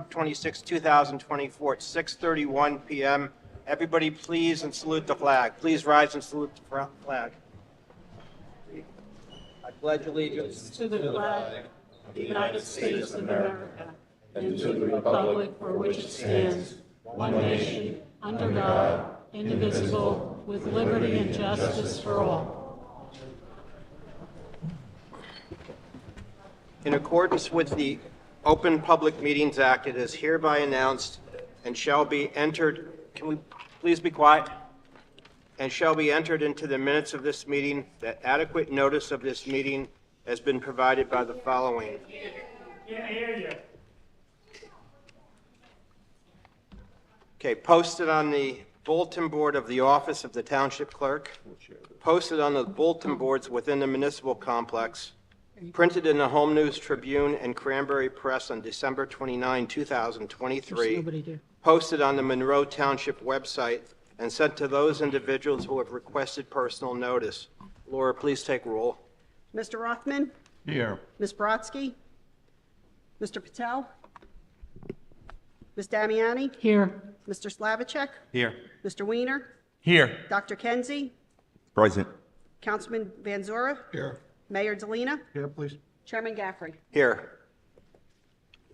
26, 2024 at 6:31 p.m. Everybody please and salute the flag. Please rise and salute the flag. I pledge allegiance to the flag of the United States of America and to the republic for which it stands, one nation, under God, indivisible, with liberty and justice for all. In accordance with the Open Public Meetings Act, it is hereby announced and shall be entered, can we please be quiet? And shall be entered into the minutes of this meeting that adequate notice of this meeting has been provided by the following. Okay, posted on the bulletin board of the office of the township clerk, posted on the bulletin boards within the municipal complex, printed in the Home News Tribune and Cranberry Press on December 29, 2023, posted on the Monroe Township website, and sent to those individuals who have requested personal notice. Laura, please take roll. Mr. Rothman? Here. Ms. Brodsky? Mr. Patel? Ms. Damiani? Here. Mr. Slavicek? Here. Mr. Weiner? Here. Dr. Kenzie? Present. Councilman Van Zora? Here. Mayor Delina? Here, please. Chairman Gaffrey? Here.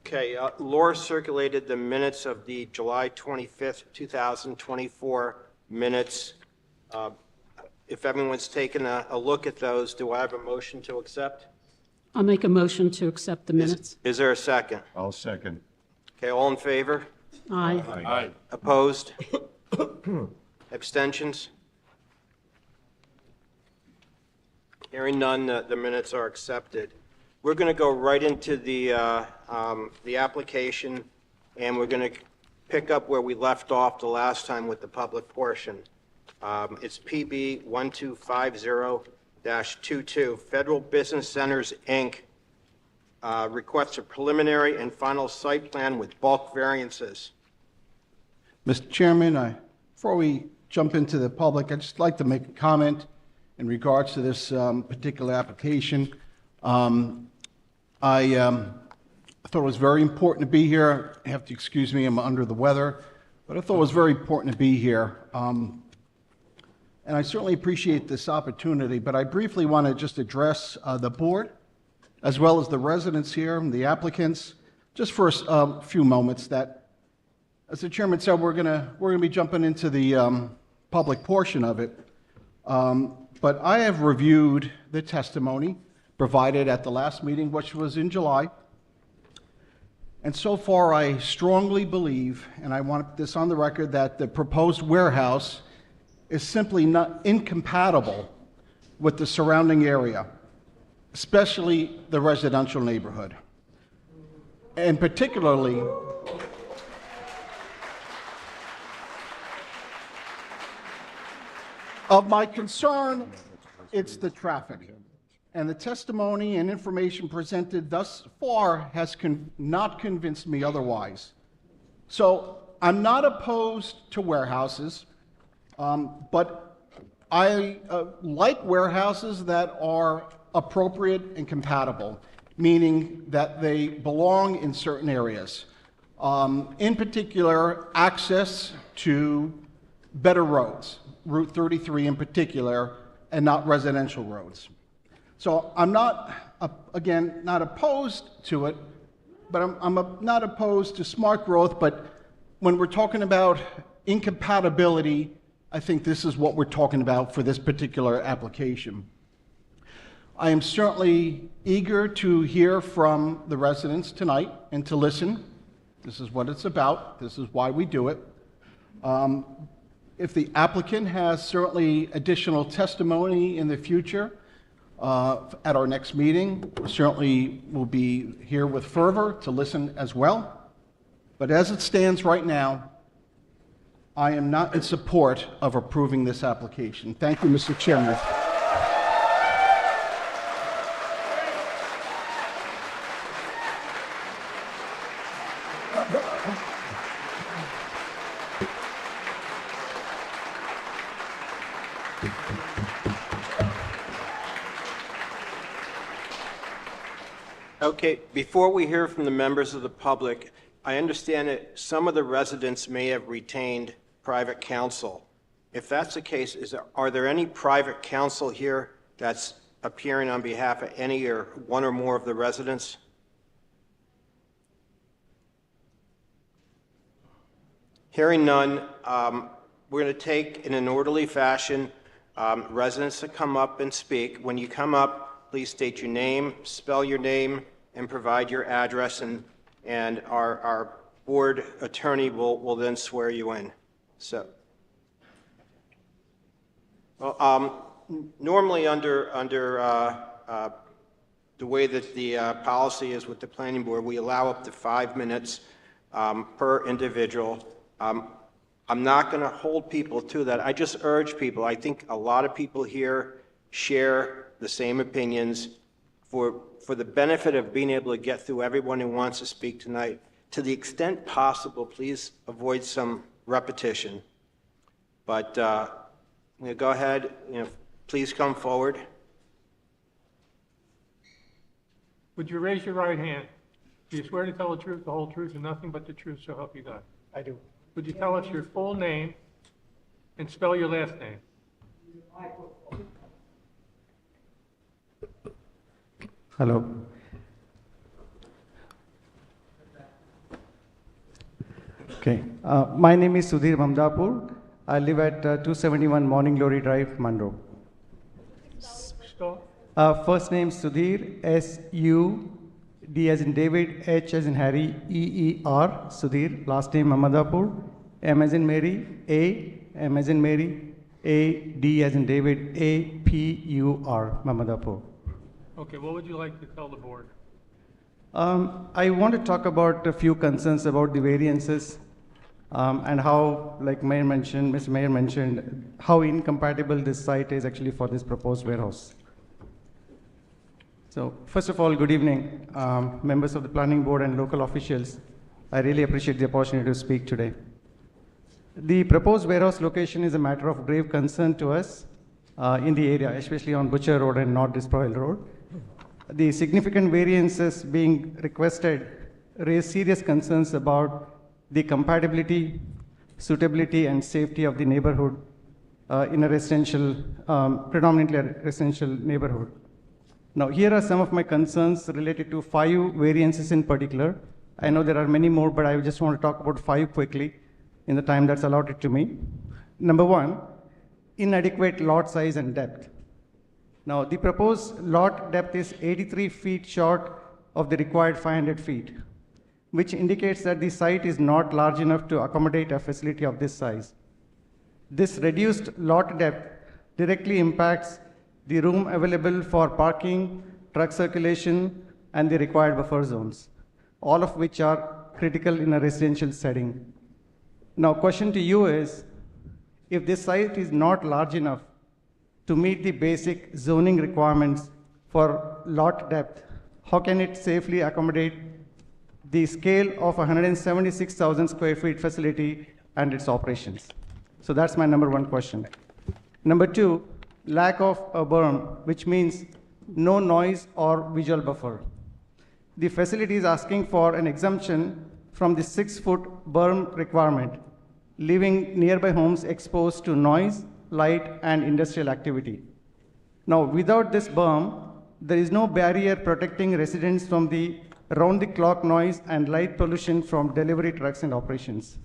Okay, Laura circulated the minutes of the July 25th, 2024 minutes. If everyone's taken a look at those, do I have a motion to accept? I'll make a motion to accept the minutes. Is there a second? I'll second. Okay, all in favor? Aye. Aye. Opposed? Abstentions? Hearing none, the minutes are accepted. We're going to go right into the application, and we're going to pick up where we left off the last time with the public portion. It's PB 1250-22, Federal Business Centers, Inc. Requests a preliminary and final site plan with bulk variances. Mr. Chairman, before we jump into the public, I'd just like to make a comment in regards to this particular application. I thought it was very important to be here. You have to excuse me, I'm under the weather, but I thought it was very important to be here. And I certainly appreciate this opportunity, but I briefly want to just address the board, as well as the residents here and the applicants, just for a few moments. That, as the chairman said, we're gonna be jumping into the public portion of it. But I have reviewed the testimony provided at the last meeting, which was in July. And so far, I strongly believe, and I want this on the record, that the proposed warehouse is simply not incompatible with the surrounding area, especially the residential neighborhood. And particularly, of my concern, it's the traffic. And the testimony and information presented thus far has not convinced me otherwise. So I'm not opposed to warehouses, but I like warehouses that are appropriate and compatible, meaning that they belong in certain areas. In particular, access to better roads, Route 33 in particular, and not residential roads. So I'm not, again, not opposed to it, but I'm not opposed to smart growth, but when we're talking about incompatibility, I think this is what we're talking about for this particular application. I am certainly eager to hear from the residents tonight and to listen. This is what it's about. This is why we do it. If the applicant has certainly additional testimony in the future, at our next meeting, certainly will be here with fervor to listen as well. But as it stands right now, I am not in support of approving this application. Thank you, Mr. Chairman. Okay, before we hear from the members of the public, I understand that some of the residents may have retained private counsel. If that's the case, are there any private counsel here that's appearing on behalf of any or one or more of the residents? Hearing none, we're going to take in an orderly fashion residents to come up and speak. When you come up, please state your name, spell your name, and provide your address, and our board attorney will then swear you in. So, well, normally under the way that the policy is with the planning board, we allow up to 5 minutes per individual. I'm not going to hold people to that. I just urge people. I think a lot of people here share the same opinions. For the benefit of being able to get through everyone who wants to speak tonight, to the extent possible, please avoid some repetition. But go ahead, please come forward. Would you raise your right hand? Do you swear to tell the truth, the whole truth, and nothing but the truth, so help you God? I do. Would you tell us your full name and spell your last name? Hello. Okay. My name is Sudhir Mamdapur. I live at 271 Morning Glory Drive, Monroe. Spell? First name Sudhir, S-U-D as in David, H as in Harry, E-E-R, Sudhir. Last name Mamdapur, M as in Mary, A, M as in Mary, A, D as in David, A, P-U-R, Mamdapur. Okay, what would you like to tell the board? I want to talk about a few concerns about the variances and how, like Mr. Mayor mentioned, how incompatible this site is actually for this proposed warehouse. So, first of all, good evening, members of the planning board and local officials. I really appreciate the opportunity to speak today. The proposed warehouse location is a matter of grave concern to us in the area, especially on Butcher Road and North Disproil Road. The significant variances being requested raise serious concerns about the compatibility, suitability, and safety of the neighborhood in a residential, predominantly a residential neighborhood. Now, here are some of my concerns related to 5 variances in particular. I know there are many more, but I just want to talk about 5 quickly in the time that's allotted to me. Number 1, inadequate lot size and depth. Now, the proposed lot depth is 83 feet short of the required 500 feet, which indicates that the site is not large enough to accommodate a facility of this size. This reduced lot depth directly impacts the room available for parking, truck circulation, and the required buffer zones, all of which are critical in a residential setting. Now, question to you is, if this site is not large enough to meet the basic zoning requirements for lot depth, how can it safely accommodate the scale of a 176,000 square feet facility and its operations? So that's my number 1 question. Number 2, lack of a berm, which means no noise or visual buffer. The facility is asking for an exemption from the 6-foot berm requirement, leaving nearby homes exposed to noise, light, and industrial activity. Now, without this berm, there is no barrier protecting residents from the round-the-clock noise and light pollution from delivery trucks and operations.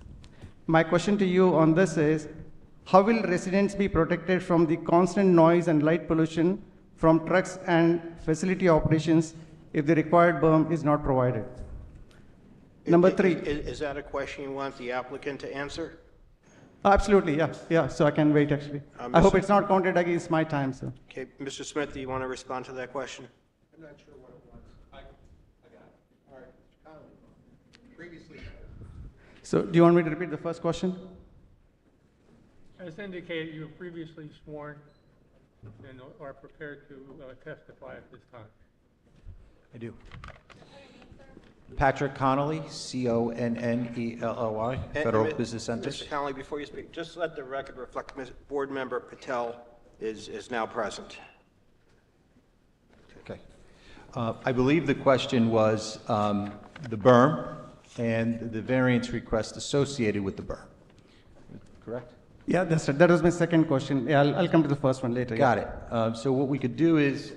My question to you on this is, how will residents be protected from the constant noise and light pollution from trucks and facility operations if the required berm is not provided? Number 3. Is that a question you want the applicant to answer? Absolutely, yeah, so I can wait actually. I hope it's not counted against my time, sir. Okay, Mr. Smith, do you want to respond to that question? I'm not sure what it was. I got it. All right, Mr. Connolly. Previously. So do you want me to repeat the first question? As indicated, you were previously sworn and are prepared to testify at this time. I do. Patrick Connolly, C-O-N-N-E-L-L-Y, Federal Business Center. Mr. Connolly, before you speak, just let the record reflect Board Member Patel is now present. Okay. I believe the question was the berm and the variance request associated with the berm. Correct? Yeah, that's right. That was my second question. Yeah, I'll come to the first one later. Got it. So what we could do is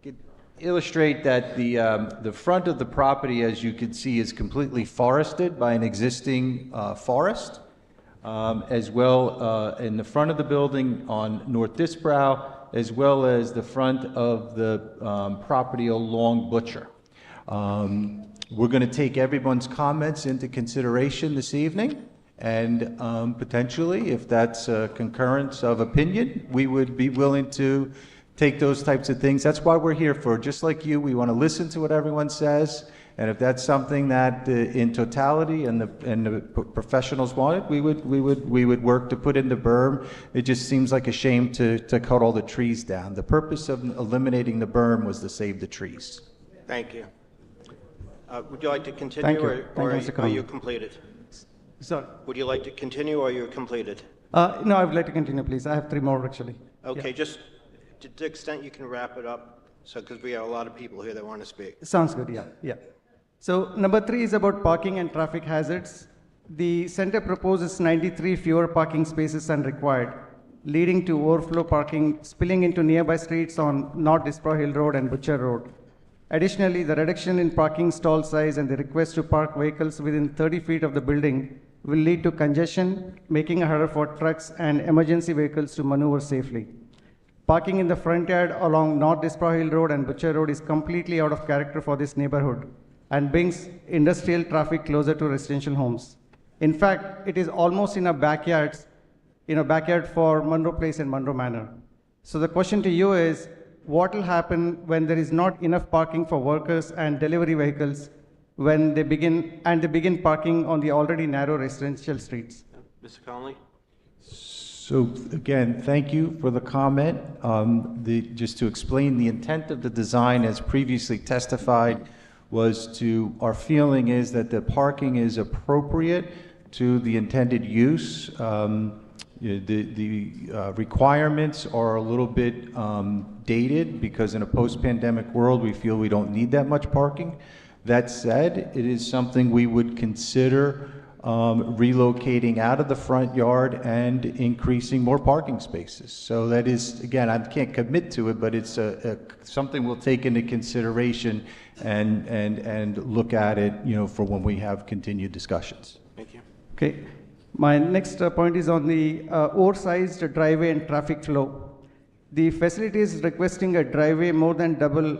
could illustrate that the front of the property, as you can see, is completely forested by an existing forest, as well in the front of the building on North Disbrow, as well as the front of the property along Butcher. We're going to take everyone's comments into consideration this evening, and potentially, if that's a concurrence of opinion, we would be willing to take those types of things. That's why we're here for. Just like you, we want to listen to what everyone says, and if that's something that in totality and the professionals wanted, we would work to put in the berm. It just seems like a shame to cut all the trees down. The purpose of eliminating the berm was to save the trees. Thank you. Would you like to continue, Thank you. or Thank you, Mr. are you Conley. completed? Sorry. Would you like to continue, or are you completed? No, I would like to continue, please. I have 3 more, actually. Okay, just to the extent you can wrap it up, so because we have a lot of people here that want to speak. Sounds good, yeah. So number 3 is about parking and traffic hazards. The center proposes 93 fewer parking spaces than required, leading to overflow parking spilling into nearby streets on North Disbrow Hill Road and Butcher Road. Additionally, the reduction in parking stall size and the request to park vehicles within 30 feet of the building will lead to congestion, making it harder for trucks and emergency vehicles to maneuver safely. Parking in the front yard along North Disbrow Hill Road and Butcher Road is completely out of character for this neighborhood and brings industrial traffic closer to residential homes. In fact, it is almost in a backyard for Monroe Place and Monroe Manor. So the question to you is, what will happen when there is not enough parking for workers and delivery vehicles when they begin parking on the already narrow residential streets? Mr. Conley? So again, thank you for the comment. Just to explain, the intent of the design, as previously testified, our feeling is that the parking is appropriate to the intended use. The requirements are a little bit dated because in a post-pandemic world, we feel we don't need that much parking. That said, it is something we would consider relocating out of the front yard and increasing more parking spaces. So that is, again, I can't commit to it, but it's something we'll take into consideration and look at it, for when we have continued discussions. Thank you. Okay. My next point is on the oversized driveway and traffic flow. The facility is requesting a driveway more than double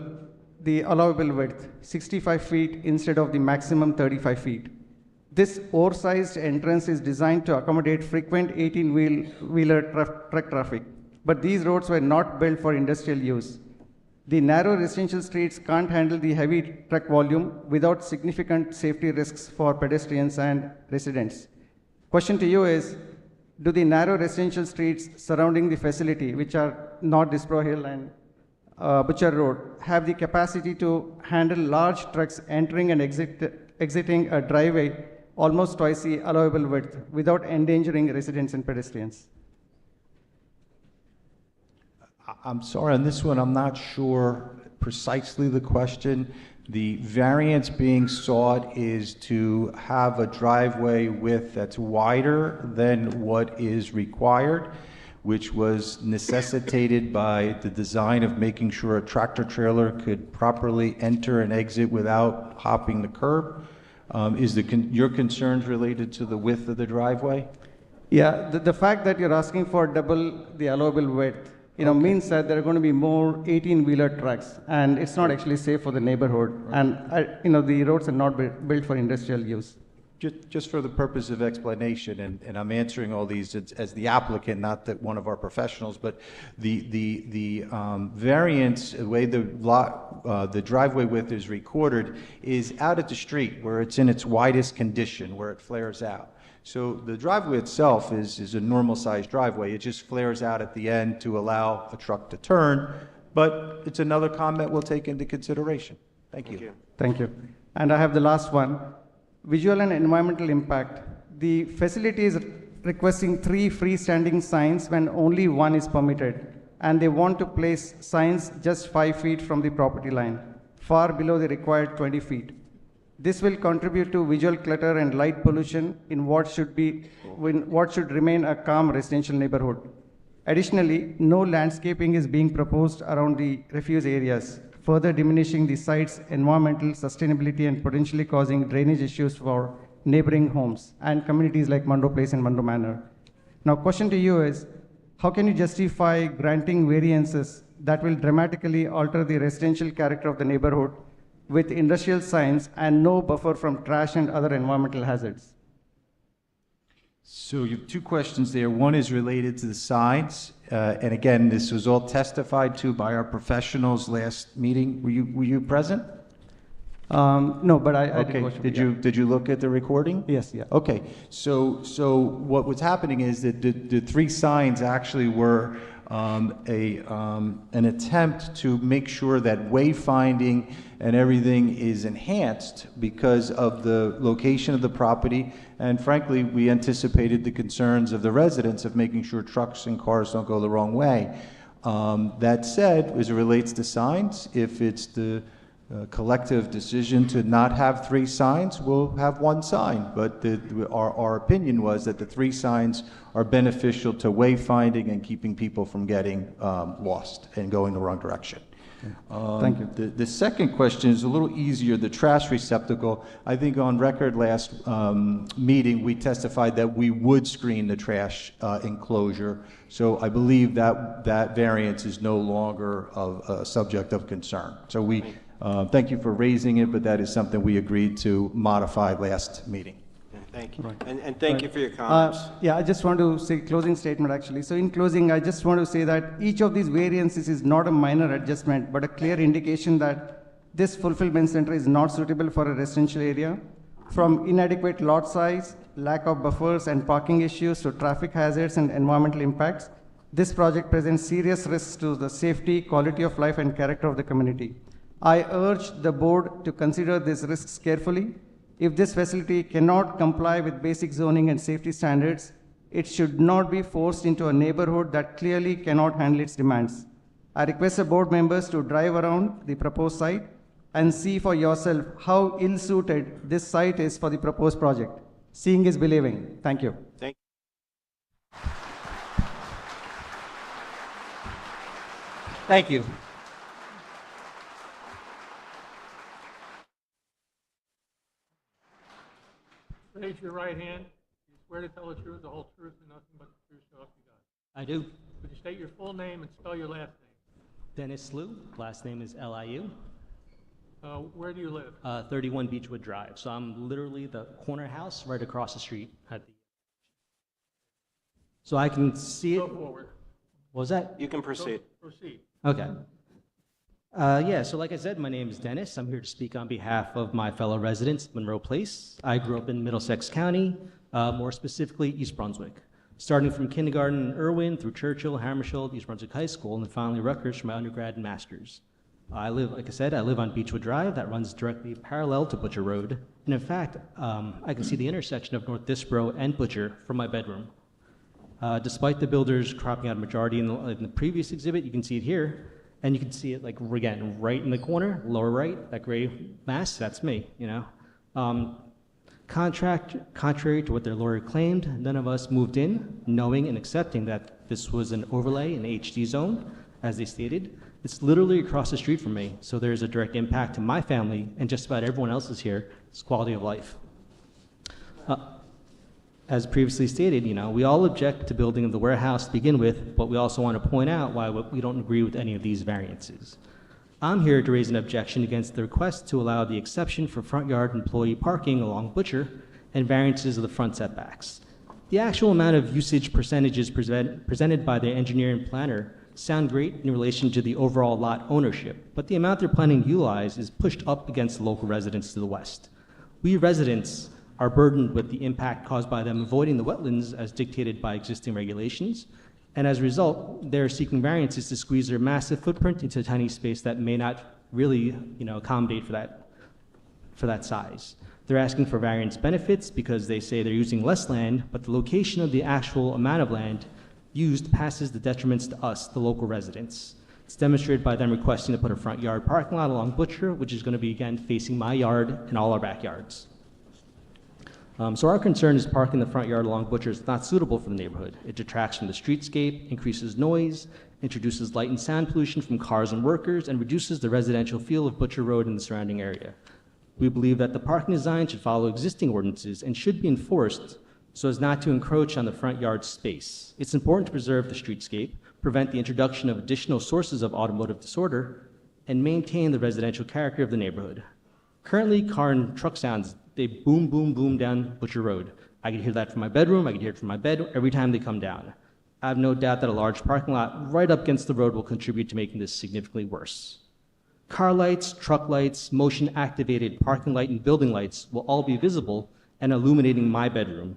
the allowable width, 65 feet instead of the maximum 35 feet. This oversized entrance is designed to accommodate frequent 18-wheeler truck traffic, but these roads were not built for industrial use. The narrow residential streets can't handle the heavy truck volume without significant safety risks for pedestrians and residents. Question to you is, do the narrow residential streets surrounding the facility, which are North Disbrow Hill and Butcher Road, have the capacity to handle large trucks entering and exiting a driveway almost twice the allowable width without endangering residents and pedestrians? I'm sorry, on this one, I'm not sure precisely the question. The variance being sought is to have a driveway width that's wider than what is required, which was necessitated by the design of making sure a tractor trailer could properly enter and exit without hopping the curb. Your concerns related to the width of the driveway? Yeah, the fact that you're asking for double the allowable width, means that there are going to be more 18-wheeler trucks, and it's not actually safe for the neighborhood. Right. And the roads are not built for industrial use. Just for the purpose of explanation, and I'm answering all these as the applicant, not that one of our professionals, but the variance, the way the driveway width is recorded is out at the street where it's in its widest condition, where it flares out. So the driveway itself is a normal-sized driveway. It just flares out at the end to allow a truck to turn, but it's another comment we'll take into consideration. Thank you. Thank you. And I have the last one. Visual and environmental impact. The facility is requesting 3 freestanding signs when only 1 is permitted, and they want to place signs just 5 feet from the property line, far below the required 20 feet. This will contribute to visual clutter and light pollution in what should remain a calm residential neighborhood. Additionally, no landscaping is being proposed around the refuse areas, further diminishing the site's environmental sustainability and potentially causing drainage issues for neighboring homes and communities like Monroe Place and Monroe Manor. Now, question to you is, how can you justify granting variances that will dramatically alter the residential character of the neighborhood with industrial signs and no buffer from trash and other environmental hazards? So you have two questions there. One is related to the signs. And again, this was all testified to by our professionals last meeting. Were you present? No, but I Okay. did watch it, Did you look at the recording? Yes, yeah. Okay. So what was happening is that the three signs actually were an attempt to make sure that wayfinding and everything is enhanced because of the location of the property. And frankly, we anticipated the concerns of the residents of making sure trucks and cars don't go the wrong way. That said, as it relates to signs, if it's the collective decision to not have three signs, we'll have one sign. But our opinion was that the three signs are beneficial to wayfinding and keeping people from getting lost and going the wrong direction. Thank you. The second question is a little easier, the trash receptacle. I think on record last meeting, we testified that we would screen the trash enclosure. So I believe that variance is no longer a subject of concern. So we thank you for raising it, but that is something we agreed to modify last meeting. Thank you. And thank you for your comments. Yeah, I just want to say closing statement actually. So in closing, I just want to say that each of these variances is not a minor adjustment, but a clear indication that this fulfillment center is not suitable for a residential area. From inadequate lot size, lack of buffers and parking issues to traffic hazards and environmental impacts, this project presents serious risks to the safety, quality of life and character of the community. I urge the board to consider these risks carefully. If this facility cannot comply with basic zoning and safety standards, it should not be forced into a neighborhood that clearly cannot handle its demands. I request the board members to drive around the proposed site and see for yourself how ill-suited this site is for the proposed project. Seeing is believing. Thank you. Thank Thank you. Raise your right hand. You swear to tell the truth, the whole truth, and nothing but the truth, so help you God. I do. Would you state your full name and spell your last name? Dennis Slew, last name is Liu. Where do you live? 31 Beechwood Drive. So I'm literally the corner house right across the street. So I can see it. Go forward. What was that? You can proceed. Proceed. Okay. Yeah, so like I said, my name is Dennis. I'm here to speak on behalf of my fellow residents, Monroe Place. I grew up in Middlesex County, more specifically East Brunswick. Starting from kindergarten in Irwin through Churchill, Hammersholt, East Brunswick High School, and then finally Rutgers for my undergrad and master's. Like I said, I live on Beechwood Drive that runs directly parallel to Butcher Road. And in fact, I can see the intersection of North Disbrow and Butcher from my bedroom. Despite the builders cropping out a majority in the previous exhibit, you can see it here. And you can see it, like, again, right in the corner, lower right, that gray mass, that's me, you know. Contrary to what their lawyer claimed, none of us moved in knowing and accepting that this was an overlay, an HD zone, as they stated. It's literally across the street from me, so there's a direct impact to my family and just about everyone else's here. It's quality of life. As previously stated, you know, we all object to building the warehouse to begin with, but we also want to point out why we don't agree with any of these variances. I'm here to raise an objection against the request to allow the exception for front yard employee parking along Butcher and variances of the front setbacks. The actual amount of usage percentages presented by the engineer and planner sound great in relation to the overall lot ownership, but the amount they're planning to utilize is pushed up against the local residents to the west. We residents are burdened with the impact caused by them avoiding the wetlands as dictated by existing regulations, and as a result, they're seeking variances to squeeze their massive footprint into a tiny space that may not really, you know, accommodate for that size. They're asking for variance benefits because they say they're using less land, but the location of the actual amount of land used passes the detriments to us, the local residents. It's demonstrated by them requesting to put a front yard parking lot along Butcher, which is going to be, again, facing my yard and all our backyards. So our concern is parking the front yard along Butcher is not suitable for the neighborhood. It detracts from the streetscape, increases noise, introduces light and sound pollution from cars and workers, and reduces the residential feel of Butcher Road and the surrounding area. We believe that the parking design should follow existing ordinances and should be enforced so as not to encroach on the front yard space. It's important to preserve the streetscape, prevent the introduction of additional sources of automotive disorder, and maintain the residential character of the neighborhood. Currently, car and truck sounds, they boom, boom, boom down Butcher Road. I can hear that from my bedroom, I can hear it from my bed every time they come down. I have no doubt that a large parking lot right up against the road will contribute to making this significantly worse. Car lights, truck lights, motion-activated parking light and building lights will all be visible and illuminating my bedroom.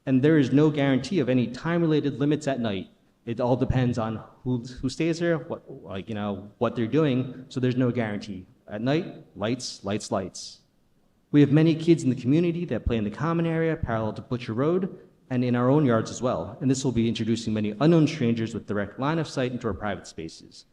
And there is no guarantee of any time-related limits at night. It all depends on who stays there, what they're doing, so there's no guarantee. At night, lights, lights, lights. We have many kids in the community that play in the common area parallel to Butcher Road and in our own yards as well, and this will be introducing many unknown strangers with direct line of sight into our private spaces.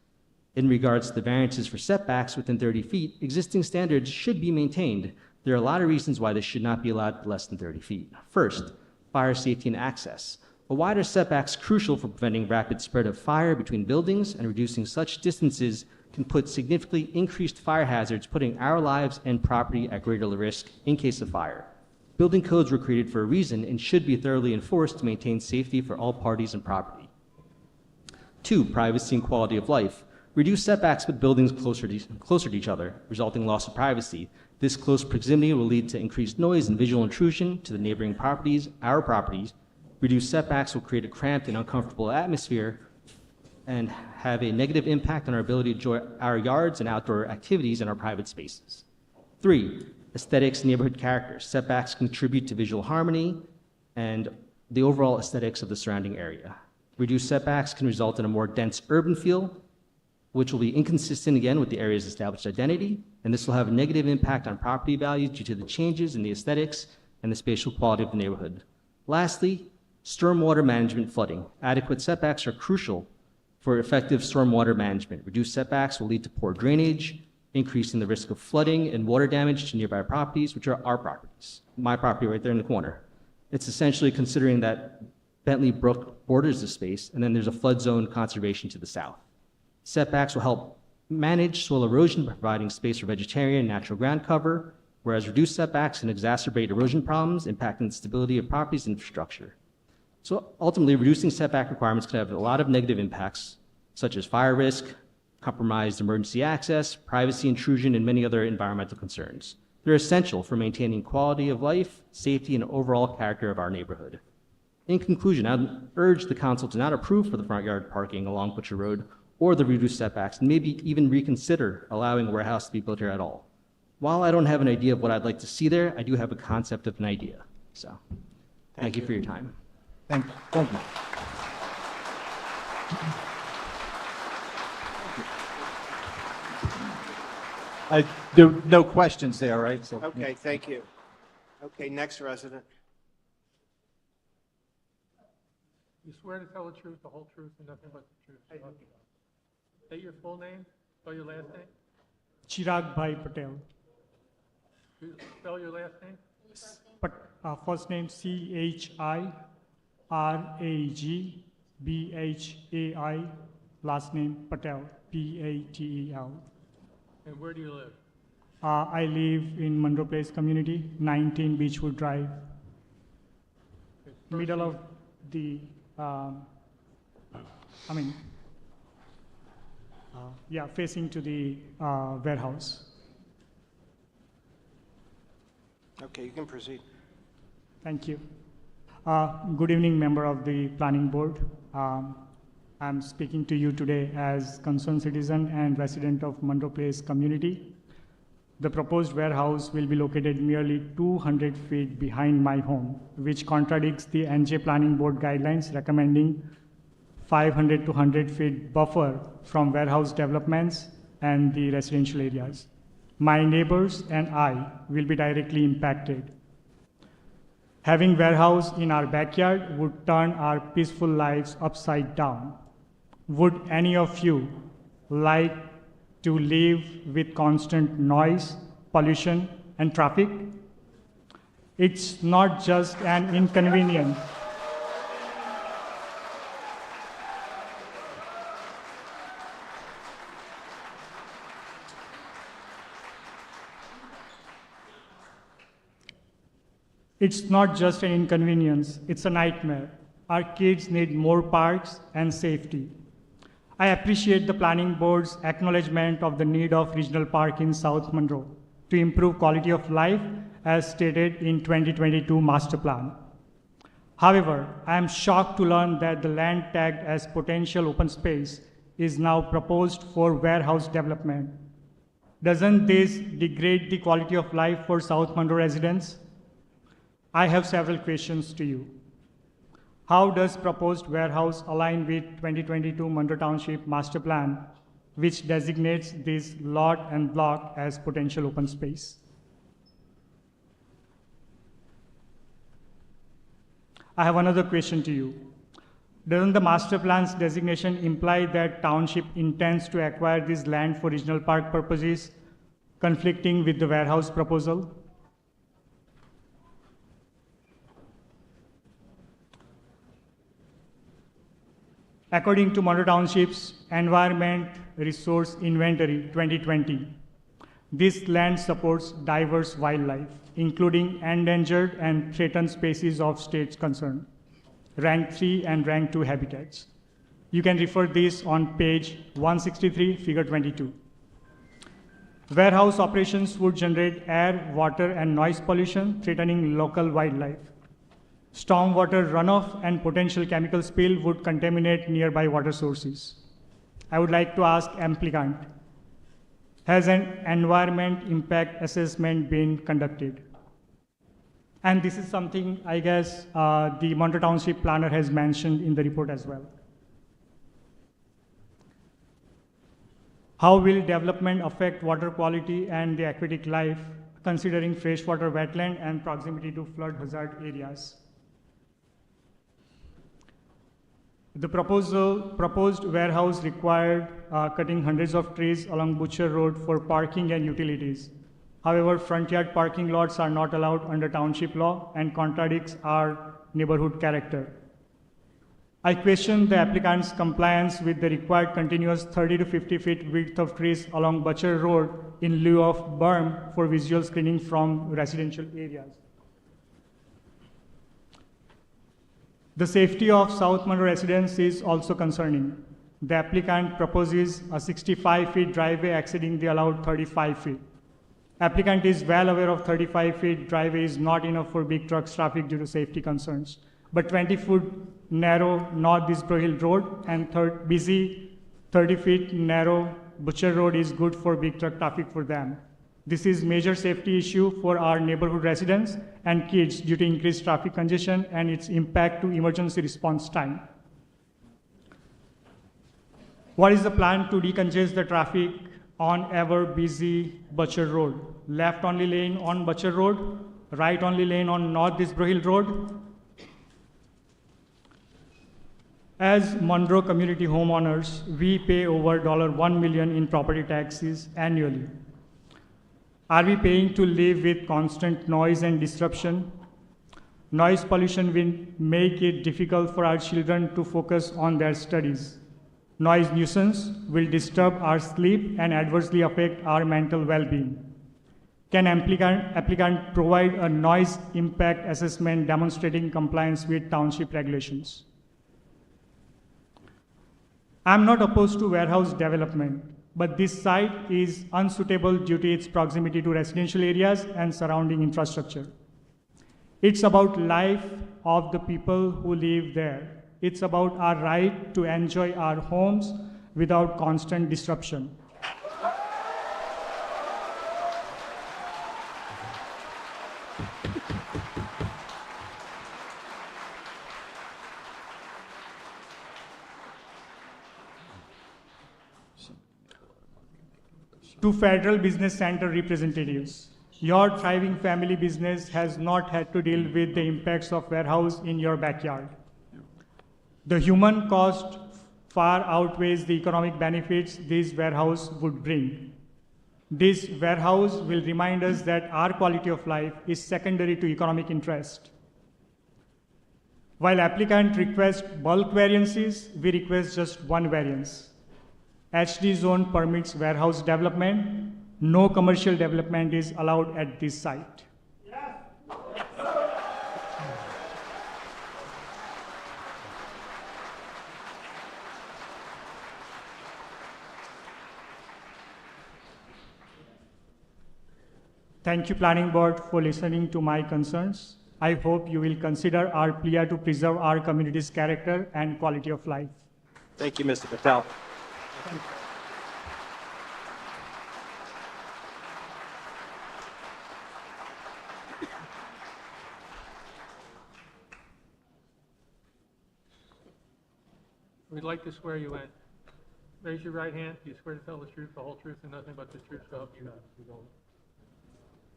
In regards to the variances for setbacks within 30 feet, existing standards should be maintained. There are a lot of reasons why this should not be allowed less than 30 feet. First, fire safety and access. A wider setback is crucial for preventing rapid spread of fire between buildings, and reducing such distances can put significantly increased fire hazards, putting our lives and property at greater risk in case of fire. Building codes were created for a reason and should be thoroughly enforced to maintain safety for all parties and property. 2, privacy and quality of life. Reduce setbacks with buildings closer to each other, resulting in loss of privacy. This close proximity will lead to increased noise and visual intrusion to the neighboring properties, our properties. Reduced setbacks will create a cramped and uncomfortable atmosphere and have a negative impact on our ability to enjoy our yards and outdoor activities in our private spaces. 3, aesthetics and neighborhood character. Setbacks contribute to visual harmony and the overall aesthetics of the surrounding area. Reduced setbacks can result in a more dense urban feel, which will be inconsistent again with the area's established identity, and this will have a negative impact on property values due to the changes in the aesthetics and the spatial quality of the neighborhood. Lastly, stormwater management flooding. Adequate setbacks are crucial for effective stormwater management. Reduced setbacks will lead to poor drainage, increasing the risk of flooding and water damage to nearby properties, which are our properties. My property right there in the corner. It's essentially considering that Bentley Brook borders the space, and then there's a flood zone conservation to the south. Setbacks will help manage soil erosion by providing space for vegetarian and natural ground cover, whereas reduced setbacks can exacerbate erosion problems, impacting the stability of properties and infrastructure. So ultimately, reducing setback requirements can have a lot of negative impacts, such as fire risk, compromised emergency access, privacy intrusion, and many other environmental concerns. They're essential for maintaining quality of life, safety, and overall character of our neighborhood. In conclusion, I'd urge the council to not approve for the front yard parking along Butcher Road or the reduced setbacks, and maybe even reconsider allowing a warehouse to be built here at all. While I don't have an idea of what I'd like to see there, I do have a concept of an idea. So, thank you for your time. Thank you. There are no questions there, right? So, Okay, thank you. Okay, next resident. You swear to tell the truth, the whole truth, and nothing but the truth. State your full name, spell your last name. Chirag Bhai Patel. Spell your last name. First name CHIRAGBHAI. Last name Patel, PATEL. And where do you live? I live in Monroe Place community, 19 Beechwood Drive, middle of the, facing to the warehouse. Okay, you can proceed. Thank you. Good evening, member of the planning board. I'm speaking to you today as concerned citizen and resident of Monroe Place community. The proposed warehouse will be located merely 200 feet behind my home, which contradicts the NJ Planning Board guidelines recommending 500 to 100 feet buffer from warehouse developments and the residential areas. My neighbors and I will be directly impacted. Having warehouse in our backyard would turn our peaceful lives upside down. Would any of you like to live with constant noise, pollution, and traffic? It's not just an inconvenience. It's not just an inconvenience, it's a nightmare. Our kids need more parks and safety. I appreciate the Planning Board's acknowledgement of the need of regional park in South Monroe to improve quality of life as stated in 2022 master plan. However, I am shocked to learn that the land tagged as potential open space is now proposed for warehouse development. Doesn't this degrade the quality of life for South Monroe residents? I have several questions to you. How does proposed warehouse align with 2022 Monroe Township Master Plan, which designates this lot and block as potential open space? I have another question to you. Doesn't the master plan's designation imply that township intends to acquire this land for regional park purposes, conflicting with the warehouse proposal? According to Monroe Township's Environment Resource Inventory 2020, this land supports diverse wildlife, including endangered and threatened species of state's concern, rank 3 and rank 2 habitats. You can refer this on page 163, figure 22. Warehouse operations would generate air, water, and noise pollution, threatening local wildlife. Stormwater runoff and potential chemical spill would contaminate nearby water sources. I would like to ask applicant, has an environment impact assessment been conducted? And this is something I guess the Monroe Township planner has mentioned in the report as well. How will development affect water quality and the aquatic life, considering freshwater wetland and proximity to flood hazard areas? The proposed warehouse required cutting hundreds of trees along Butcher Road for parking and utilities. However, front yard parking lots are not allowed under township law and contradicts our neighborhood character. I question the applicant's compliance with the required continuous 30 to 50 feet width of trees along Butcher Road in lieu of berm for visual screening from residential areas. The safety of South Monroe residents is also concerning. The applicant proposes a 65-feet driveway exceeding the allowed 35 feet. Applicant is well aware of 35-feet driveway is not enough for big trucks traffic due to safety concerns, but 20-foot narrow North Disbro Hill Road and busy 30-feet narrow Butcher Road is good for big truck traffic for them. This is major safety issue for our neighborhood residents and kids due to increased traffic congestion and its impact to emergency response time. What is the plan to decongest the traffic on ever busy Butcher Road? Left only lane on Butcher Road, right only lane on North Disbro Hill Road? As Monroe community homeowners, we pay over $1 million in property taxes annually. Are we paying to live with constant noise and disruption? Noise pollution will make it difficult for our children to focus on their studies. Noise nuisance will disturb our sleep and adversely affect our mental well-being. Can applicant provide a noise impact assessment demonstrating compliance with township regulations? I'm not opposed to warehouse development, but this site is unsuitable due to its proximity to residential areas and surrounding infrastructure. It's about life of the people who live there. It's about our right to enjoy our homes without constant disruption. To Federal Business Center representatives, your thriving family business has not had to deal with the impacts of warehouse in your backyard. The human cost far outweighs the economic benefits this warehouse would bring. This warehouse will remind us that our quality of life is secondary to economic interest. While applicant requests bulk variances, we request just one variance. HD zone permits warehouse development. No commercial development is allowed at this site. Thank you, Planning Board, for listening to my concerns. I hope you will consider our plea to preserve our community's character and quality of life. Thank you, Mr. Patel. We'd like to swear you in. Raise your right hand. Do you swear to tell the truth, the whole truth, and nothing but the truth, so help you God?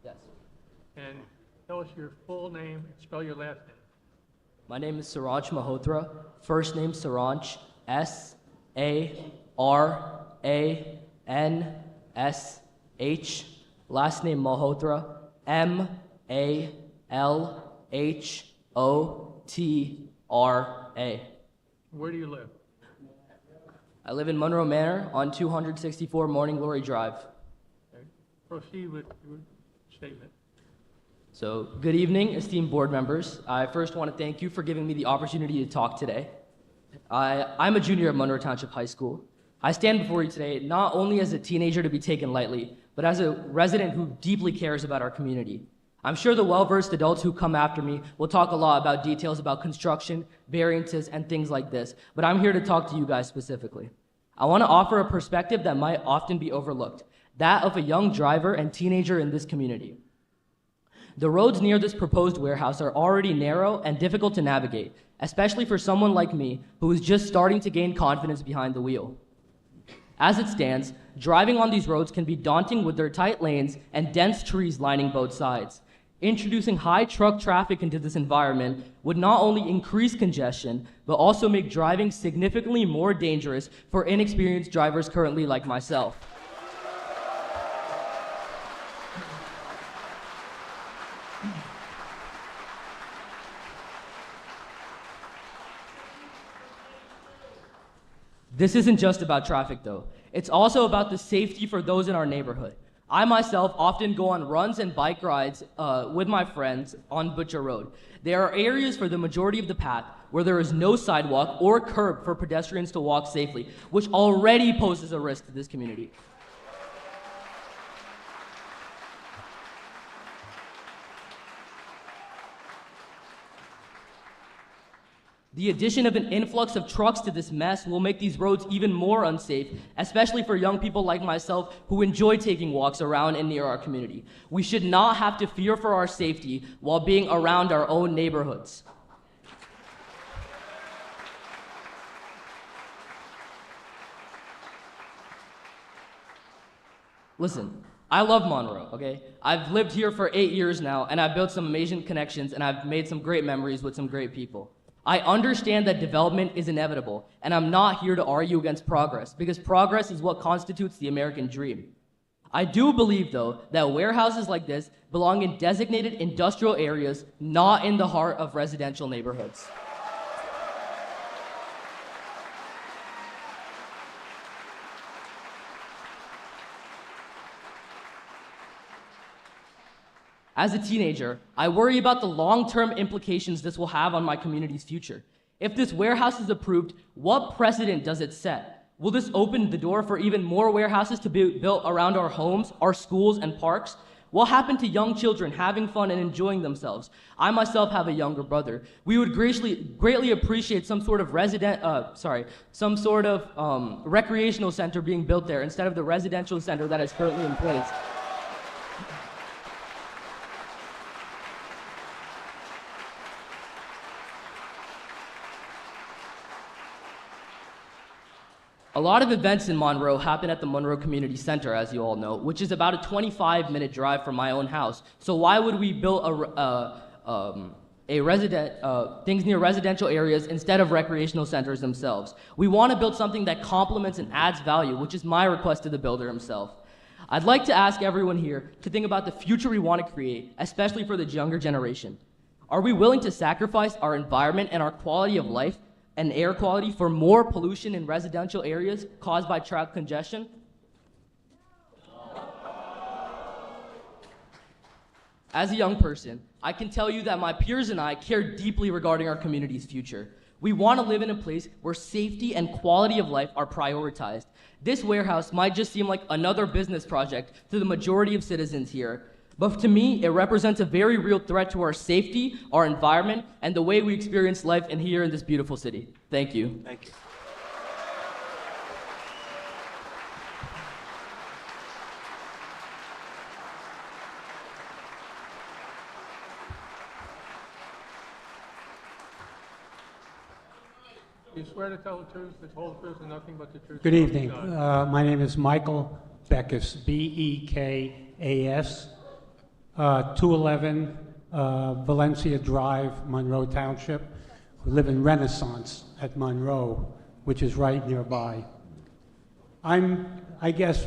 Yes. And tell us your full name and spell your last name. My name is Saransh Malhotra. First name Saransh, S-A-R-A-N-S-H. Last name Malhotra, M-A-L-H-O-T-R-A. Where do you live? I live in Monroe Manor on 264 Morning Glory Drive. Okay. Proceed with your statement. So, good evening, esteemed board members. I first want to thank you for giving me the opportunity to talk today. I'm a junior at Monroe Township High School. I stand before you today not only as a teenager to be taken lightly, but as a resident who deeply cares about our community. I'm sure the well-versed adults who come after me will talk a lot about details about construction, variances, and things like this, but I'm here to talk to you guys specifically. I want to offer a perspective that might often be overlooked, that of a young driver and teenager in this community. The roads near this proposed warehouse are already narrow and difficult to navigate, especially for someone like me who is just starting to gain confidence behind the wheel. As it stands, driving on these roads can be daunting with their tight lanes and dense trees lining both sides. Introducing high truck traffic into this environment would not only increase congestion, but also make driving significantly more dangerous for inexperienced drivers currently like myself. This isn't just about traffic, though. It's also about the safety for those in our neighborhood. I myself often go on runs and bike rides with my friends on Butcher Road. There are areas for the majority of the path where there is no sidewalk or curb for pedestrians to walk safely, which already poses a risk to this community. The addition of an influx of trucks to this mess will make these roads even more unsafe, especially for young people like myself who enjoy taking walks around and near our community. We should not have to fear for our safety while being around our own neighborhoods. Listen, I love Monroe, okay? I've lived here for 8 years now, and I've built some amazing connections, and I've made some great memories with some great people. I understand that development is inevitable, and I'm not here to argue against progress, because progress is what constitutes the American dream. I do believe, though, that warehouses like this belong in designated industrial areas, not in the heart of residential neighborhoods. As a teenager, I worry about the long-term implications this will have on my community's future. If this warehouse is approved, what precedent does it set? Will this open the door for even more warehouses to be built around our homes, our schools, and parks? What happened to young children having fun and enjoying themselves? I myself have a younger brother. We would greatly appreciate some sort of recreational center being built there instead of the residential center that is currently in place. A lot of events in Monroe happen at the Monroe Community Center, as you all know, which is about a 25-minute drive from my own house. So why would we build things near residential areas instead of recreational centers themselves. We want to build something that complements and adds value, which is my request to the builder himself. I'd like to ask everyone here to think about the future we want to create, especially for the younger generation. Are we willing to sacrifice our environment and our quality of life and air quality for more pollution in residential areas caused by traffic congestion? As a young person, I can tell you that my peers and I care deeply regarding our community's future. We want to live in a place where safety and quality of life are prioritized. This warehouse might just seem like another business project to the majority of citizens here, but to me, it represents a very real threat to our safety, our environment, and the way we experience life here in this beautiful city. Thank you. Thank you. Do you swear to tell the truth, the whole truth, and nothing but the truth? Good evening. God? My name is Michael Bekas, B-E-K-A-S, 211 Valencia Drive, Monroe Township. We live in Renaissance at Monroe, which is right nearby. I guess,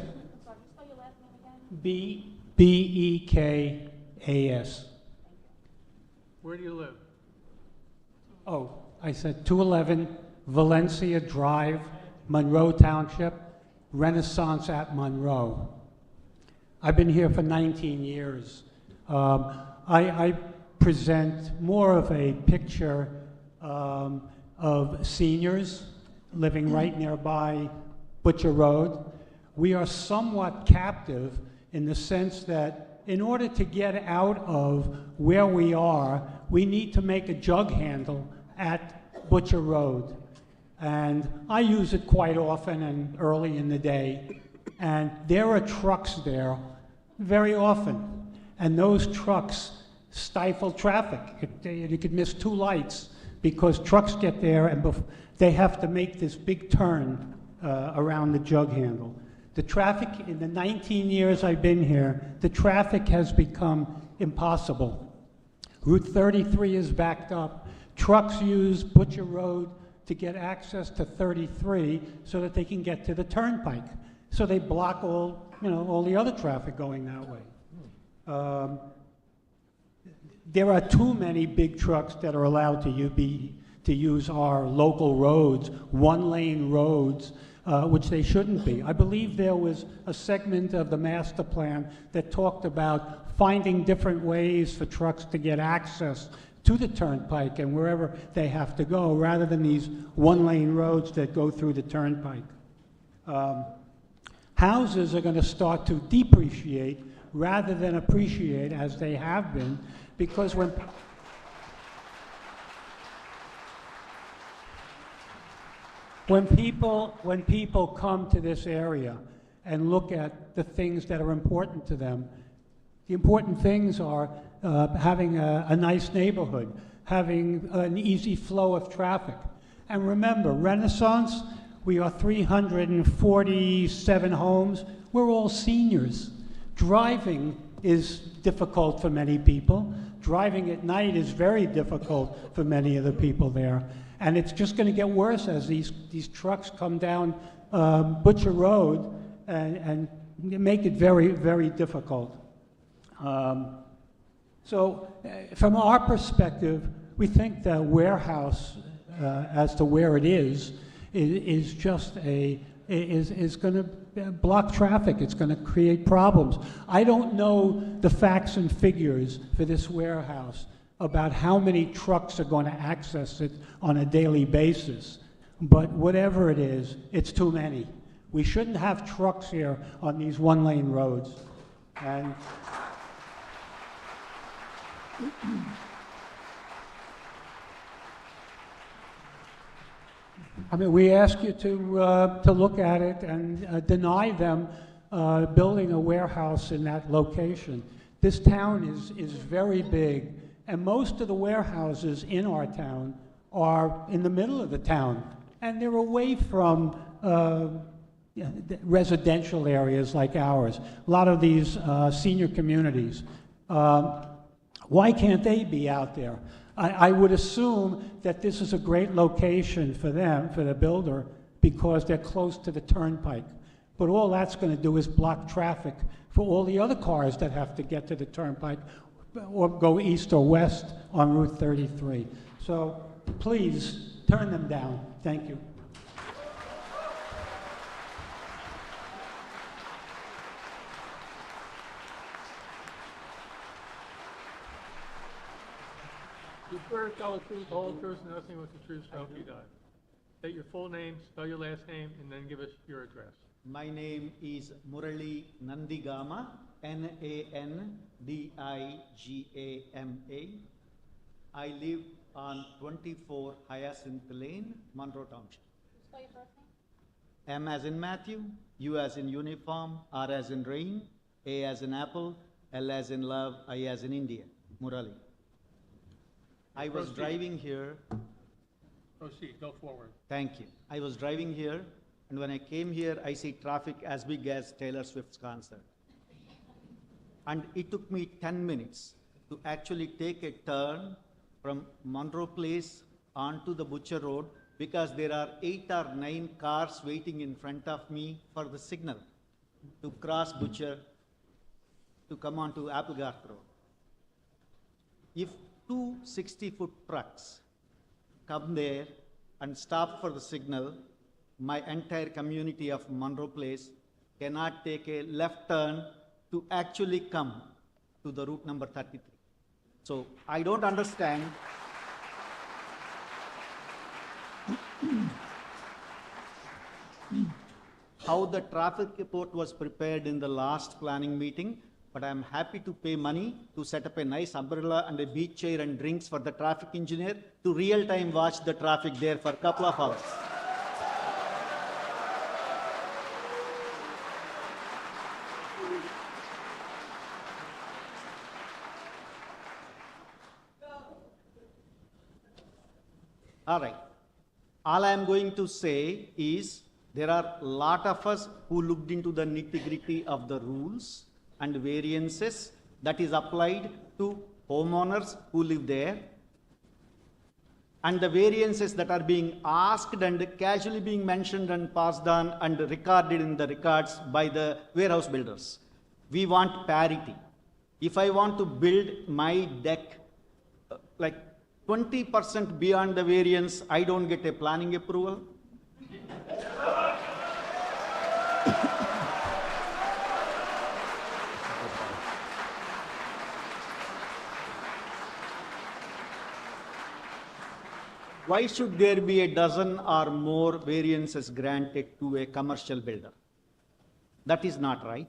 B-E-K-A-S. Where do you live? Oh, I said 211 Valencia Drive, Monroe Township, Renaissance at Monroe. I've been here for 19 years. I present more of a picture of seniors living right nearby Butcher Road. We are somewhat captive in the sense that in order to get out of where we are, we need to make a jug handle at Butcher Road. And I use it quite often and early in the day. And there are trucks there very often. And those trucks stifle traffic. You could miss 2 lights because trucks get there and they have to make this big turn around the jug handle. The traffic, in the 19 years I've been here, the traffic has become impossible. Route 33 is backed up. Trucks use Butcher Road to get access to 33 so that they can get to the turnpike. So they block all the other traffic going that way. There are too many big trucks that are allowed to use our local roads, 1-lane roads, which they shouldn't be. I believe there was a segment of the master plan that talked about finding different ways for trucks to get access to the turnpike and wherever they have to go, rather than these 1-lane roads that go through the turnpike. Houses are going to start to depreciate rather than appreciate, as they have been, because when people come to this area and look at the things that are important to them, the important things are having a nice neighborhood, having an easy flow of traffic. And remember, Renaissance, we are 347 homes. We're all seniors. Driving is difficult for many people. Driving at night is very difficult for many of the people there. And it's just going to get worse as these trucks come down Butcher Road and make it very, very difficult. So from our perspective, we think the warehouse, as to where it is just is going to block traffic. It's going to create problems. I don't know the facts and figures for this warehouse about how many trucks are going to access it on a daily basis, but whatever it is, it's too many. We shouldn't have trucks here on these 1-lane roads. And I mean, we ask you to look at it and deny them building a warehouse in that location. This town is very big, and most of the warehouses in our town are in the middle of the town, and they're away from residential areas like ours. A lot of these senior communities. Why can't they be out there? I would assume that this is a great location for them, for the builder, because they're close to the turnpike. But all that's going to do is block traffic for all the other cars that have to get to the turnpike or go east or west on Route 33. So please turn them down. Thank you. You swear to tell the truth, the whole truth, and nothing but the truth, so help you God. State your full name, spell your last name, and then give us your address. My name is Murali Nandigama, Nandigama. I live on 24 Hyacinth Lane, Monroe Township. Spell your first name? M as in Matthew, U as in uniform, R as in rain, A as in apple, L as in love, I as in India. Murali. I was Proceed. driving here. Proceed, go forward. Thank you. I was driving here, and when I came here, I see traffic as big as Taylor Swift's concert. And it took me 10 minutes to actually take a turn from Monroe Place onto the Butcher Road because there are 8 or 9 cars waiting in front of me for the signal to cross Butcher to come onto Applegarth Road. If 2 60-foot trucks come there and stop for the signal, my entire community of Monroe Place cannot take a left turn to actually come to the route number 33. So I don't understand how the traffic report was prepared in the last planning meeting, but I'm happy to pay money to set up a nice umbrella and a beach chair and drinks for the traffic engineer to real-time watch the traffic there for a couple of hours. All right. All I am going to say is there are a lot of us who looked into the nitty-gritty of the rules and variances that is applied to homeowners who live there, and the variances that are being asked and casually being mentioned and passed on and recorded in the records by the warehouse builders. We want parity. If I want to build my deck like 20% beyond the variance, I don't get a planning approval. Why should there be a dozen or more variances granted to a commercial builder? That is not right.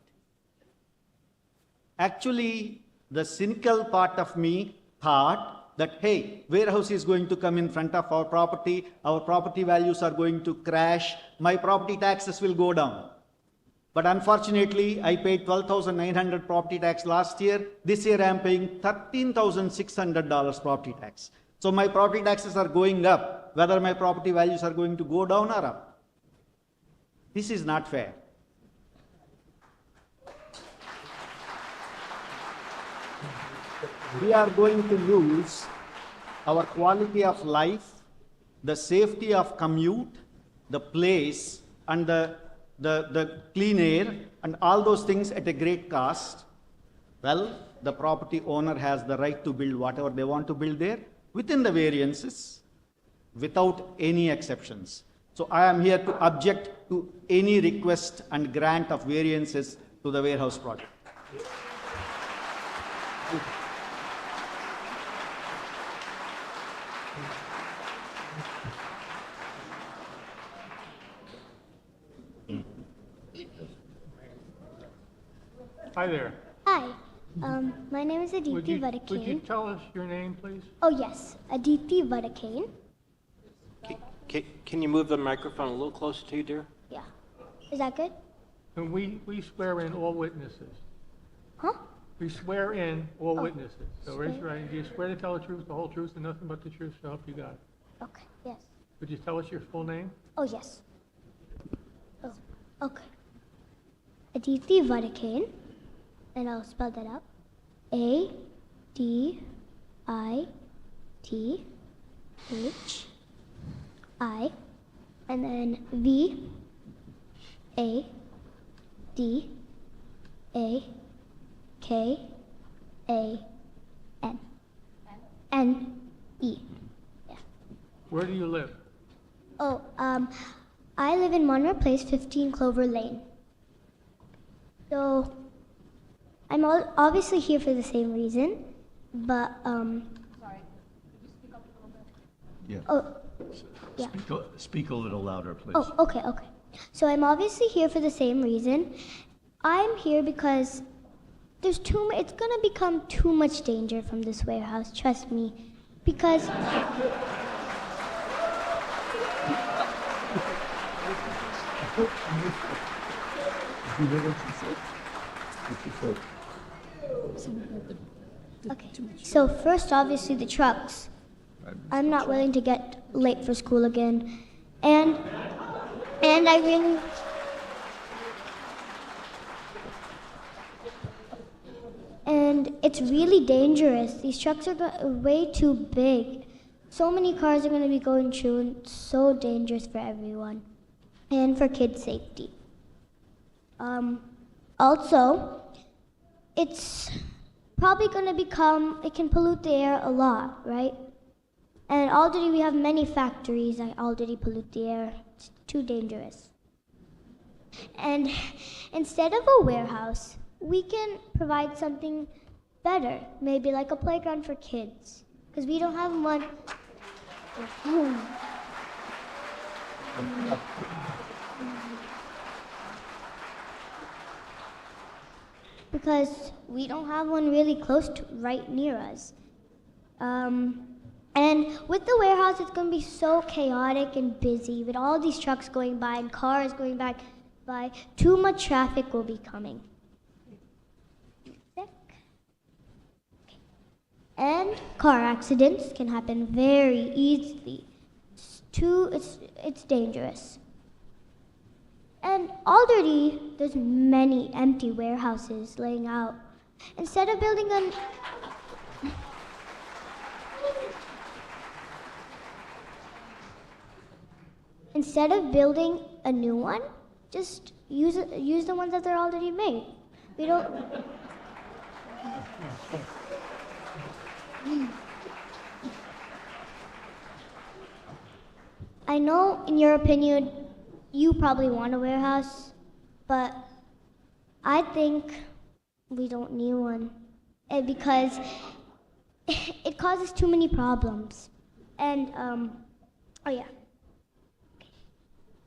Actually, the cynical part of me thought that, hey, warehouse is going to come in front of our property values are going to crash, my property taxes will go down. But unfortunately, I paid $12,900 property tax last year. This year I am paying $13,600 property tax. So my property taxes are going up, whether my property values are going to go down or up. This is not fair. We are going to lose our quality of life, the safety of commute, the place, and the clean air, and all those things at a great cost. Well, the property owner has the right to build whatever they want to build there within the variances, without any exceptions. So I am here to object to any request and grant of variances to the warehouse project. Hi there. Hi, my name is Aditi Would you Vadakane. tell us your name, please? Oh yes, Aditi Vadakane. Can you move the microphone a little closer to you, dear? Yeah. Is that good? And we swear in all witnesses. Huh? We swear in all Oh, witnesses. So raise your swear. right hand. Do you swear to tell the truth, the whole truth, and nothing but the truth, so help you God? Okay, yes. Would you tell us your full name? Oh yes. Oh, okay. Aditi Vadakane, and I'll spell that out. T H I and then V A D A K A N N E. Yeah. Where do you live? Oh, I live in Monroe Place, 15 Clover Lane. So, I'm obviously here for the same reason, but, Sorry, could you speak up a little bit? Yeah. Oh, yeah. Speak a little louder, please. Oh, okay. So I'm obviously here for the same reason. I'm here because it's gonna become too much danger from this warehouse, trust me. Because okay. So first, obviously, the trucks. I'm not willing to get late for school again, and I really. And it's really dangerous. These trucks are way too big. So many cars are going to be going through, and it's so dangerous for everyone, and for kids' safety. Also, it's probably going to it can pollute the air a lot, right? And already we have many factories that already pollute the air. It's too dangerous. And instead of a warehouse, we can provide something better, maybe like a playground for kids, because we don't have one. Because we don't have one really close to right near us. And with the warehouse, it's going to be so chaotic and busy with all these trucks going by and cars going by. Too much traffic will be coming. And car accidents can happen very easily. It's dangerous. And already there's many empty warehouses laying out. Instead of building a new one, just use the ones that are already made. We don't. I know, in your opinion, you probably want a warehouse, but I think we don't need one because it causes too many problems. And oh yeah,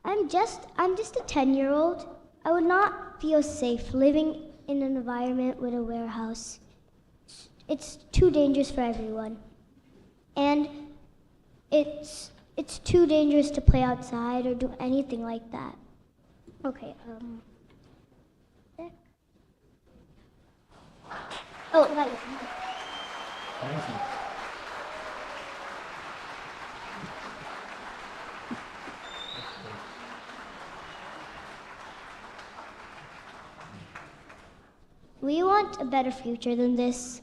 I'm just a 10-year-old. I would not feel safe living in an environment with a warehouse. It's too dangerous for everyone, and it's too dangerous to play outside or do anything like that. Okay, oh, right. We want a better future than this.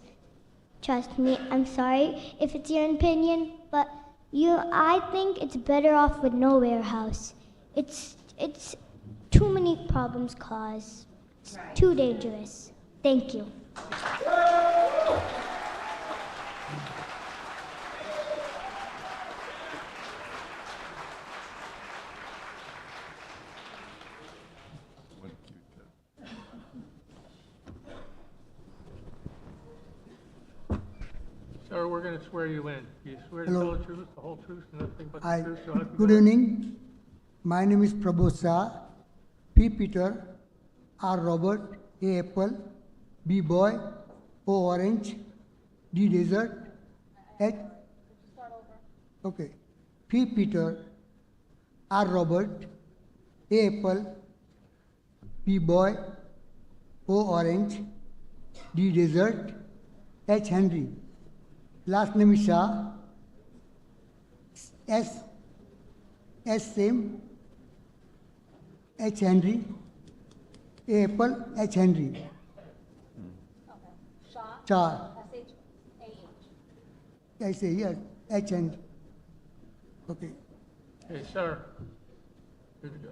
Trust me, I'm sorry if it's your opinion, but I think it's better off with no warehouse. It's too many problems caused. It's too dangerous. Thank you. Sir, we're going to swear you in. You swear to tell the truth, the whole truth, and nothing but the truth? So help you Good God? evening. My name is Prabhu Shah, P. Peter, R. Robert, A. Apple, B. Boy, O. Orange, D. Desert, H. Okay. P. Peter, R. Robert, A. Apple, B. Boy, O. Orange, D. Desert, H. Henry. Last name is Shah, S same, H. Henry, A. Apple, H. Henry. Shah. I say yes. H Henry. Okay. Okay, sir.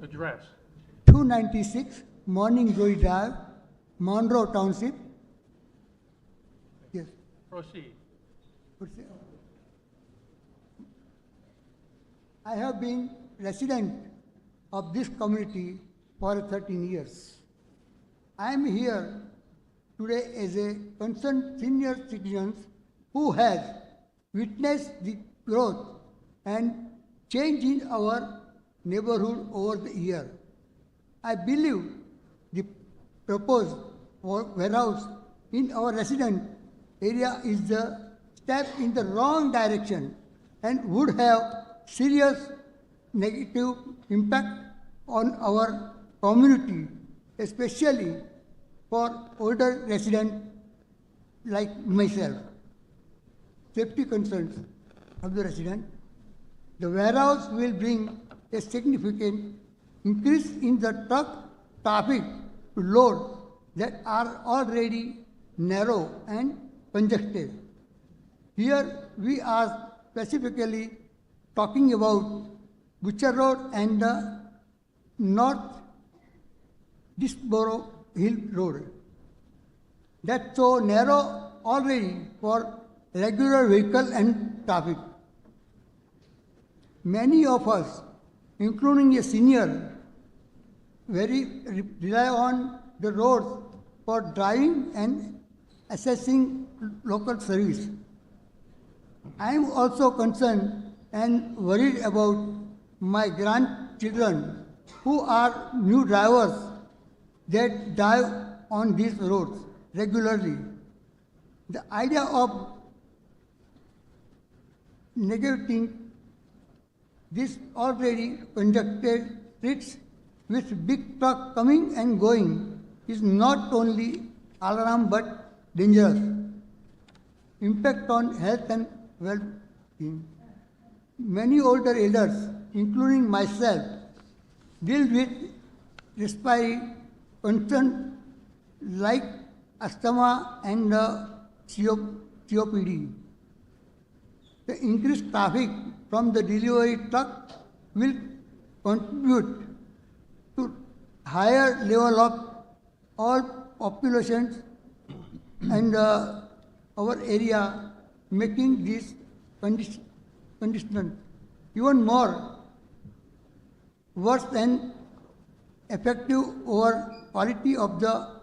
Address. 296 Morning Glory Drive, Monroe Township. Yes. Proceed. I have been resident of this community for 13 years. I am here today as a concerned senior citizen who has witnessed the growth and change in our neighborhood over the year. I believe the proposed warehouse in our resident area is the step in the wrong direction and would have serious negative impact on our community, especially for older residents like myself. Safety concerns of the resident. The warehouse will bring a significant increase in the truck traffic to loads that are already narrow and congested. Here we are specifically talking about Butcher Road and the North Disboro Hill Road. That's so narrow already for regular vehicle and traffic. Many of us, including a senior, rely on the roads for driving and accessing local service. I am also concerned and worried about my grandchildren who are new drivers that drive on these roads regularly. The idea of negating this already congested streets with big truck coming and going is not only alarming but dangerous. Impact on health and well-being. Many older elders, including myself, deal with respiratory concerns like asthma and COPD. The increased traffic from the delivery truck will contribute to higher level of all populations and our area, making this condition even more worse and effective over quality of the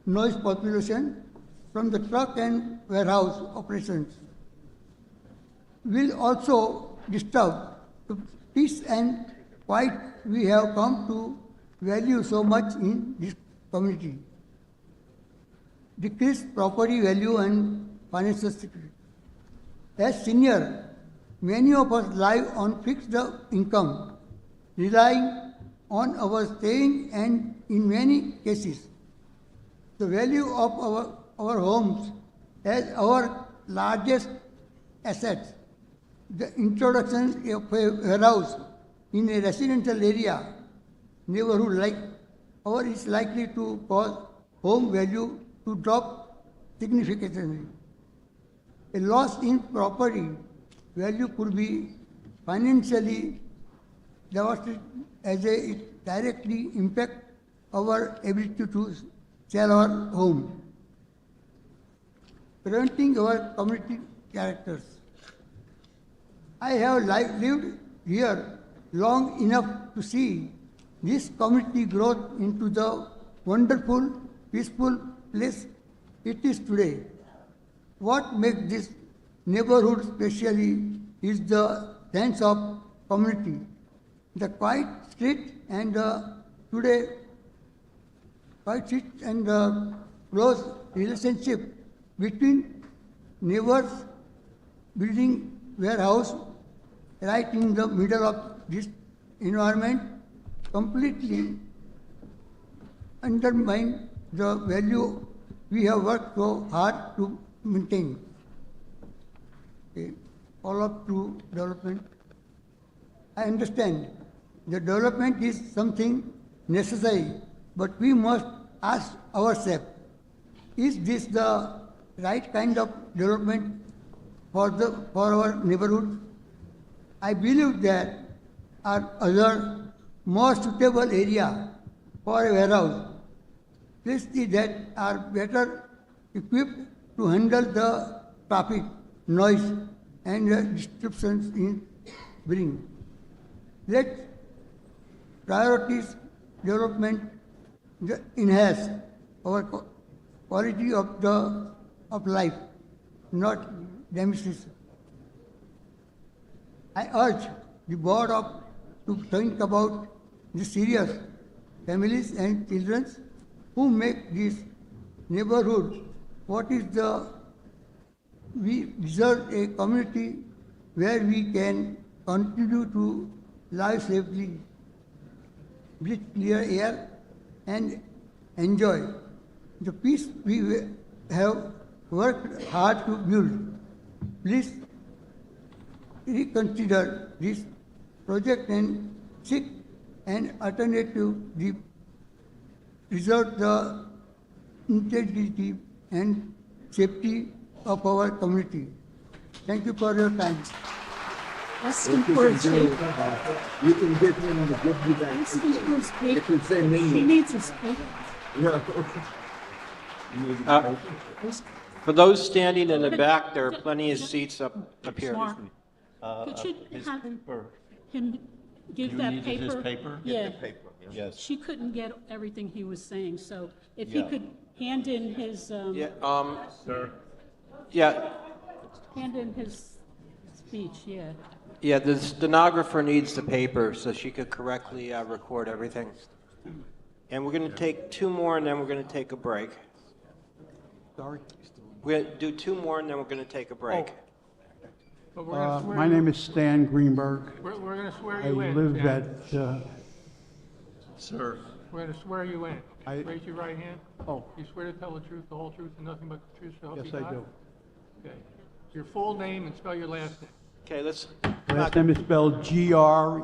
noise population from the truck and warehouse operations. Will also disturb the peace and quiet we have come to value so much in this community. Decrease property value and financial security. As senior, many of us live on fixed income, relying on our staying and in many cases, the value of our homes as our largest assets. The introduction of a warehouse in a residential area, neighborhood like ours is likely to cause home value to drop significantly. A loss in property value could be financially devastating as it directly impact our ability to sell our home, preventing our community characters. I have lived here long enough to see this community growth into the wonderful, peaceful place it is today. What makes this neighborhood specially is the sense of community. The quiet street and close relationship between neighbors, building warehouse right in the middle of this environment completely undermine the value we have worked so hard to maintain. Okay. Follow-up to development. I understand the development is something necessary, but we must ask ourselves, is this the right kind of development for our neighborhood. I believe that are other more suitable area for a warehouse, places that are better equipped to handle the traffic, noise, and the disruptions in bring. Let priorities development enhance our quality of life, not diminish. I urge the board to think about the serious families and children who make this neighborhood what is we deserve a community where we can continue to live safely, breathe clear air, and enjoy the peace we have worked hard to build. Please reconsider this project and seek an alternative that preserve the integrity and safety of our community. Thank you for your time. Asking for his paper. You can get him to give you that. Asking for his You paper. can say me. He needs his paper. Yeah. For those standing in the back, there are plenty of seats up here. Mark, could you have him give that paper? his paper? Yeah. Yes. She couldn't get everything he was saying, so if he could hand in his, Yeah, Sir. yeah, hand in his speech, yeah. yeah, the stenographer needs the paper so she could correctly record everything. And we're going to take two more, and then we're going to take a break. Sorry? We're going to do two more, and then we're going to take a break. But we're gonna swear My you- name is Stan Greenberg. We're going to swear I you in. live Stan. at, Sir. We're going to swear you in. I- Raise your right hand. Oh. You swear to tell the truth, the whole truth, and nothing but the truth, so help you yes, God? I do. Okay. Your full name and spell your last name. Okay, let's, Last name is spelled Greenberg.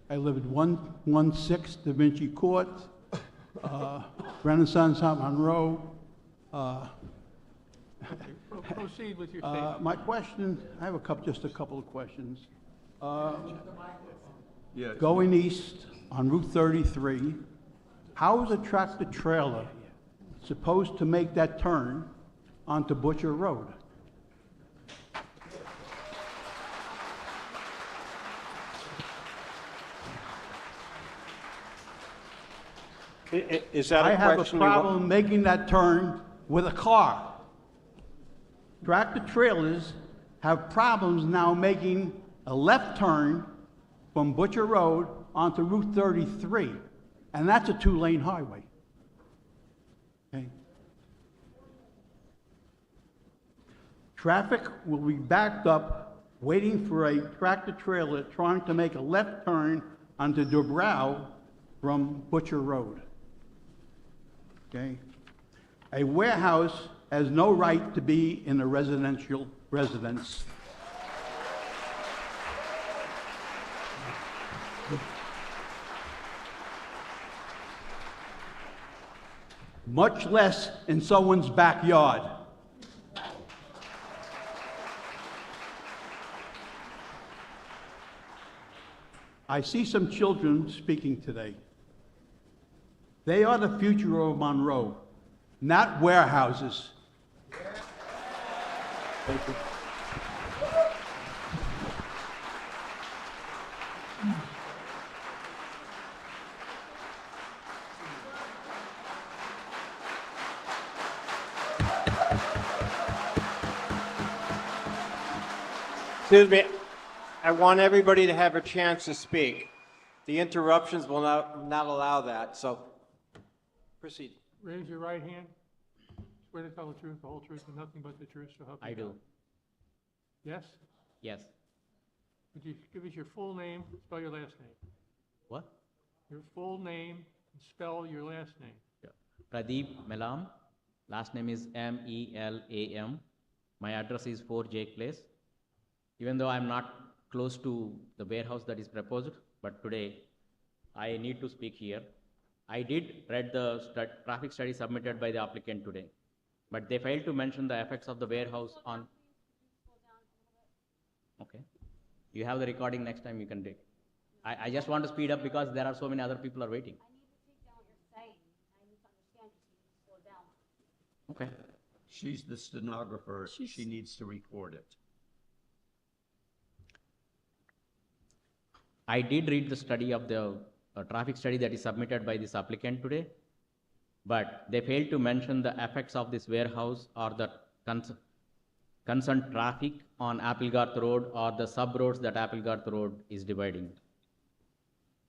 I live at 116 Da Vinci Court, Renaissance at Monroe. Proceed with your statement. My question, I have just a couple of questions. Yes. Going east on Route 33, how is a tractor trailer supposed to make that turn onto Butcher Road? is that I a have a question? you want- problem making that turn with a car. Tractor trailers have problems now making a left turn from Butcher Road onto Route 33, and that's a two-lane highway. Okay? Traffic will be backed up waiting for a tractor trailer trying to make a left turn onto Dubrow from Butcher Road. Okay? A warehouse has no right to be in a residential residence. Much less in someone's backyard. I see some children speaking today. They are the future of Monroe, not warehouses. Thank you. Excuse me, I want everybody to have a chance to speak. The interruptions will not allow that, so proceed. Raise your right hand. Swear to tell the truth, the whole truth, and nothing but the truth, so help you I do. God. Yes? Yes. Would you give us your full name, spell your last name? What? Your full name and spell your last name. Pradeep Melam. Last name is Melam. My address is 4 Jake Place. Even though I'm not close to the warehouse that is proposed, but today I need to speak here. I did read the traffic study submitted by the applicant today. but they failed to mention the effects of the warehouse on. Okay. You have the recording, next time you can take. I just want to speed up because there are so many other people are waiting. Okay. She's the stenographer. She needs to record it. I did read the study of the traffic study that is submitted by this applicant today, but they failed to mention the effects of this warehouse or the concerned traffic on Applegarth Road or the sub-roads that Applegarth Road is dividing.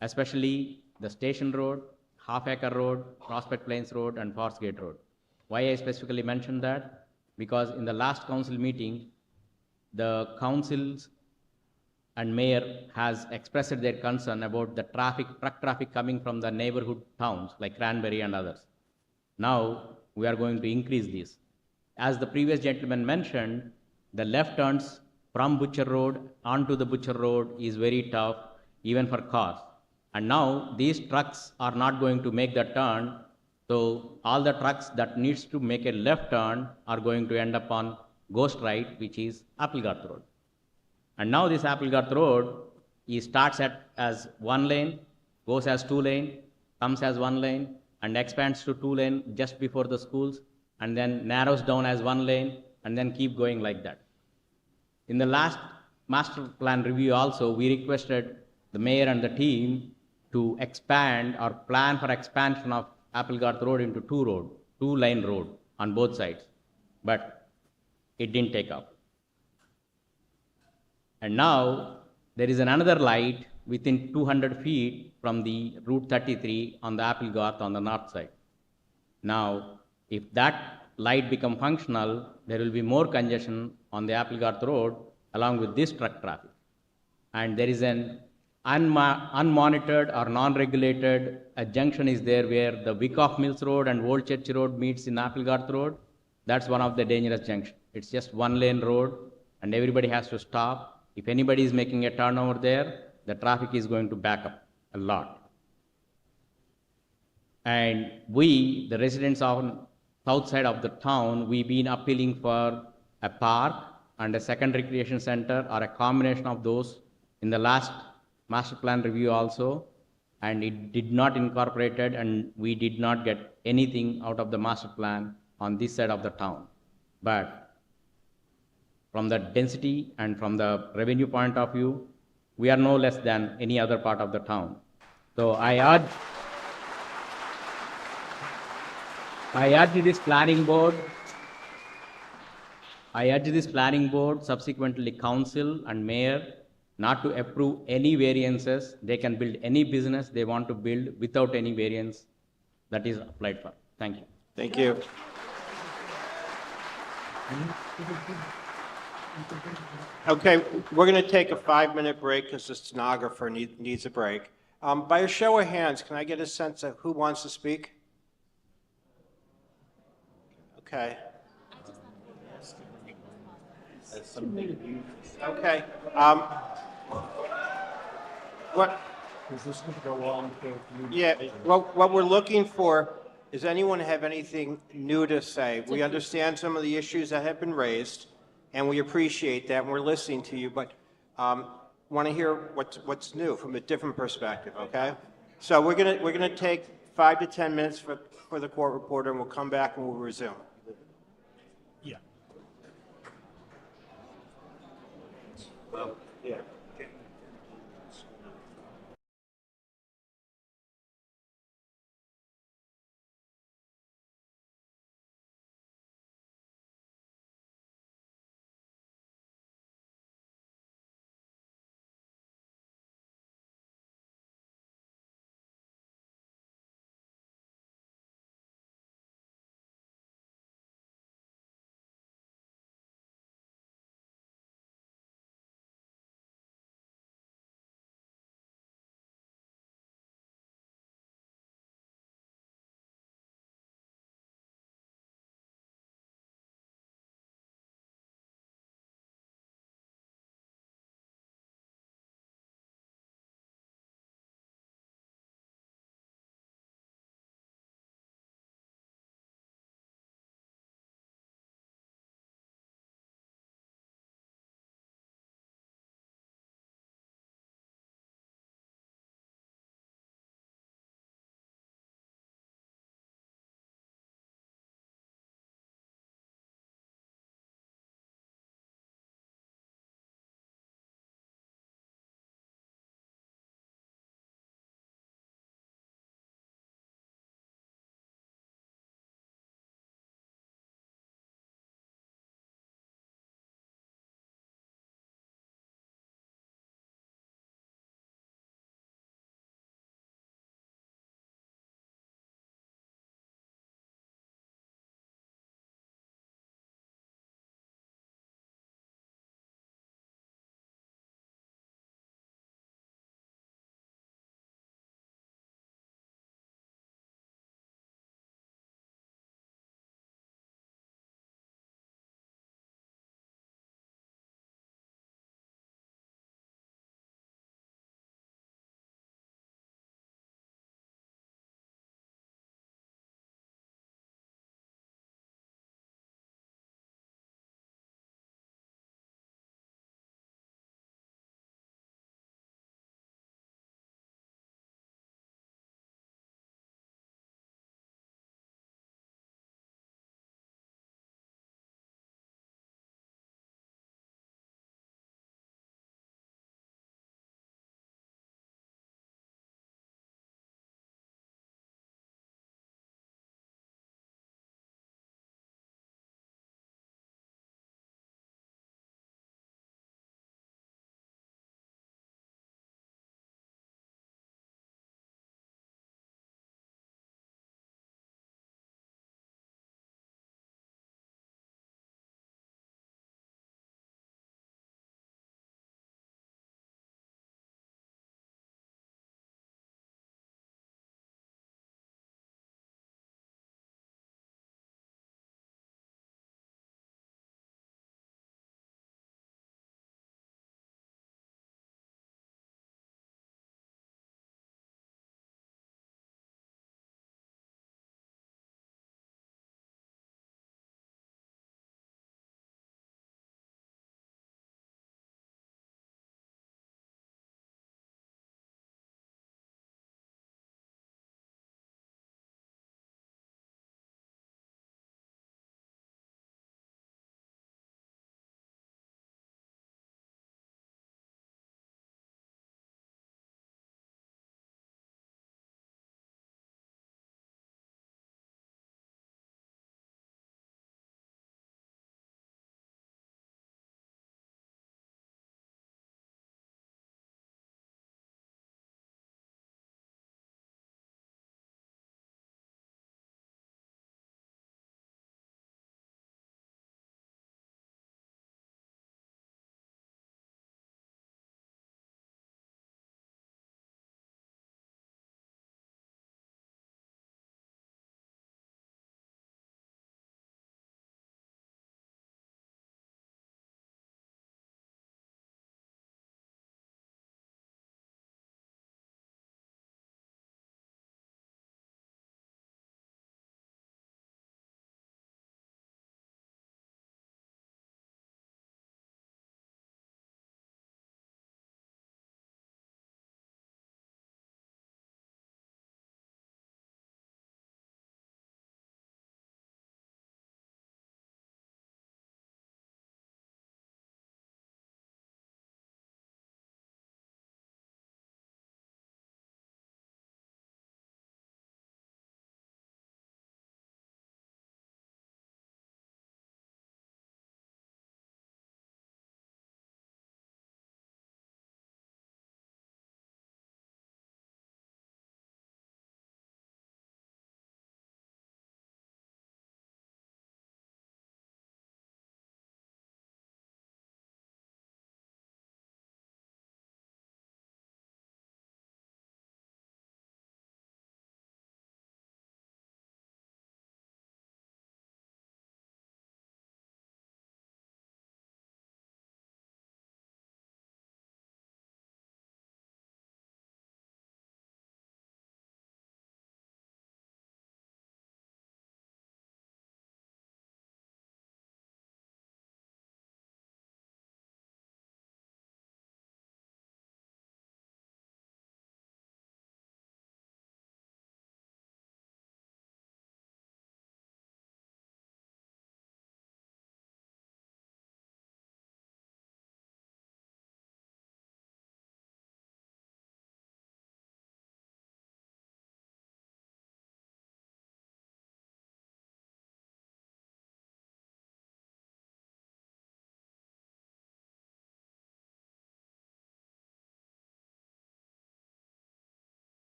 Especially the Station Road, Half Acre Road, Prospect Plains Road, and Forest Gate Road. Why I specifically mentioned that? Because in the last council meeting, the councils and mayor has expressed their concern about the truck traffic coming from the neighborhood towns like Cranberry and others. Now we are going to increase this. As the previous gentleman mentioned, the left turns from Butcher Road onto the Butcher Road is very tough, even for cars. And now these trucks are not going to make the turn, so all the trucks that needs to make a left turn are going to end up on Ghost Ride, which is Applegarth Road. And now this Applegarth Road, starts as 1 lane, goes as 2 lane, comes as 1 lane, and expands to 2 lane just before the schools, and then narrows down as 1 lane, and then keep going like that. In the last master plan review also, we requested the mayor and the team to expand or plan for expansion of Applegarth Road into 2-lane road on both sides, but it didn't take up. And now there is another light within 200 feet from the Route 33 on the Applegarth on the north side. Now, if that light become functional, there will be more congestion on the Applegarth Road along with this truck traffic. And there is an unmonitored or non-regulated junction is there where the Wyckoff Mills Road and Old Church Road meets in Applegarth Road. That's one of the dangerous junction. It's just 1-lane road and everybody has to stop. If anybody is making a turn over there, the traffic is going to back up a lot. And we, the residents on south side of the town, we've been appealing for a park and a second recreation center or a combination of those in the last master plan review also, and it did not incorporate it, and we did not get anything out of the master plan on this side of the town. But from the density and from the revenue point of view, we are no less than any other part of the town. So I urge this planning board, subsequently council and mayor, not to approve any variances. They can build any business they want to build without any variance that is applied for. Thank you. Thank you. Okay, we're going to take a 5-minute break because the stenographer needs a break. By a show of hands, can I get a sense of who wants to speak? Okay. Okay. What? Is this going to go on for Yeah, well, what we're looking for, does anyone have anything new to say? We understand some of the issues that have been raised, and we appreciate that, and we're listening to you, but want to hear what's new from a different perspective, okay? So we're gonna take 5 to 10 minutes for the court reporter, and we'll come back and we'll resume. Yeah. Well, yeah.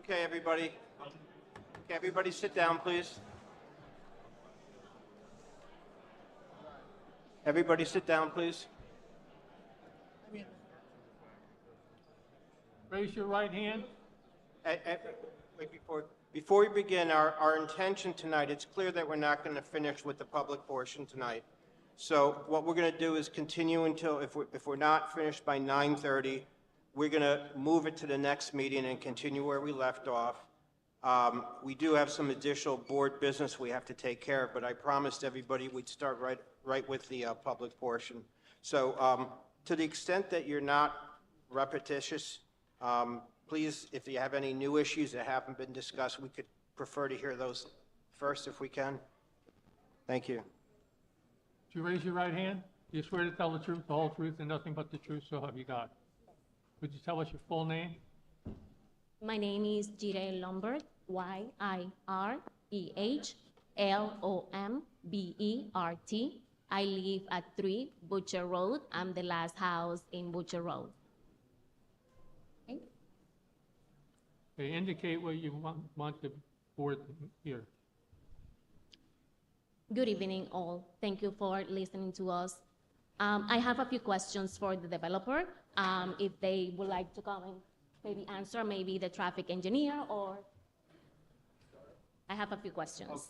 Okay, everybody. Okay, everybody sit down, please. Everybody sit down, please. Raise your right hand. Wait, before we begin, our intention tonight, it's clear that we're not going to finish with the public portion tonight. So what we're going to do is continue until, if we're not finished by 9:30, we're going to move it to the next meeting and continue where we left off. We do have some additional board business we have to take care of, but I promised everybody we'd start right with the public portion. So to the extent that you're not repetitious, please, if you have any new issues that haven't been discussed, we could prefer to hear those first if we can. Thank you. Do you raise your right hand? Do you swear to tell the truth, the whole truth, and nothing but the truth, so help you God? Would you tell us your full name? My name is Jireh Lombard, YIREHLOMBERT. I live at 3 Butcher Road. I'm the last house in Butcher Road. Okay. Okay, indicate what you want the board to hear. Good evening, all. Thank you for listening to us. I have a few questions for the developer. If they would like to come and maybe answer, maybe the traffic engineer, or I have a few questions.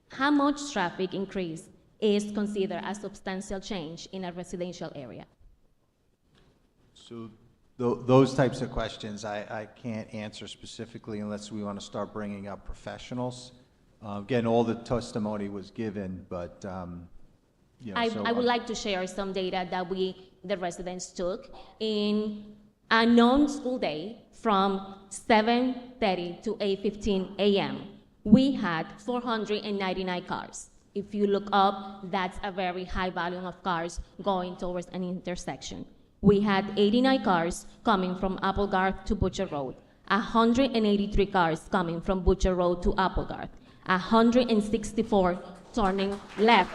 How much traffic increase is considered a substantial change in a residential area? So those types of questions I can't answer specifically unless we want to start bringing up professionals. Again, all the testimony was given, but you know, I would like to share some data that the residents took. In a non-school day from 7:30 to 8:15 a.m., we had 499 cars. If you look up, that's a very high volume of cars going towards an intersection. We had 89 cars coming from Applegarth to Butcher Road, 183 cars coming from Butcher Road to Applegarth, 164 turning left.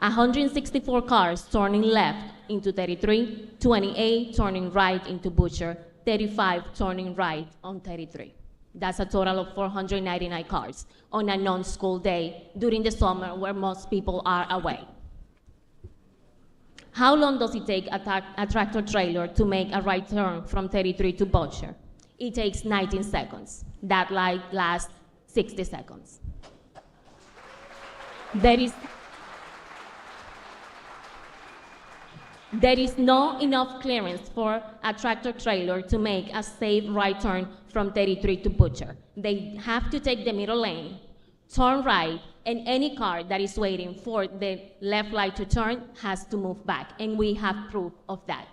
164 cars turning left into 33, 28 turning right into Butcher, 35 turning right on 33. That's a total of 499 cars on a non-school day during the summer where most people are away. How long does it take a tractor trailer to make a right turn from 33 to Butcher? It takes 19 seconds. That light lasts 60 seconds. There is not enough clearance for a tractor trailer to make a safe right turn from 33 to Butcher. They have to take the middle lane, turn right, and any car that is waiting for the left light to turn has to move back, and we have proof of that.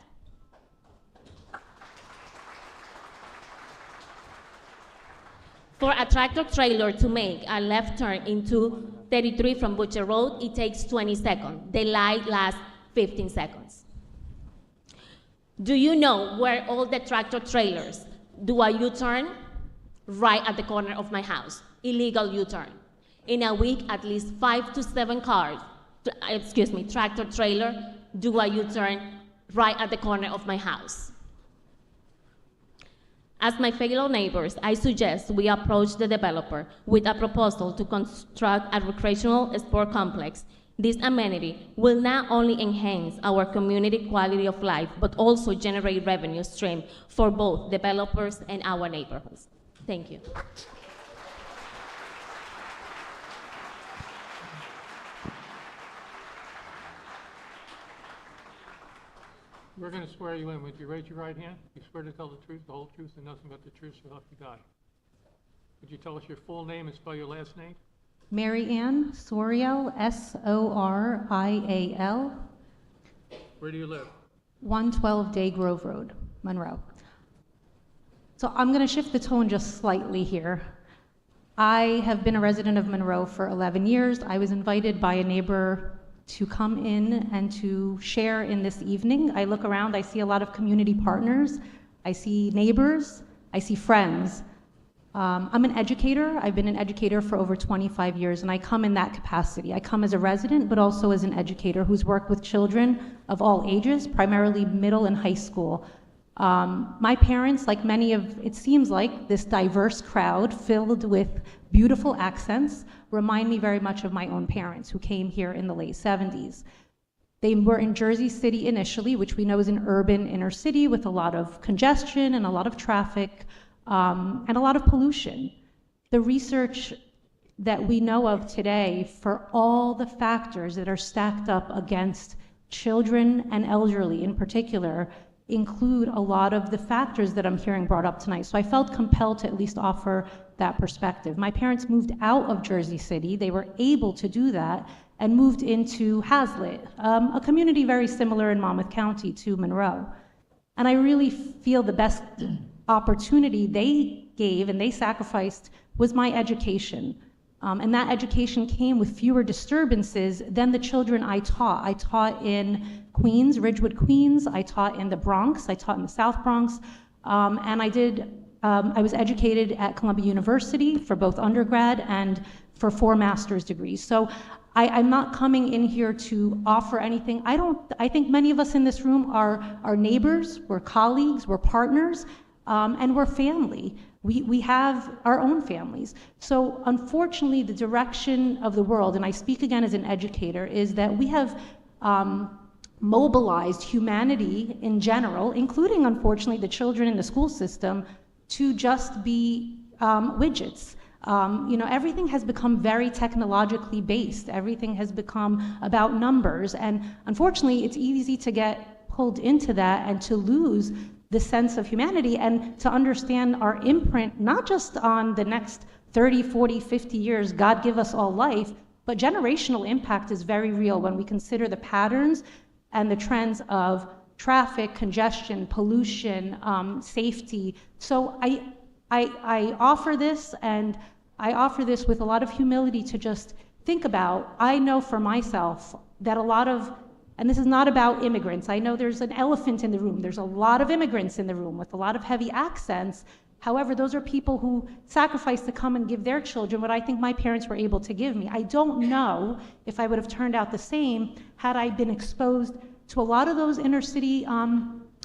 For a tractor trailer to make a left turn into 33 from Butcher Road, it takes 20 seconds. The light lasts 15 seconds. Do you know where all the tractor trailers do a U-turn? Right at the corner of my house, illegal U-turn. In a week, at least 5 to 7 tractor trailer do a U-turn right at the corner of my house. As my fellow neighbors, I suggest we approach the developer with a proposal to construct a recreational sport complex. This amenity will not only enhance our community quality of life, but also generate revenue stream for both developers and our neighborhoods. Thank you. We're going to swear you in. Would you raise your right hand? You swear to tell the truth, the whole truth, and nothing but the truth, so help you God. Would you tell us your full name and spell your last name? Mary Ann Sorial, Sorial. Where do you live? 112 Day Grove Road, Monroe. So I'm going to shift the tone just slightly here. I have been a resident of Monroe for 11 years. I was invited by a neighbor to come in and to share in this evening. I look around, I see a lot of community partners, I see neighbors, I see friends. I'm an educator. I've been an educator for over 25 years, and I come in that capacity. I come as a resident, but also as an educator who's worked with children of all ages, primarily middle and high school. My parents, like many of, it seems like, this diverse crowd filled with beautiful accents, remind me very much of my own parents who came here in the late 70s. They were in Jersey City initially, which we know is an urban inner city with a lot of congestion and a lot of traffic, and a lot of pollution. The research that we know of today for all the factors that are stacked up against children and elderly in particular include a lot of the factors that I'm hearing brought up tonight. So I felt compelled to at least offer that perspective. My parents moved out of Jersey City. They were able to do that and moved into Hazlitt, a community very similar in Monmouth County to Monroe. And I really feel the best opportunity they gave and they sacrificed was my education. And that education came with fewer disturbances than the children I taught. I taught in Queens, Ridgewood, Queens. I taught in the Bronx. I taught in the South Bronx. And I was educated at Columbia University for both undergrad and for 4 master's degrees. So I'm not coming in here to offer anything. I think many of us in this room are neighbors, we're colleagues, we're partners, and we're family. We have our own families. So unfortunately, the direction of the world, and I speak again as an educator, is that we have mobilized humanity in general, including unfortunately the children in the school system, to just be widgets. Everything has become very technologically based. Everything has become about numbers. And unfortunately, it's easy to get pulled into that and to lose the sense of humanity and to understand our imprint, not just on the next 30, 40, 50 years, God give us all life, but generational impact is very real when we consider the patterns and the trends of traffic, congestion, pollution, safety. So I offer this, and I offer this with a lot of humility to just think about. I know for myself that a lot of, and this is not about immigrants. I know there's an elephant in the room. There's a lot of immigrants in the room with a lot of heavy accents. However, those are people who sacrifice to come and give their children what I think my parents were able to give me. I don't know if I would have turned out the same had I been exposed to a lot of those inner city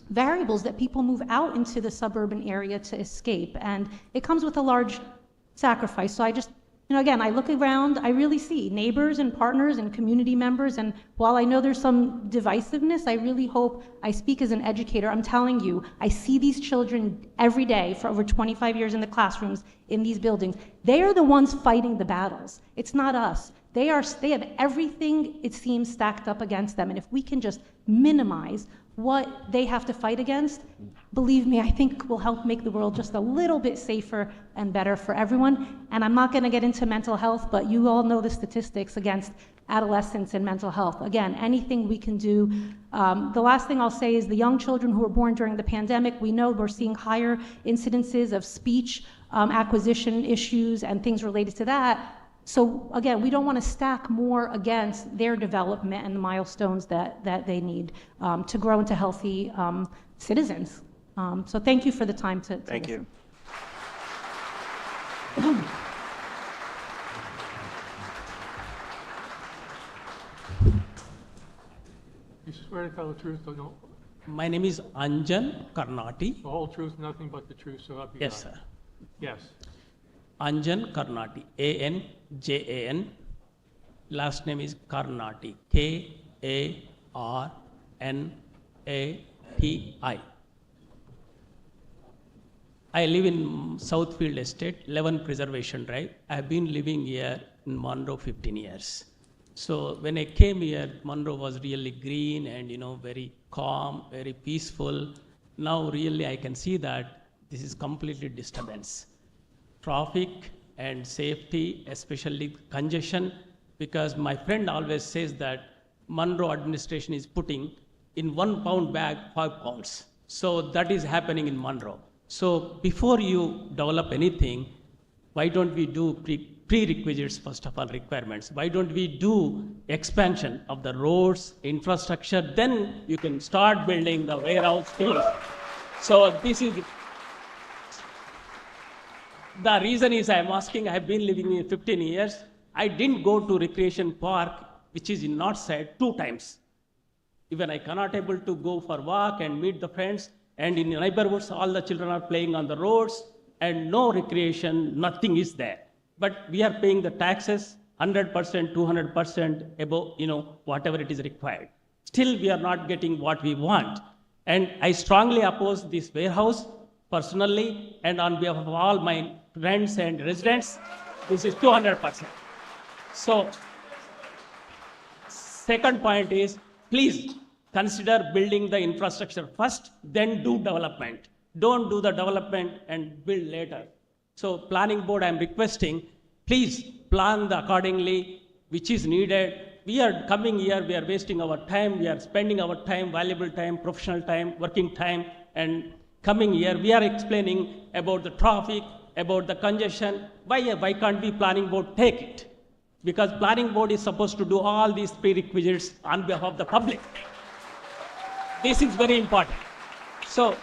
variables that people move out into the suburban area to escape. And it comes with a large sacrifice. So I just, again, I look around, I really see neighbors and partners and community members, and while I know there's some divisiveness, I really hope I speak as an educator. I'm telling you, I see these children every day for over 25 years in the classrooms in these buildings. They are the ones fighting the battles. It's not us. They have everything, it seems, stacked up against them, and if we can just minimize what they have to fight against, believe me, I think will help make the world just a little bit safer and better for everyone. And I'm not going to get into mental health, but you all know the statistics against adolescents and mental health. Again, anything we can do. The last thing I'll say is the young children who were born during the pandemic, we know we're seeing higher incidences of speech acquisition issues and things related to that. So again, we don't want to stack more against their development and the milestones that they need to grow into healthy citizens. So thank you for the time to Thank you. You swear to tell the truth, so don't. My name is Anjan Karnati. The whole truth, nothing but the truth, so help you Yes, God. sir. Yes. Anjan Karnati, Anjan. Last name is Karnati, Karnati. I live in Southfield Estate, 11 Preservation Drive. I've been living here in Monroe 15 years. So when I came here, Monroe was really green and very calm, very peaceful. Now really I can see that this is completely disturbance. Traffic and safety, especially congestion, because my friend always says that Monroe administration is putting in 1 pound bag 5 pounds. So that is happening in Monroe. So before you develop anything, why don't we do prerequisites, first of all, requirements? Why don't we do expansion of the roads, infrastructure, then you can start building the warehouse things. So this is The reason is I'm asking, I've been living here 15 years. I didn't go to recreation park, which is in north side, 2 times. Even I cannot able to go for walk and meet the friends. And in the neighborhoods, all the children are playing on the roads and no recreation, nothing is there. But we are paying the taxes 100%, 200% above, whatever it is required. Still, we are not getting what we want. And I strongly oppose this warehouse personally and on behalf of all my friends and residents. This is 200%. So, second point is, please consider building the infrastructure first, then do development. Don't do the development and build later. So planning board, I'm requesting, please plan accordingly, which is needed. We are coming here, we are wasting our time, we are spending our time, valuable time, professional time, working time, and coming here, we are explaining about the traffic, about the congestion. Why can't we planning board take it? Because planning board is supposed to do all these prerequisites on behalf of the public. This is very important. So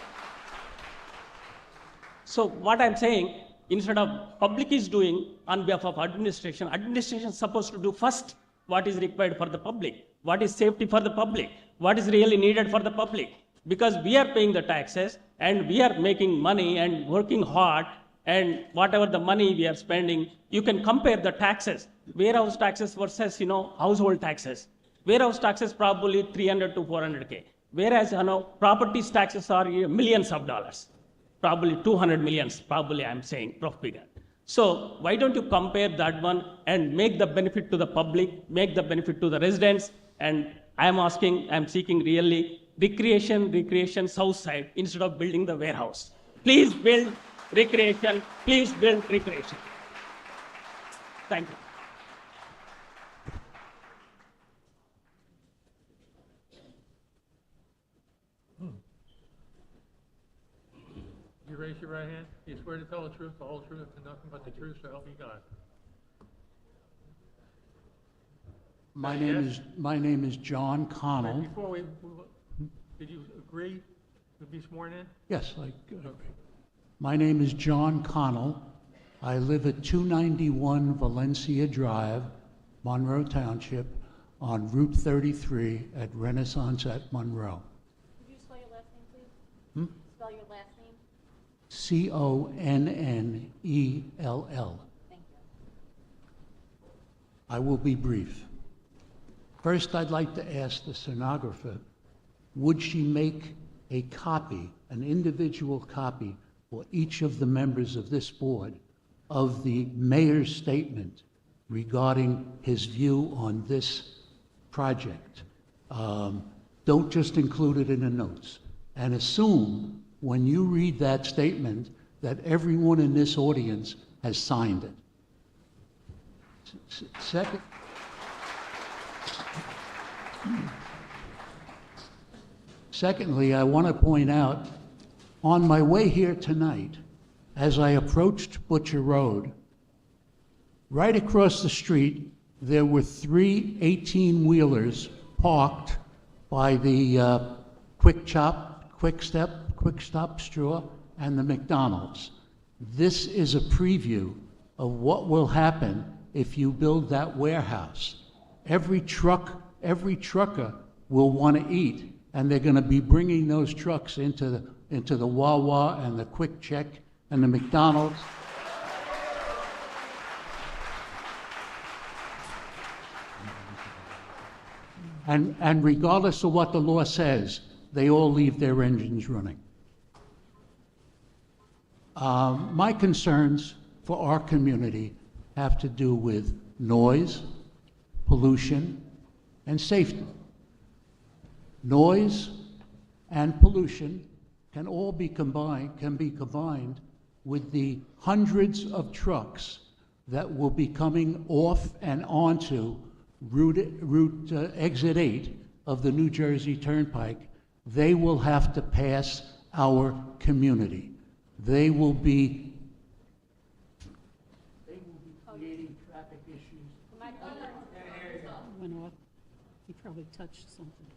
what I'm saying, instead of public is doing on behalf of administration is supposed to do first what is required for the public, what is safety for the public, what is really needed for the public. Because we are paying the taxes and we are making money and working hard, and whatever the money we are spending, you can compare the taxes, warehouse taxes versus household taxes. Warehouse taxes probably 300 to 400K, whereas properties taxes are millions of dollars, probably 200 millions, probably I'm saying rough figure. So why don't you compare that one and make the benefit to the public, make the benefit to the residents? And I'm seeking really recreation south side instead of building the warehouse. Please build recreation, please build recreation. Thank you. You raise your right hand. You swear to tell the truth, the whole truth, and nothing but the truth, so help you God. My name is John Connell. Wait, before we move on, did you agree to be sworn in? Yes, Okay. my name is John Connell. I live at 291 Valencia Drive, Monroe Township, on Route 33 at Renaissance at Monroe. Could you spell your last name, please? Spell your last name. Connell. Thank you. I will be brief. First, I'd like to ask the stenographer, would she make a copy, an individual copy, for each of the members of this board of the mayor's statement regarding his view on this project? Don't just include it in the notes, and assume when you read that statement that everyone in this audience has signed it. Secondly, I want to point out, on my way here tonight, as I approached Butcher Road, right across the street, there were 3 18-wheelers parked by the Quick Stop Straw, and the McDonald's. This is a preview of what will happen if you build that warehouse. Every trucker will want to eat, and they're going to be bringing those trucks into the Wawa and the Quick Check and the McDonald's. And regardless of what the law says, they all leave their engines running. My concerns for our community have to do with noise, pollution, and safety. Noise and pollution can be combined with the hundreds of trucks that will be coming off and onto Route Exit 8 of the New Jersey Turnpike. They will have to pass our community. They will be creating traffic issues. Went off. He probably touched something.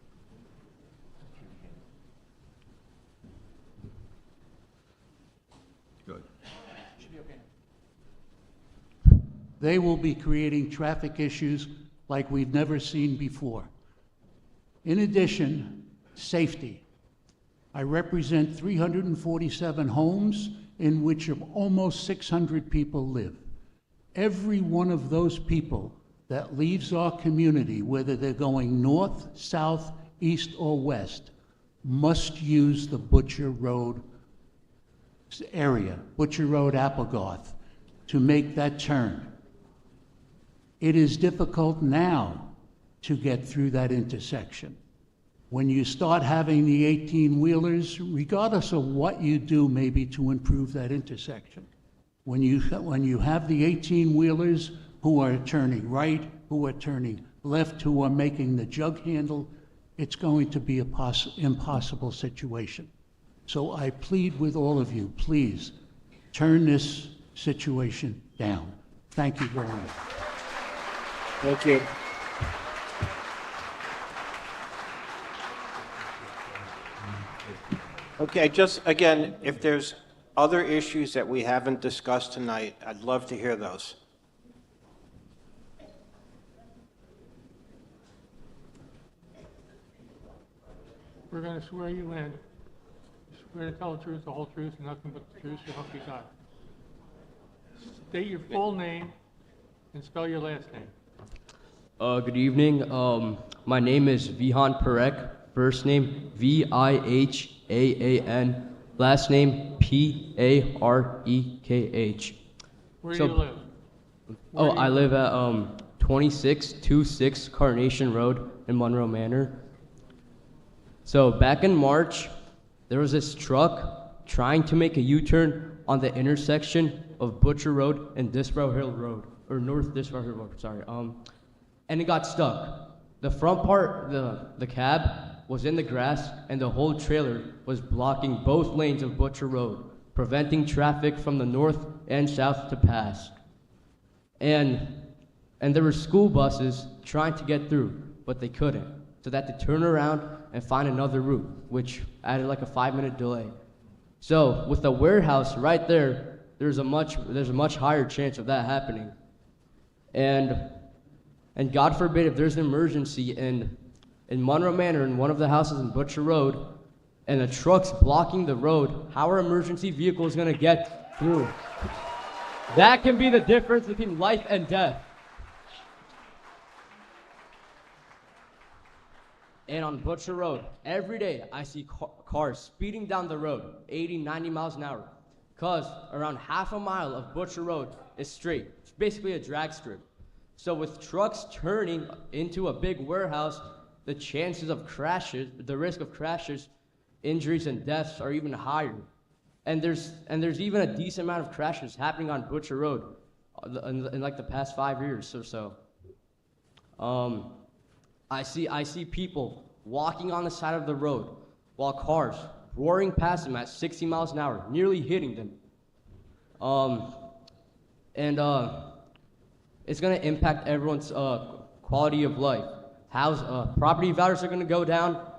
Good. Should be okay. they will be creating traffic issues like we've never seen before. In addition, safety. I represent 347 homes in which almost 600 people live. Every one of those people that leaves our community, whether they're going north, south, east, or west, must use the Butcher Road area, Butcher Road, Applegarth, to make that turn. It is difficult now to get through that intersection. When you start having the 18-wheelers, regardless of what you do maybe to improve that intersection, when you have the 18-wheelers who are turning right, who are turning left, who are making the jug handle, it's going to be an impossible situation. So I plead with all of you, please, turn this situation down. Thank you very much. Thank you. Okay, just again, if there's other issues that we haven't discussed tonight, I'd love to hear those. We're going to swear you in. You swear to tell the truth, the whole truth, and nothing but the truth, so help you God. State your full name and spell your last name. Good evening. My name is Vihan Parekh. First name Vihaan. Last name Parekh. Where do you live? I live at 2626 Carnation Road in Monroe Manor. So back in March, there was this truck trying to make a U-turn on the intersection of Butcher Road and Disbrow Hill Road, or North Disbrow Hill Road, sorry. And it got stuck. The front part, the cab, was in the grass, and the whole trailer was blocking both lanes of Butcher Road, preventing traffic from the north and south to pass. And there were school buses trying to get through, but they couldn't. So they had to turn around and find another route, which added like a 5-minute delay. So with the warehouse right there, there's a much higher chance of that happening. And God forbid if there's an emergency in Monroe Manor, in one of the houses in Butcher Road, and a truck's blocking the road, how are emergency vehicles gonna get through? That can be the difference between life and death. And on Butcher Road, every day I see cars speeding down the road, 80, 90 miles an hour, because around half a mile of Butcher Road is straight. It's basically a drag strip. So with trucks turning into a big warehouse, the chances of crashes, the risk of crashes, injuries, and deaths are even higher. And there's even a decent amount of crashes happening on Butcher Road in like the past 5 years or so. I see people walking on the side of the road while cars roaring past them at 60 miles an hour, nearly hitting them. It's going to impact everyone's quality of life. Property values are going to go down,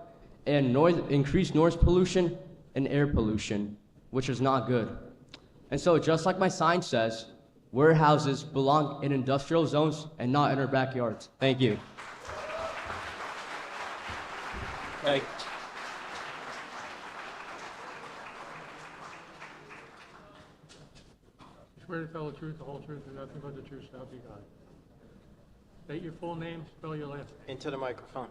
and increased noise pollution and air pollution, which is not good. And so, just like my sign says, warehouses belong in industrial zones and not in our backyards. Thank you. Okay. Swear to tell the truth, the whole truth, and nothing but the truth, so help you God. State your full name, spell your last name. Into the microphone.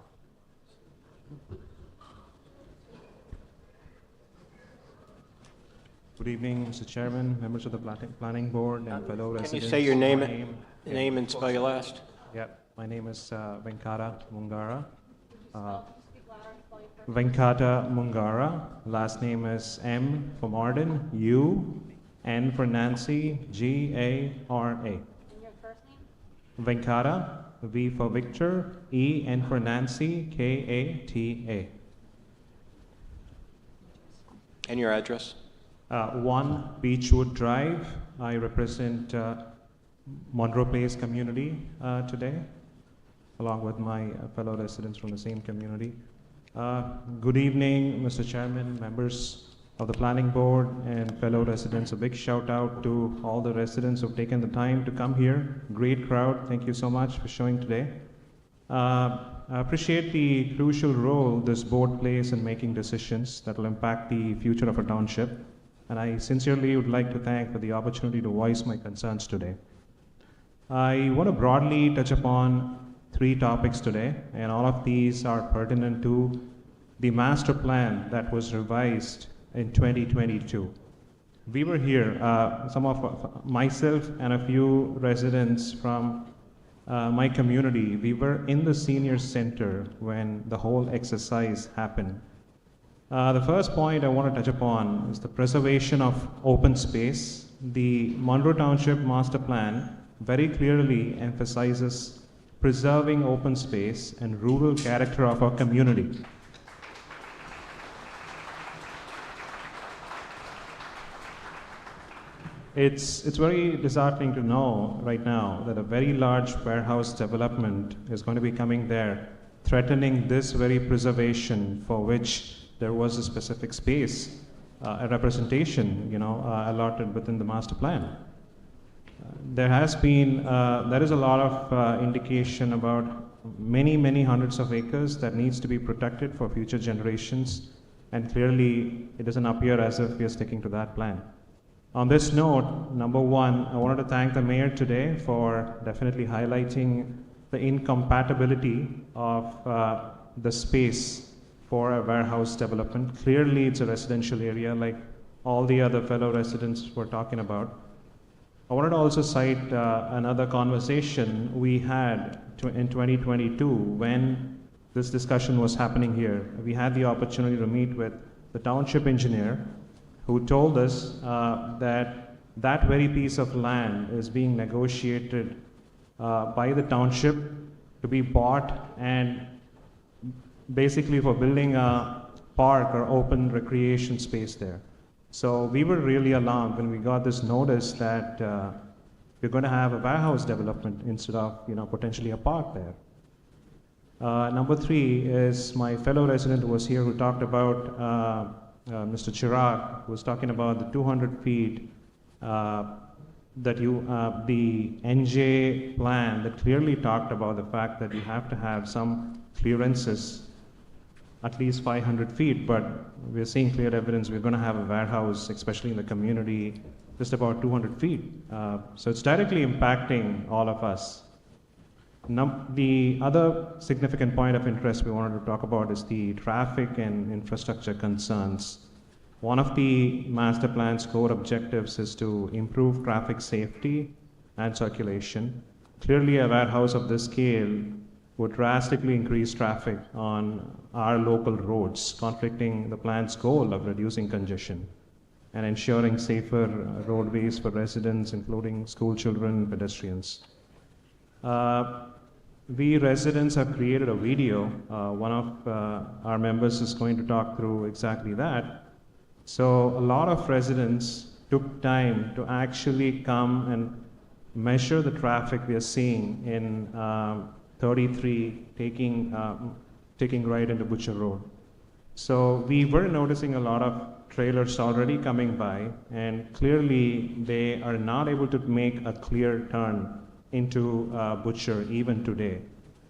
Good evening, Mr. Chairman, members of the Planning Board, and fellow residents. Can you say your name and spell your last? Yep, my name is Venkata Mungara. Venkata Mungara. Last name is M for Martin, U, N for Nancy, G-A-R-A. And your first name? Venkata, V for Victor, E, N for Nancy, K-A-T-A. And your address? 1 Beechwood Drive. I represent Monroe Place community today, along with my fellow residents from the same community. Good evening, Mr. Chairman, members of the planning board and fellow residents. A big shout out to all the residents who've taken the time to come here. Great crowd. Thank you so much for showing today. I appreciate the crucial role this board plays in making decisions that will impact the future of our township. And I sincerely would like to thank for the opportunity to voice my concerns today. I want to broadly touch upon 3 topics today, and all of these are pertinent to the master plan that was revised in 2022. We were here, some of myself and a few residents from my community, we were in the senior center when the whole exercise happened. The first point I want to touch upon is the preservation of open space. The Monroe Township Master Plan very clearly emphasizes preserving open space and rural character of our community. It's very disheartening to know right now that a very large warehouse development is going to be coming there, threatening this very preservation for which there was a specific space, a representation, allotted within the master plan. There is a lot of indication about many hundreds of acres that needs to be protected for future generations, and clearly it doesn't appear as if we are sticking to that plan. On this note, number 1, I wanted to thank the mayor today for definitely highlighting the incompatibility of the space for a warehouse development. Clearly, it's a residential area like all the other fellow residents were talking about. I wanted to also cite another conversation we had in 2022 when this discussion was happening here. We had the opportunity to meet with the township engineer who told us that very piece of land is being negotiated by the township to be bought and basically for building a park or open recreation space there. So we were really alarmed when we got this notice that we're going to have a warehouse development instead of potentially a park there. Number 3 is my fellow resident who was here who talked about Mr. Chirag was talking about the 200 feet that the NJ plan that clearly talked about the fact that you have to have some clearances, at least 500 feet, but we're seeing clear evidence we're going to have a warehouse, especially in the community, just about 200 feet. So it's directly impacting all of us. The other significant point of interest we wanted to talk about is the traffic and infrastructure concerns. One of the master plan's core objectives is to improve traffic safety and circulation. Clearly, a warehouse of this scale would drastically increase traffic on our local roads, conflicting the plan's goal of reducing congestion and ensuring safer roadways for residents, including school children and pedestrians. We residents have created a video. One of our members is going to talk through exactly that. So a lot of residents took time to actually come and measure the traffic we are seeing in 33 taking right into Butcher Road. So we were noticing a lot of trailers already coming by, and clearly they are not able to make a clear turn into Butcher even today.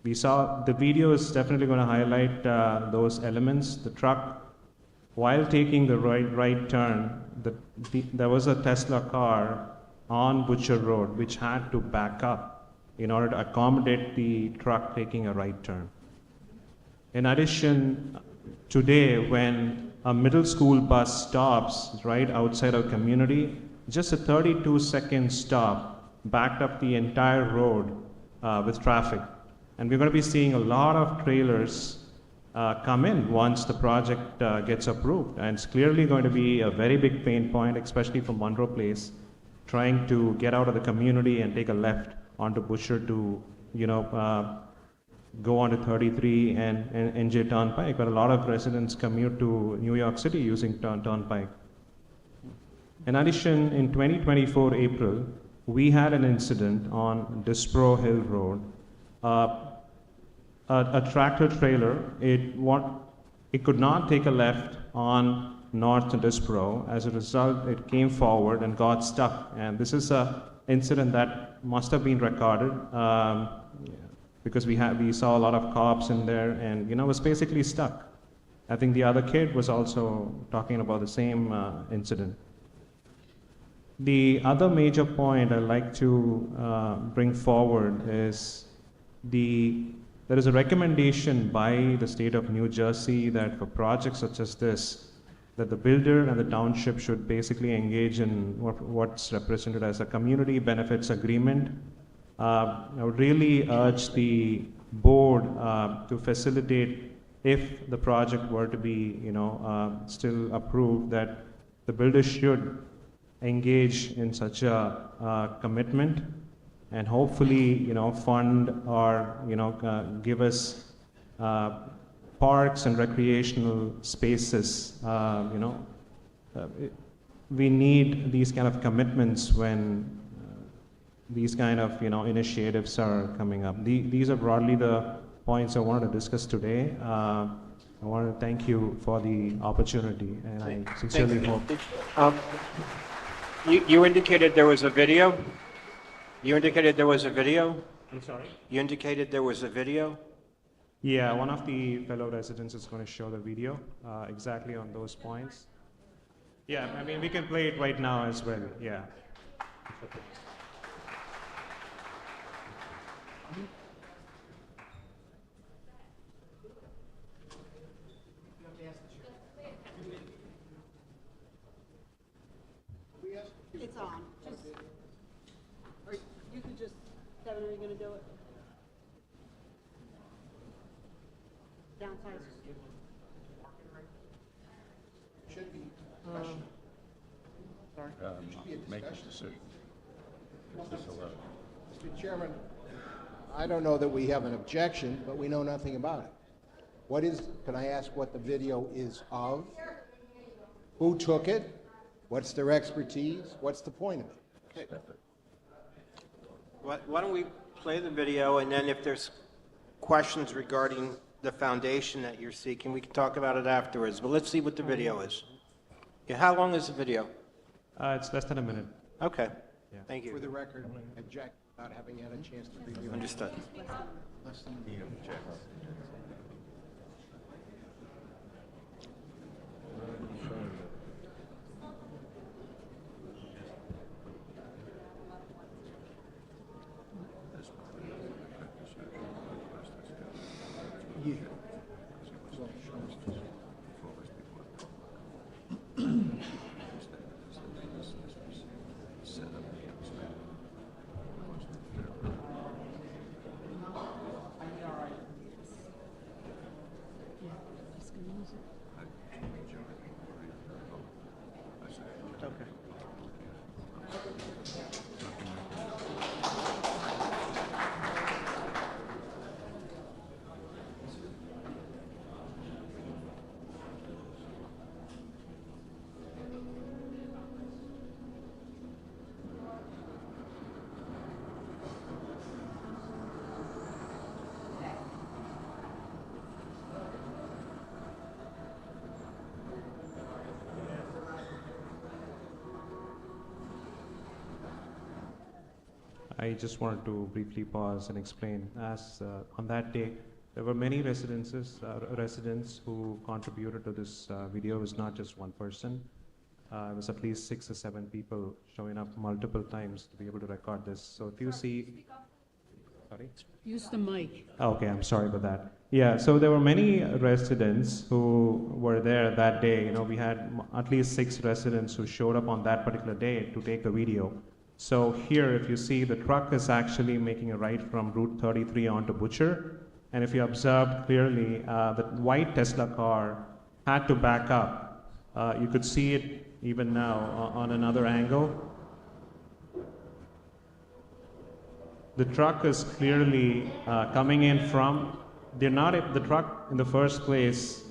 We saw the video is definitely going to highlight those elements. The truck, while taking the right turn, there was a Tesla car on Butcher Road which had to back up in order to accommodate the truck taking a right turn. In addition, today when a middle school bus stops right outside our community, just a 32-second stop backed up the entire road with traffic. And we're going to be seeing a lot of trailers come in once the project gets approved. And it's clearly going to be a very big pain point, especially for Monroe Place, trying to get out of the community and take a left onto Butcher to, go onto 33 and NJ Turnpike, but a lot of residents commute to New York City using Turnpike. In addition, in 2024 April, we had an incident on Dispro Hill Road. A tractor trailer, it could not take a left on North Disbrow. As a result, it came forward and got stuck. And this is an incident that must have been recorded because we saw a lot of cops in there, and was basically stuck. I think the other kid was also talking about the same incident. The other major point I'd like to bring forward is there is a recommendation by the state of New Jersey that for projects such as this, that the builder and the township should basically engage in what's represented as a community benefits agreement. I would really urge the board to facilitate, if the project were to be still approved, that the builder should engage in such a commitment, and hopefully fund or give us parks and recreational spaces. We need these kind of commitments when these kind of initiatives are coming up. These are broadly the points I wanted to discuss today. I want to thank you for the opportunity, and I sincerely hope. You indicated there was a video? You indicated there was a video? I'm sorry? You indicated there was a video? Yeah, one of the fellow residents is going to show the video exactly on those points. Yeah, I mean, we can play it right now as well, yeah. It's on. Or you could just, Kevin, are you going to do it? Downsize. Should be. Sorry. Should be a Make a discussion. decision. Mr. Chairman, I don't know that we have an objection, but we know nothing about it. Can I ask what the video is of? Who took it? What's their expertise? What's the point of it? Okay. Why don't we play the video, and then if there's questions regarding the foundation that you're seeking, we can talk about it afterwards. But let's see what the video is. Yeah, how long is the video? It's less than a minute. Okay. Yeah. Thank you. For the record, object not having had a chance to review it. Understood. I just wanted to briefly pause and explain. As on that day, there were many residents who contributed to this video. It was not just one person. It was at least 6 or 7 people showing up multiple times to be able to record this. So if you see, sorry? Use the mic. Okay, I'm sorry about that. Yeah, so there were many residents who were there that day. We had at least 6 residents who showed up on that particular day to take the video. So here, if you see, the truck is actually making a right from Route 33 onto Butcher. And if you observed clearly, the white Tesla car had to back up. You could see it even now on another angle. The truck is clearly coming in from, the truck in the first place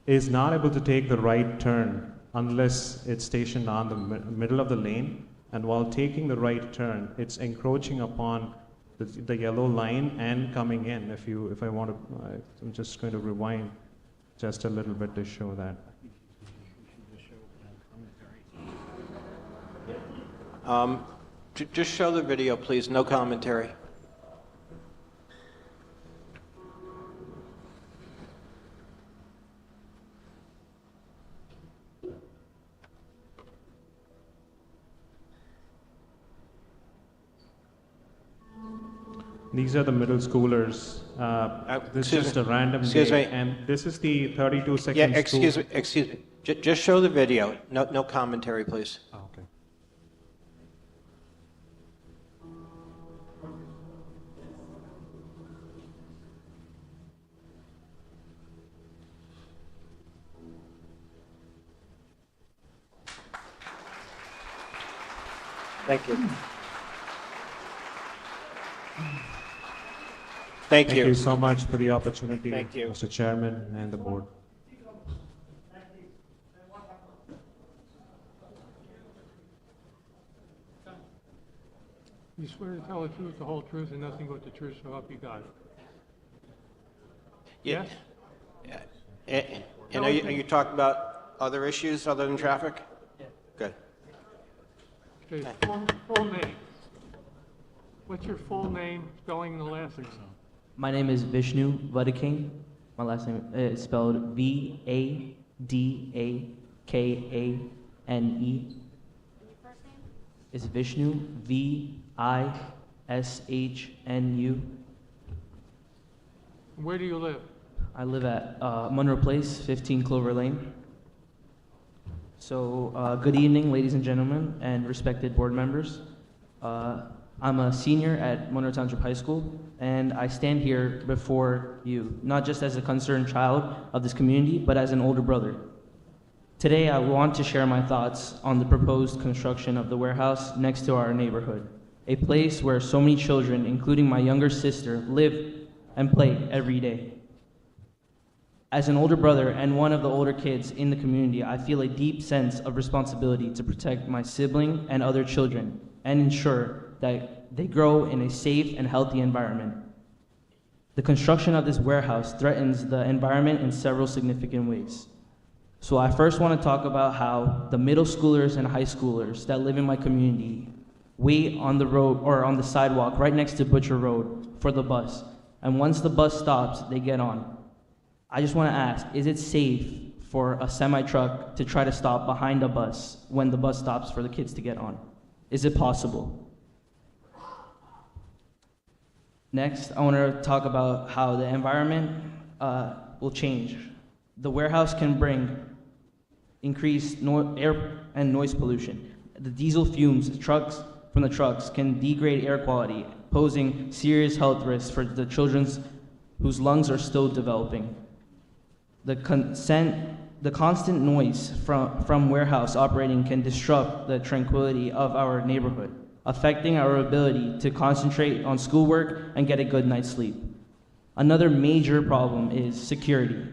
is not able to take the right turn unless it's stationed on the middle of the lane. And while taking the right turn, it's encroaching upon the yellow line and coming in. If I want to, I'm just going to rewind. just a little bit to show that. Just show the video, please, no commentary. These are the middle schoolers. This is just a random excuse day, me. and this is the 32-second Yeah, excuse me. Just show the video. No commentary, please. Okay. Thank you. Thank you so much for the opportunity, Thank you. Mr. Chairman and the board. You swear to tell the truth, the whole truth, and nothing but the truth, so help you God. Yeah. Yes? And are you talking about other issues other than traffic? Yeah. Good. Okay, full name. What's your full name, spelling and the last name? My name is Vishnu Vadakane. My last name is spelled V-A-D-A-K-A-N-E. It's Vishnu, V-I-S-H-N-U. Where do you live? I live at Monroe Place, 15 Clover Lane. So, good evening, ladies and gentlemen, and respected board members. I'm a senior at Monroe Township High School, and I stand here before you, not just as a concerned child of this community, but as an older brother. Today, I want to share my thoughts on the proposed construction of the warehouse next to our neighborhood, a place where so many children, including my younger sister, live and play every day. As an older brother and one of the older kids in the community, I feel a deep sense of responsibility to protect my sibling and other children and ensure that they grow in a safe and healthy environment. The construction of this warehouse threatens the environment in several significant ways. So I first want to talk about how the middle schoolers and high schoolers that live in my community wait on the road or on the sidewalk right next to Butcher Road for the bus. And once the bus stops, they get on. I just want to ask, is it safe for a semi-truck to try to stop behind a bus when the bus stops for the kids to get on? Is it possible? Next, I want to talk about how the environment will change. The warehouse can bring increased air and noise pollution. The diesel fumes from the trucks can degrade air quality, posing serious health risks for the children whose lungs are still developing. The constant noise from warehouse operating can disrupt the tranquility of our neighborhood, affecting our ability to concentrate on schoolwork and get a good night's sleep. Another major problem is security.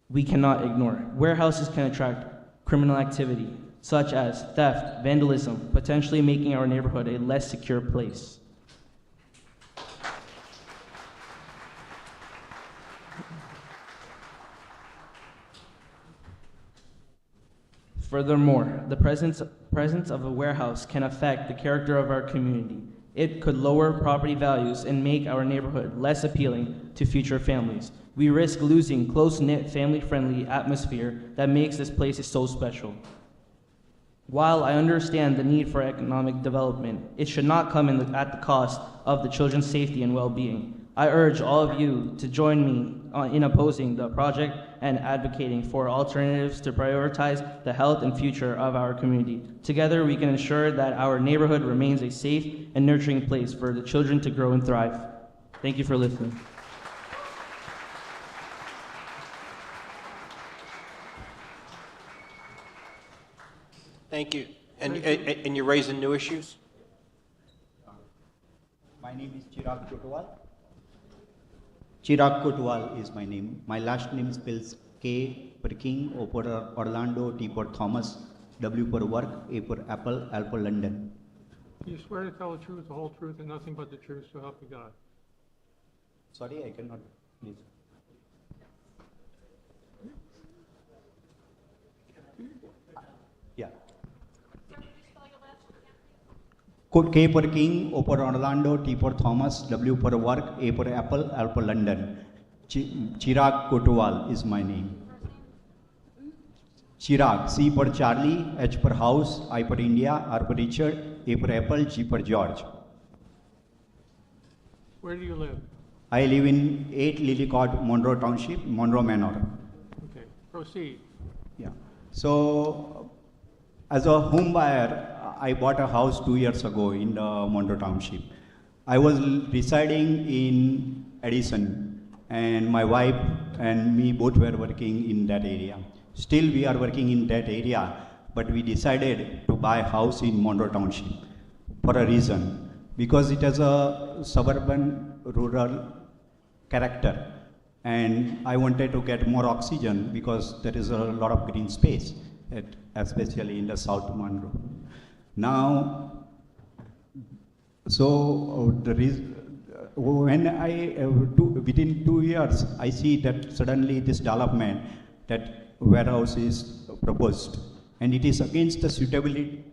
We cannot ignore. Warehouses can attract criminal activity, such as theft, vandalism, potentially making our neighborhood a less secure place. Furthermore, the presence of a warehouse can affect the character of our community. It could lower property values and make our neighborhood less appealing to future families. We risk losing close-knit, family-friendly atmosphere that makes this place so special. While I understand the need for economic development, it should not come at the cost of the children's safety and well-being. I urge all of you to join me in opposing the project and advocating for alternatives to prioritize the health and future of our community. Together, we can ensure that our neighborhood remains a safe and nurturing place for the children to grow and thrive. Thank you for listening. Thank you. And you're raising new issues? My name is Chirag Kotwal. Chirag Kotwal is my name. My last name spells K for King, O for Orlando, T for Thomas, W for work, A for Apple, L for London. You swear to tell the truth, the whole truth, and nothing but the truth, so help you God. Sorry, I cannot. Please. K for King, O for Orlando, T for Thomas, W for work, A for apple, L for London. Chirag Kotwal is my name. Chirag, C for Charlie, H for house, I for India, R for Richard, A for apple, G for George. Where do you live? I live in 8 Lily Court, Monroe Township, Monroe Manor. Okay, proceed. Yeah. So, as a home buyer, I bought a house 2 years ago in the Monroe Township. I was residing in Edison, and my wife and me both were working in that area. Still, we are working in that area, but we decided to buy a house in Monroe Township for a reason, because it has a suburban rural character, and I wanted to get more oxygen because there is a lot of green space, especially in the South Monroe. Now, so when within 2 years, I see that suddenly this development, that warehouse is proposed, and it is against the suitability.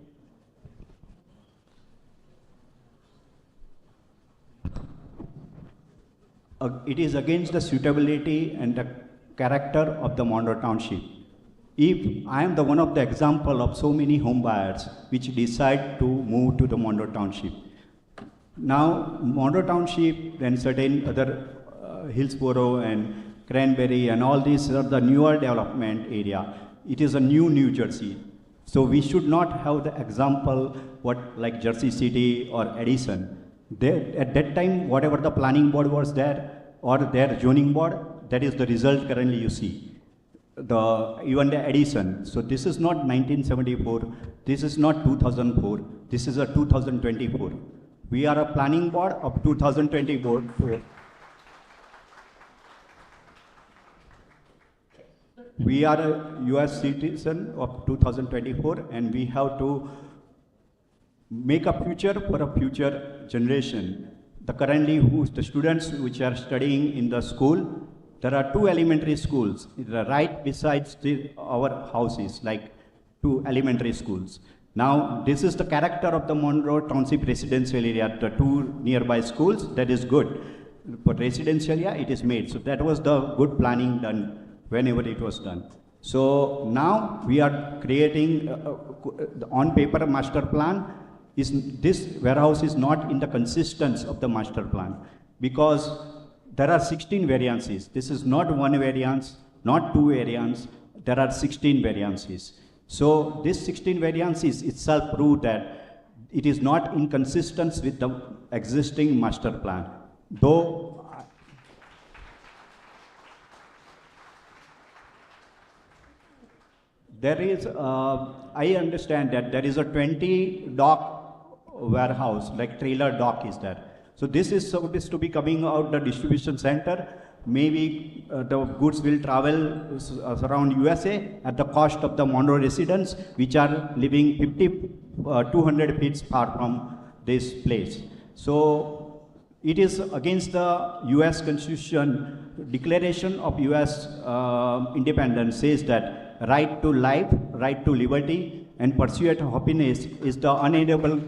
It is against the suitability and the character of the Monroe Township. If I am the one of the example of so many home buyers which decide to move to the Monroe Township. Now, Monroe Township and certain other Hillsborough and Cranberry and all these are the newer development area. It is a new New Jersey. So we should not have the example like Jersey City or Edison. At that time, whatever the planning board was there or their zoning board, that is the result currently you see. Even the Edison. So this is not 1974, this is not 2004, this is a 2024. We are a planning board of 2024. We are a US citizen of 2024, and we have to make a future for a future generation. The students which are studying in the school, there are 2 elementary schools right besides our houses, like 2 elementary schools. Now, this is the character of the Monroe Township residential area, the 2 nearby schools, that is good. For residential area, it is made. So that was the good planning done whenever it was done. So now we are creating the on paper master plan. This warehouse is not in the consistence of the master plan, because there are 16 variances. This is not 1 variance, not 2 variants, there are 16 variances. So this 16 variances itself prove that it is not in consistence with the existing master plan. Though there is, I understand that there is a 20 dock warehouse, like trailer dock is there. So this is supposed to be coming out the distribution center. Maybe the goods will travel around USA at the cost of the Monroe residents, which are living 200 feet far from this place. So it is against the US Constitution. Declaration of US independence says that right to life, right to liberty, and pursuit of happiness is the unalienable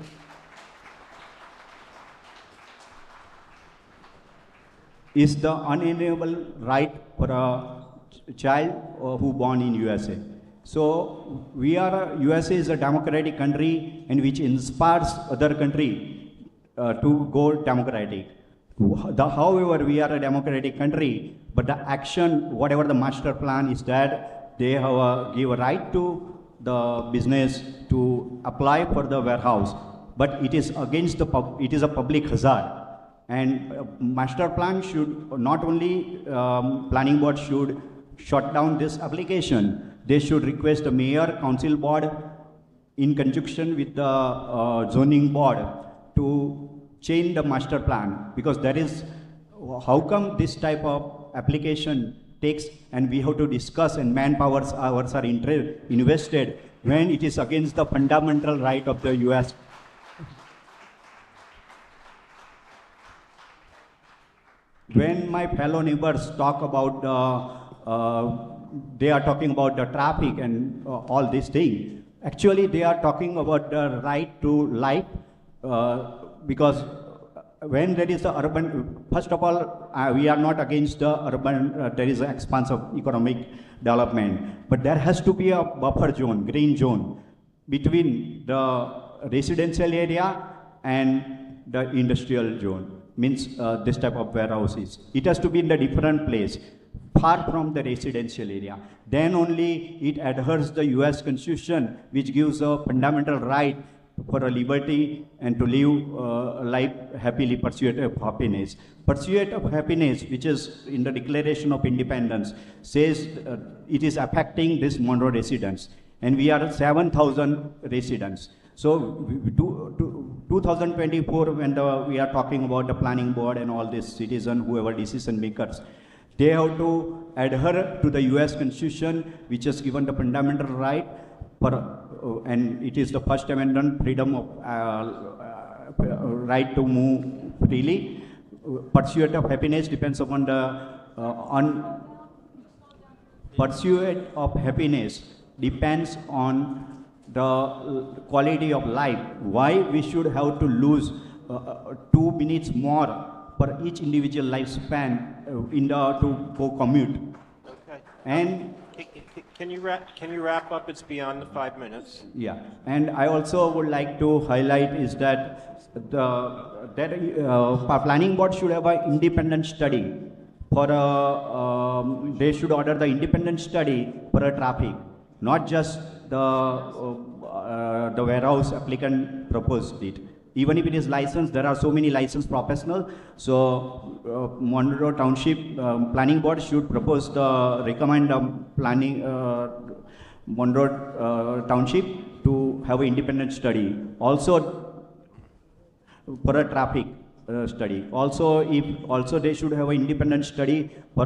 right for a child who born in USA. So USA is a democratic country, and which inspires other country to go democratic. However, we are a democratic country, but the action, whatever the master plan is that they have give a right to the business to apply for the warehouse, but it is against it is a public hazard. And master plan should not only planning board should shut down this application. They should request the mayor, council board, in conjunction with the zoning board, to change the master plan, because there is how come this type of application takes, and we have to discuss, and manpower hours are invested when it is against the fundamental right of the US. When my fellow neighbors talk about they are talking about the traffic and all these things, actually they are talking about the right to life, because when there is the urban, first of all, we are not against the urban, there is an expanse of economic development, but there has to be a buffer zone, green zone, between the residential area and the industrial zone, means this type of warehouses. It has to be in a different place, far from the residential area. Then only it adheres the US Constitution, which gives a fundamental right for a liberty and to live life happily, pursuit of happiness. Pursuit of happiness, which is in the Declaration of Independence, says it is affecting this Monroe residents. And we are 7,000 residents. So 2024, when we are talking about the planning board and all these citizens, whoever decision makers, they have to adhere to the US Constitution, which has given the fundamental right for, and it is the First Amendment, freedom of right to move freely. Pursuit of happiness depends upon the pursuit of happiness depends on the quality of life. Why we should have to lose 2 minutes more for each individual lifespan in order to go commute? Okay. And can you wrap up? It's beyond the 5 minutes. yeah, and I also would like to highlight is that planning board should have an independent study for they should order the independent study for a traffic, not just the warehouse applicant proposed it. Even if it is licensed, there are so many licensed professionals. So Monroe Township Planning Board should propose recommend planning Monroe Township to have an independent study. Also for a traffic study. Also they should have an independent study for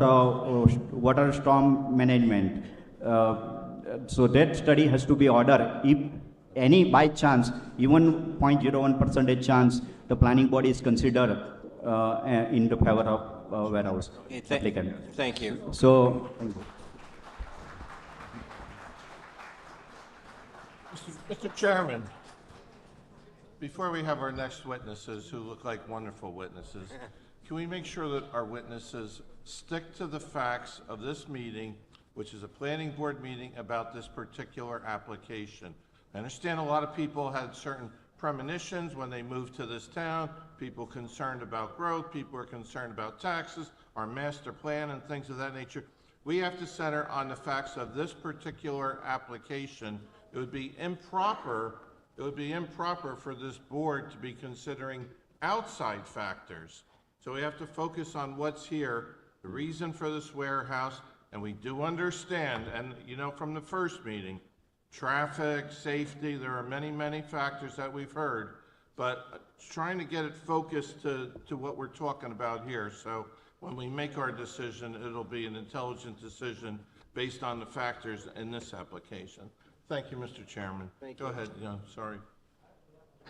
water storm management. So that study has to be ordered. If any by chance, even 0.01% chance, the planning board is considered in the favor of warehouse applicant. Thank you. So, Mr. Chairman, before we have our next witnesses, who look like wonderful witnesses, can we make sure that our witnesses stick to the facts of this meeting, which is a planning board meeting about this particular application? I understand a lot of people had certain premonitions when they moved to this town, people concerned about growth, people are concerned about taxes, our master plan and things of that nature. We have to center on the facts of this particular application. It would be improper for this board to be considering outside factors. So we have to focus on what's here, the reason for this warehouse, and we do understand, and you know from the first meeting, traffic, safety, there are many, many factors that we've heard, but trying to get it focused to what we're talking about here. So when we make our decision, it'll be an intelligent decision based on the factors in this application. Thank you, Mr. Chairman. Go ahead, sorry.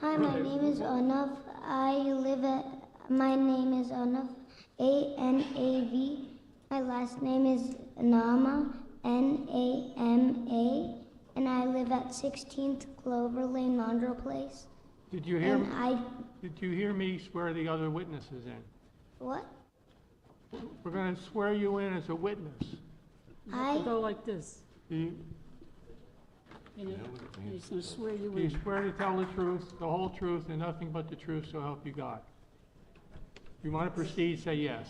Hi, my name is Anav. My name is Anav, A-N-A-V. My last name is Nama, N-A-M-A. And I live at 16th Clover Lane, Monroe Place. Did you hear me swear the other witnesses in? What? We're going to swear you in as a witness. Go like this. Do He's going to swear you you in. swear to tell the truth, the whole truth, and nothing but the truth, so help you God? If you want to proceed, say yes.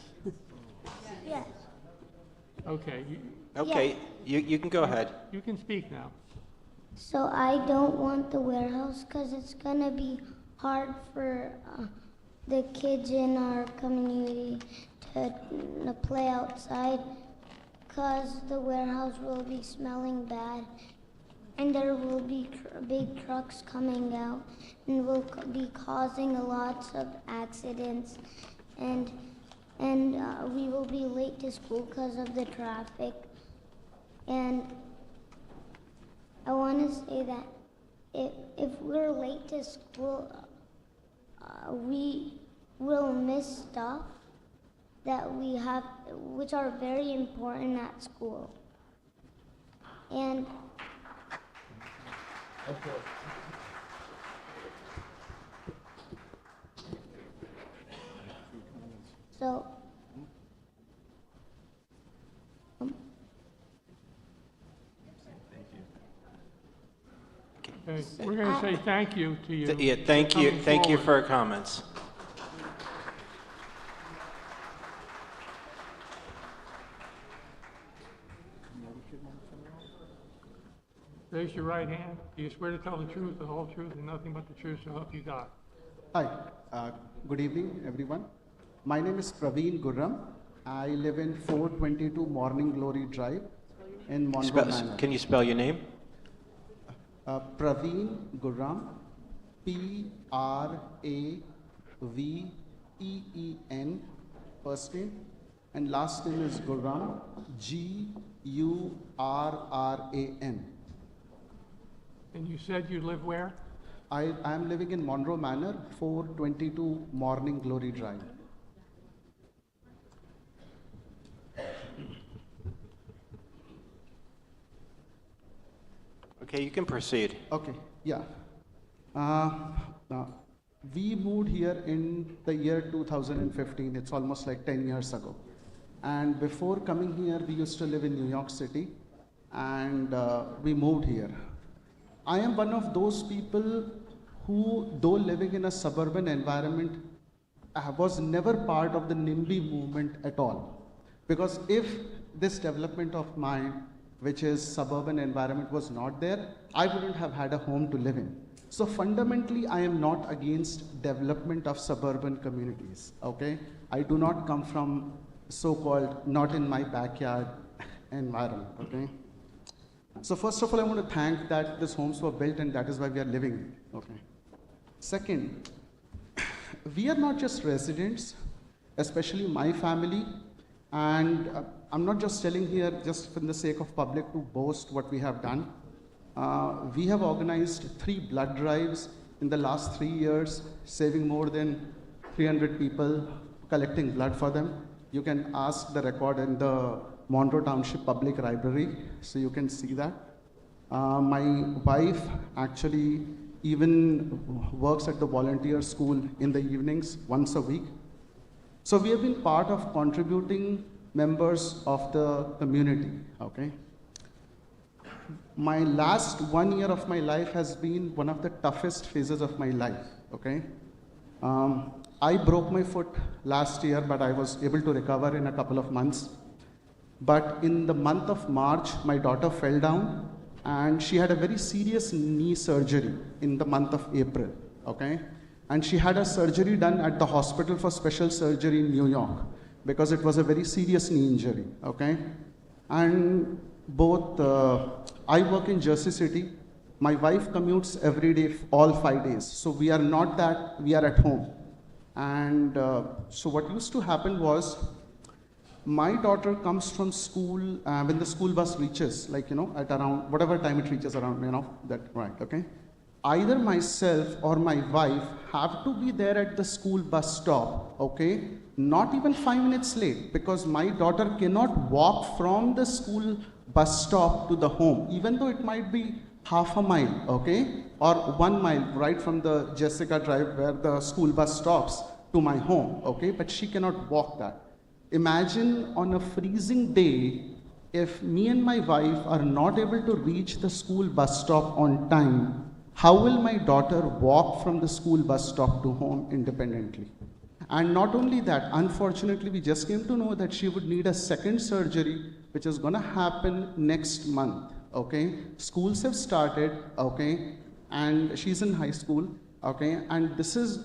Yes. Okay. Okay, you can go ahead. You can speak now. So I don't want the warehouse because it's going to be hard for the kids in our community to play outside because the warehouse will be smelling bad and there will be big trucks coming out and will be causing lots of accidents and we will be late to school because of the traffic. And I want to say that if we're late to school, we will miss stuff that we have, which are very important at school. And Okay, we're going to say thank you to you. Yeah, thank for you, coming thank you forward. for your comments. Raise your right hand. Do you swear to tell the truth, the whole truth, and nothing but the truth, so help you God? Hi, good evening, everyone. My name is Praveen Gurram. I live in 422 Morning Glory Drive in Monroe Manor. Can you spell your name? Praveen Gurram, Praveen, first name, and last name is Gurram, Gurran. And you said you live where? I am living in Monroe Manor, 422 Morning Glory Drive. Okay, you can proceed. Okay, yeah. We moved here in the year 2015. It's almost like 10 years ago. And before coming here, we used to live in New York City, and we moved here. I am one of those people who, though living in a suburban environment, was never part of the NIMBY movement at all. Because if this development of mine, which is suburban environment, was not there, I wouldn't have had a home to live in. So fundamentally, I am not against development of suburban communities, okay? I do not come from so-called not in my backyard environment, okay? So first of all, I want to thank that these homes were built, and that is why we are living in it, okay? Second, we are not just residents, especially my family, and I'm not just telling here just for the sake of public to boast what we have done. We have organized 3 blood drives in the last 3 years, saving more than 300 people, collecting blood for them. You can ask the record in the Monroe Township Public Library, so you can see that. My wife actually even works at the volunteer school in the evenings once a week. So we have been part of contributing members of the community, okay? My last 1 year of my life has been one of the toughest phases of my life, okay? I broke my foot last year, but I was able to recover in a couple of months. But in the month of March, my daughter fell down, and she had a very serious knee surgery in the month of April, okay? And she had a surgery done at the hospital for special surgery in New York because it was a very serious knee injury, okay? And both, I work in Jersey City. My wife commutes every day, all 5 days. So we are not that, we are at home. And so what used to happen was, my daughter comes from school when the school bus reaches, like, at around, whatever time it reaches around, that, right, okay? Either myself or my wife have to be there at the school bus stop, okay? Not even 5 minutes late, because my daughter cannot walk from the school bus stop to the home, even though it might be half a mile, okay? Or 1 mile right from the Jessica Drive where the school bus stops to my home, okay? But she cannot walk that. Imagine on a freezing day, if me and my wife are not able to reach the school bus stop on time, how will my daughter walk from the school bus stop to home independently? And not only that, unfortunately, we just came to know that she would need a second surgery, which is gonna happen next month, okay? Schools have started, okay? And she's in high school, okay? And this is,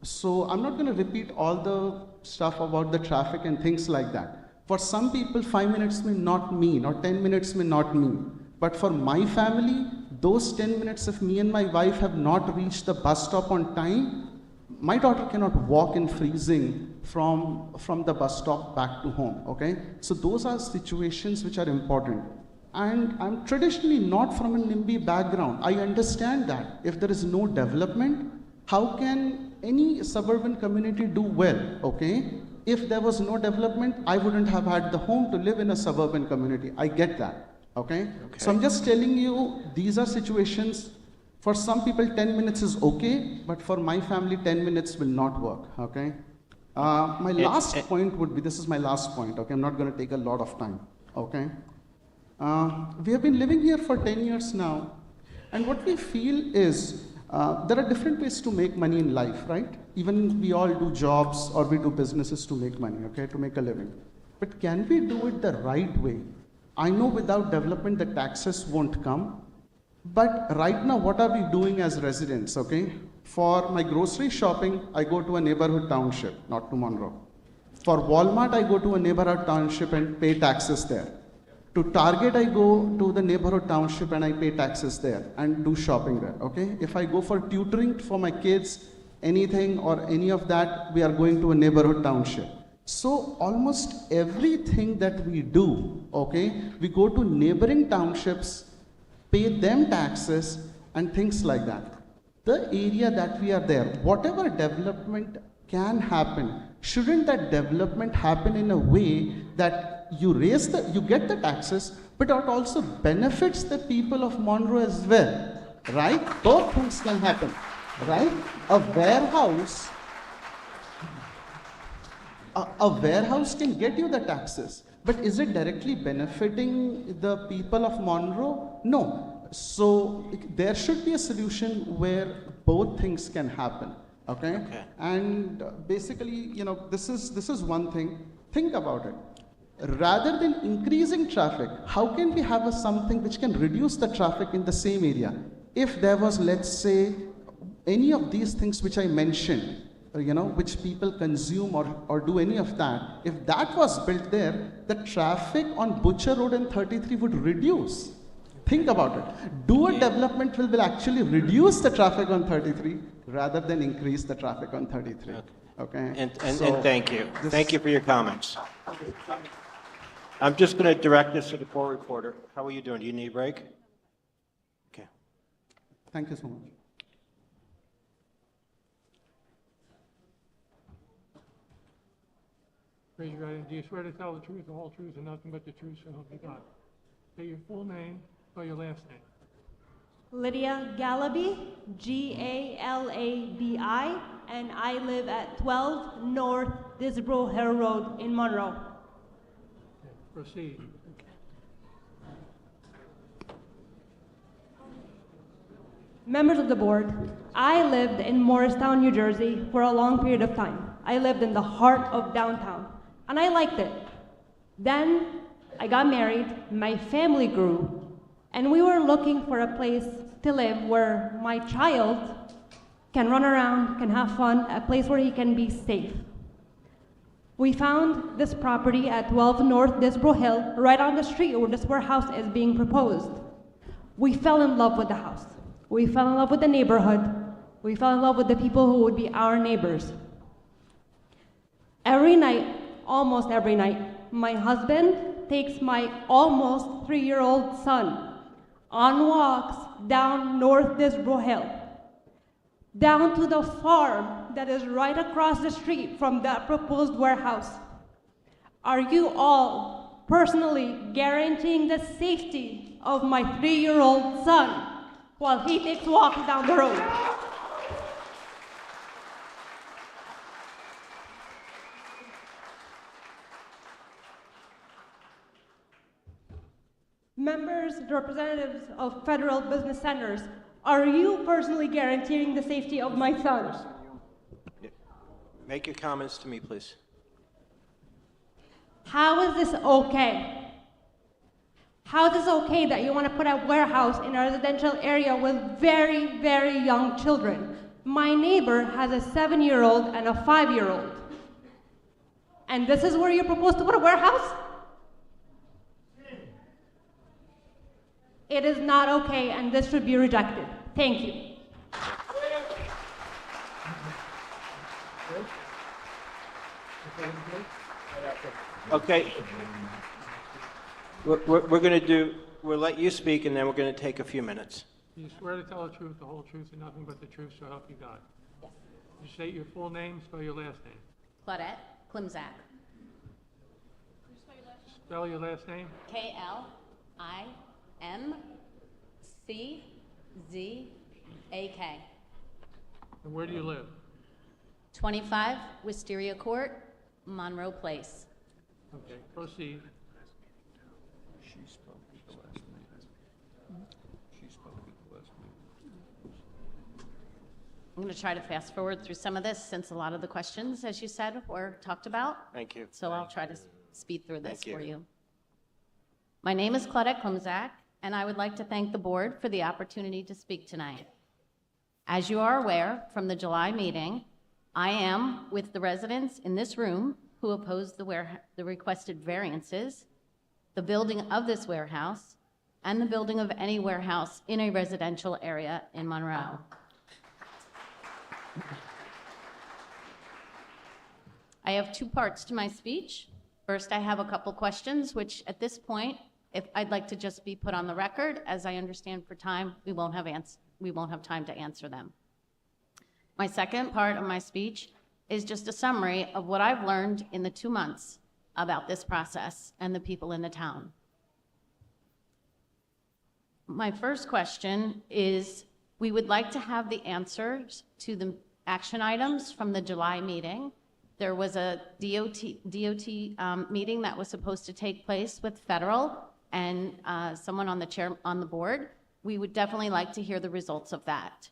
so I'm not gonna repeat all the stuff about the traffic and things like that. For some people, 5 minutes may not mean, or 10 minutes may not mean. But for my family, those 10 minutes, if me and my wife have not reached the bus stop on time, my daughter cannot walk in freezing from the bus stop back to home, okay? So those are situations which are important. And I'm traditionally not from a NIMBY background. I understand that. If there is no development, how can any suburban community do well, okay? If there was no development, I wouldn't have had the home to live in a suburban community. I get that. Okay? So I'm just telling you, these are situations, for some people 10 minutes is okay, but for my family 10 minutes will not work, okay? My last point would be, this is my last point, okay? I'm not gonna take a lot of time, okay? We have been living here for 10 years now, And what we feel is there are different ways to make money in life, right? Even we all do jobs or we do businesses to make money, okay, to make a living. But can we do it the right way? I know without development the taxes won't come. But right now, what are we doing as residents, okay? For my grocery shopping, I go to a neighborhood township, not to Monroe. For Walmart, I go to a neighborhood township and pay taxes there. To Target, I go to the neighborhood township and I pay taxes there and do shopping there, okay? If I go for tutoring for my kids, anything or any of that, we are going to a neighborhood township. So almost everything that we do, okay, we go to neighboring townships, pay them taxes and things like that. The area that we are there, whatever development can happen, shouldn't that development happen in a way that you get the taxes, but it also benefits the people of Monroe as well, right? Both things can happen, right? A warehouse can get you the taxes, but is it directly benefiting the people of Monroe? No. So there should be a solution where both things can happen. Okay? And basically, this is one thing. Think about it. Rather than increasing traffic, how can we have something which can reduce the traffic in the same area? If there was, let's say, any of these things which I mentioned, which people consume or do any of that, if that was built there, the traffic on Butcher Road and 33 would reduce. Think about it. Do a development will actually reduce the traffic on 33 rather than increase the traffic on 33. Okay? And thank you. Thank you for your comments. I'm just going to direct this to the court reporter. How are you doing? Do you need a break? Okay. Thank you so much. Raise your right hand. Do you swear to tell the truth, the whole truth, and nothing but the truth, so help you God? Say your full name, spell your last name. Lydia Galaby, Galabi, and I live at 12 North Disbrow Hill Road in Monroe. Okay, proceed. Members of the board, I lived in Morristown, New Jersey for a long period of time. I lived in the heart of downtown, and I liked it. Then I got married, my family grew, and we were looking for a place to live where my child can run around, can have fun, a place where he can be safe. We found this property at 12 North Disbrow Hill, right on the street where this warehouse is being proposed. We fell in love with the house. We fell in love with the neighborhood. We fell in love with the people who would be our neighbors. Every night, almost every night, my husband takes my almost 3-year-old son on walks down North Disbrow Hill, down to the farm that is right across the street from that proposed warehouse. Are you all personally guaranteeing the safety of my 3-year-old son while he takes walks down the road? Members, representatives of federal business centers, are you personally guaranteeing the safety of my son? Make your comments to me, please. How is this okay? How is this okay that you want to put a warehouse in a residential area with very, very young children? My neighbor has a 7-year-old and a 5-year-old. And this is where you're proposed to put a warehouse? It is not okay, and this should be rejected. Thank you. Okay. We'll let you speak, and then we're going to take a few minutes. Do you swear to tell the truth, the whole truth, and nothing but the truth, so help you God? Yes. You state your full name, spell your last name. Claudette Klimzak. Spell your last name. K-L-I-M-C-Z-A-K. And where do you live? 25 Wisteria Court, Monroe Place. Okay, proceed. She spoke at the last meeting. She spoke at the last meeting. going to try to fast forward through some of this since a lot of the questions, as you said, were talked about. Thank you. So I'll try to speed through this Thank you. for you. My name is Claudette Klimzak, and I would like to thank the board for the opportunity to speak tonight. As you are aware from the July meeting, I am with the residents in this room who opposed the requested variances, the building of this warehouse, and the building of any warehouse in a residential area in Monroe. I have two parts to my speech. First, I have a couple questions, which at this point, if I'd like to just be put on the record, as I understand for time, we won't have time to answer them. My second part of my speech is just a summary of what I've learned in the 2 months about this process and the people in the town. My first question is, we would like to have the answers to the action items from the July meeting. There was a DOT meeting that was supposed to take place with federal and someone on the board. We would definitely like to hear the results of that.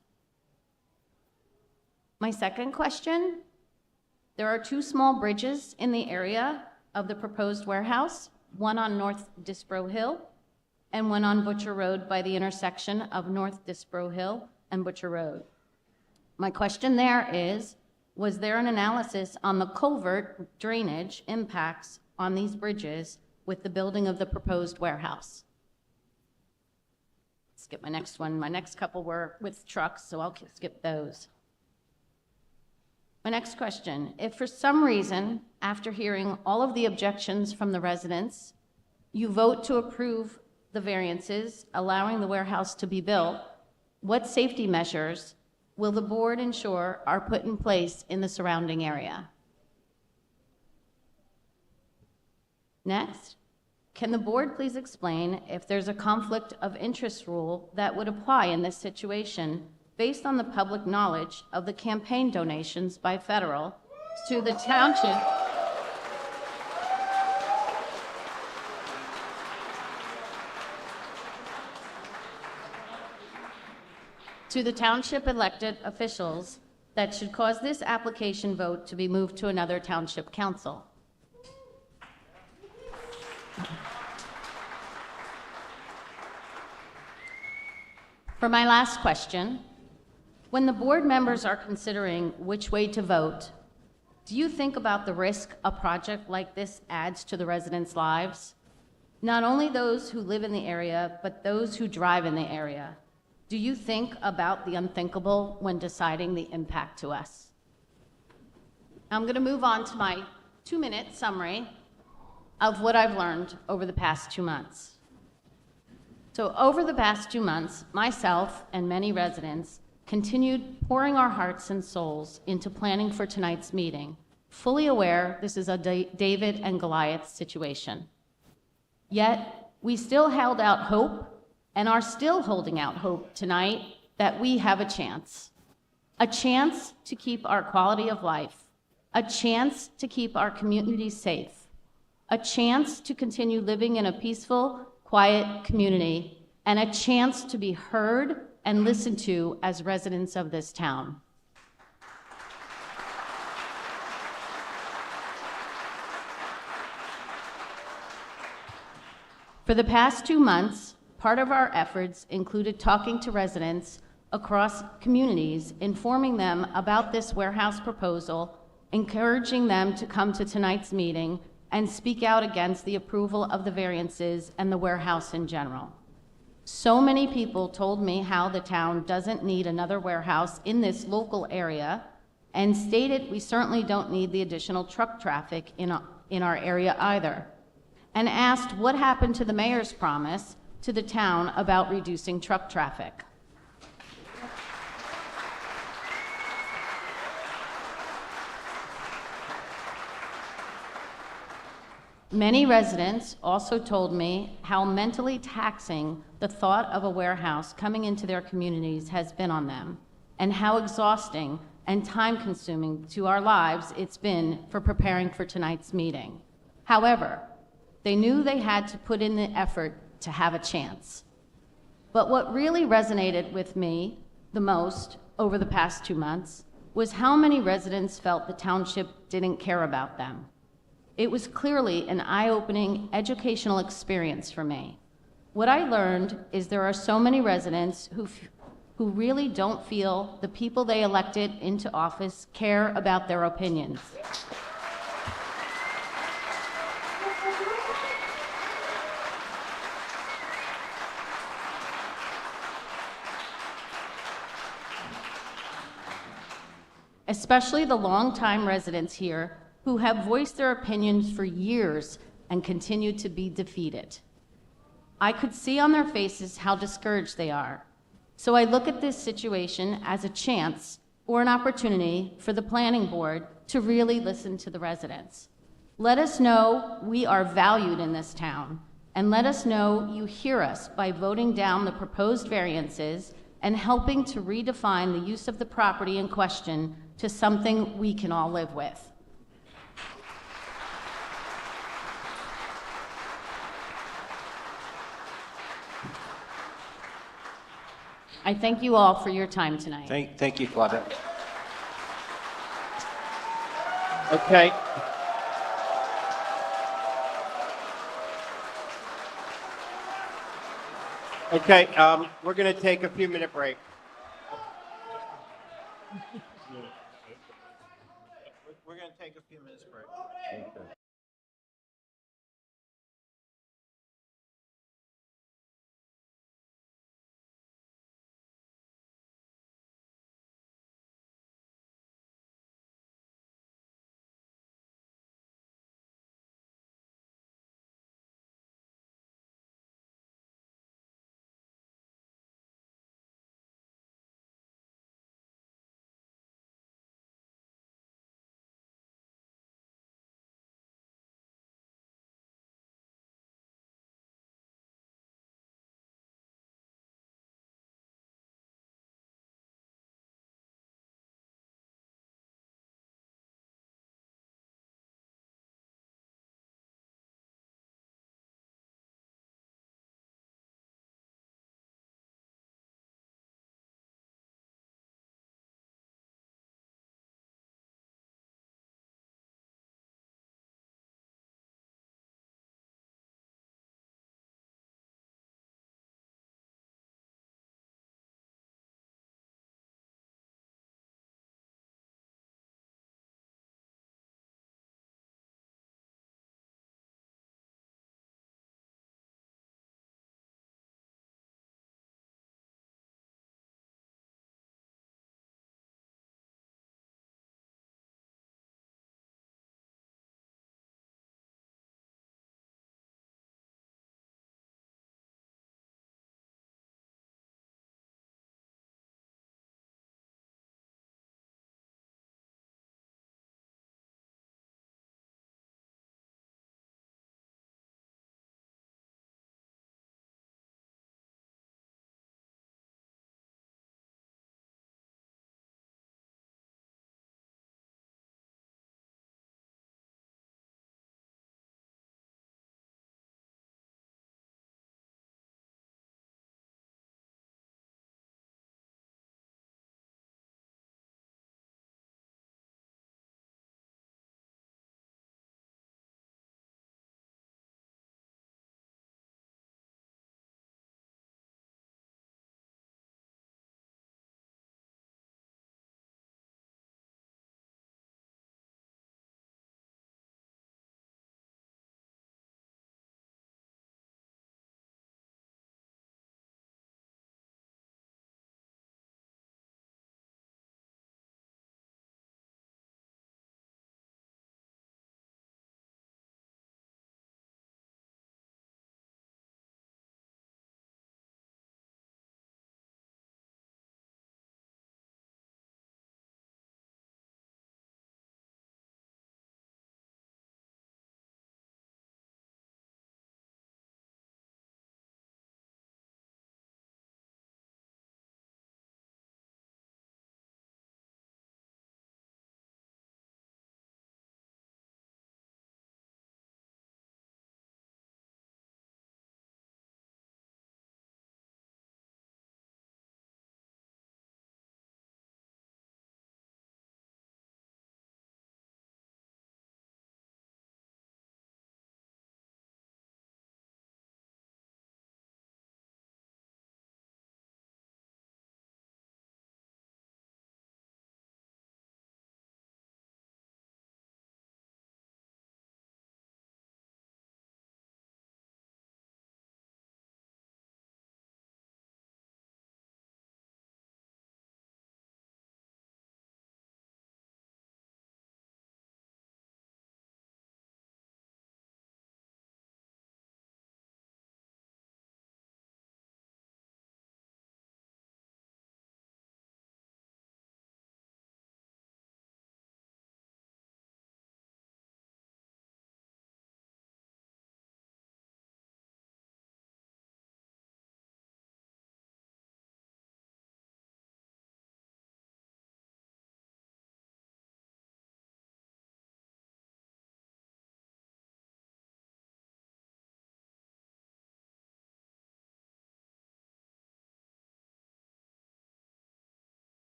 My second question, there are 2 small bridges in the area of the proposed warehouse, one on North Disbrow Hill and one on Butcher Road by the intersection of North Disbrow Hill and Butcher Road. My question there is, was there an analysis on the culvert drainage impacts on these bridges with the building of the proposed warehouse? Skip my next one. My next couple were with trucks, so I'll skip those. My next question, if for some reason, after hearing all of the objections from the residents, you vote to approve the variances allowing the warehouse to be built, what safety measures will the board ensure are put in place in the surrounding area? Next, can the board please explain if there's a conflict of interest rule that would apply in this situation based on the public knowledge of the campaign donations by federal to the township elected officials that should cause this application vote to be moved to another township council? For my last question, when the board members are considering which way to vote, do you think about the risk a project like this adds to the residents' lives? Not only those who live in the area, but those who drive in the area. Do you think about the unthinkable when deciding the impact to us? I'm going to move on to my 2-minute summary of what I've learned over the past 2 months. So over the past 2 months, myself and many residents continued pouring our hearts and souls into planning for tonight's meeting, fully aware this is a David and Goliath situation. Yet, we still held out hope and are still holding out hope tonight that we have a chance to keep our quality of life, a chance to keep our communities safe, a chance to continue living in a peaceful, quiet community, and a chance to be heard and listened to as residents of this town. For the past 2 months, part of our efforts included talking to residents across communities, informing them about this warehouse proposal, encouraging them to come to tonight's meeting and speak out against the approval of the variances and the warehouse in general. So many people told me how the town doesn't need another warehouse in this local area and stated we certainly don't need the additional truck traffic in our area either, and asked what happened to the mayor's promise to the town about reducing truck traffic. Many residents also told me how mentally taxing the thought of a warehouse coming into their communities has been on them, and how exhausting and time-consuming to our lives it's been for preparing for tonight's meeting. However, they knew they had to put in the effort to have a chance. But what really resonated with me the most over the past 2 months was how many residents felt the township didn't care about them. It was clearly an eye-opening educational experience for me. What I learned is there are so many residents who really don't feel the people they elected into office care about their opinions. Especially the longtime residents here who have voiced their opinions for years and continue to be defeated. I could see on their faces how discouraged they are. So I look at this situation as a chance or an opportunity for the planning board to really listen to the residents. Let us know we are valued in this town, and let us know you hear us by voting down the proposed variances and helping to redefine the use of the property in question to something we can all live with. I thank you all for your time tonight. Thank you, Claudette. Okay. Okay, we're going to take a few minute break. We're going to take a few minutes break.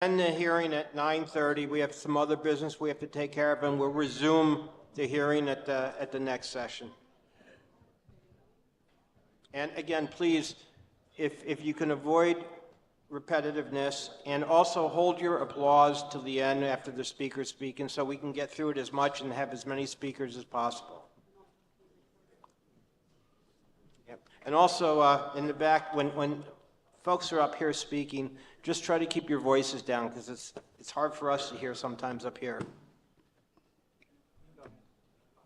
End the hearing at 9:30. We have some other business we have to take care of, and we'll resume the hearing at the next session. And again, please, if you can avoid repetitiveness, and also hold your applause till the end after the speaker's speaking, so we can get through it as much and have as many speakers as possible. Yep. And also, in the back, when folks are up here speaking, just try to keep your voices down, because it's hard for us to hear sometimes up here.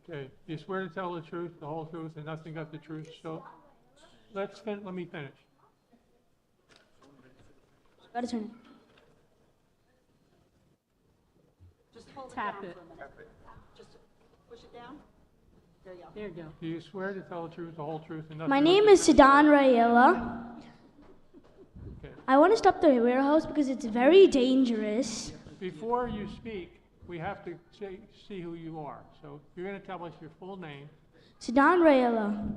Okay, you swear to tell the truth, the whole truth, and nothing but the truth, so let me finish. Gotta turn it. Just tap it. Just push it down. There you go. There you go. Do you swear to tell the truth, the whole truth, and nothing My but name the is truth? Sidan Rayella. Okay. I want to stop the warehouse because it's very dangerous. Before you speak, we have to see who you are. So you're going to tell us your full name, Sidan Rayella.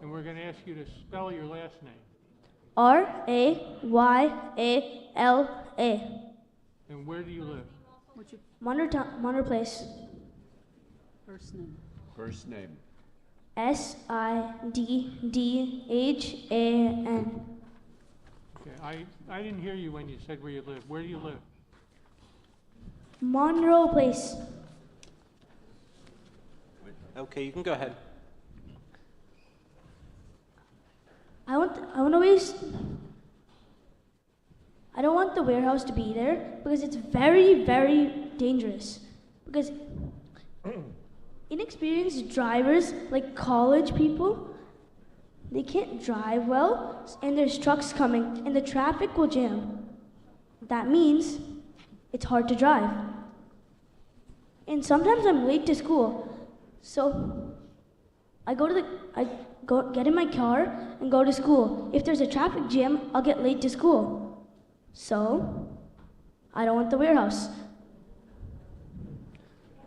and we're going to ask you to spell your last name. Rayalla. And where do you live? What's your Monroe Place. first name? First name. Siddhan. Okay, I didn't hear you when you said where you live. Where do you live? Monroe Place. Okay, you can go ahead. I don't want the warehouse to be there because it's very, very dangerous. Because inexperienced drivers, like college people, they can't drive well, and there's trucks coming, and the traffic will jam. That means it's hard to drive. And sometimes I'm late to school, so I get in my car and go to school. If there's a traffic jam, I'll get late to school. So, I don't want the warehouse.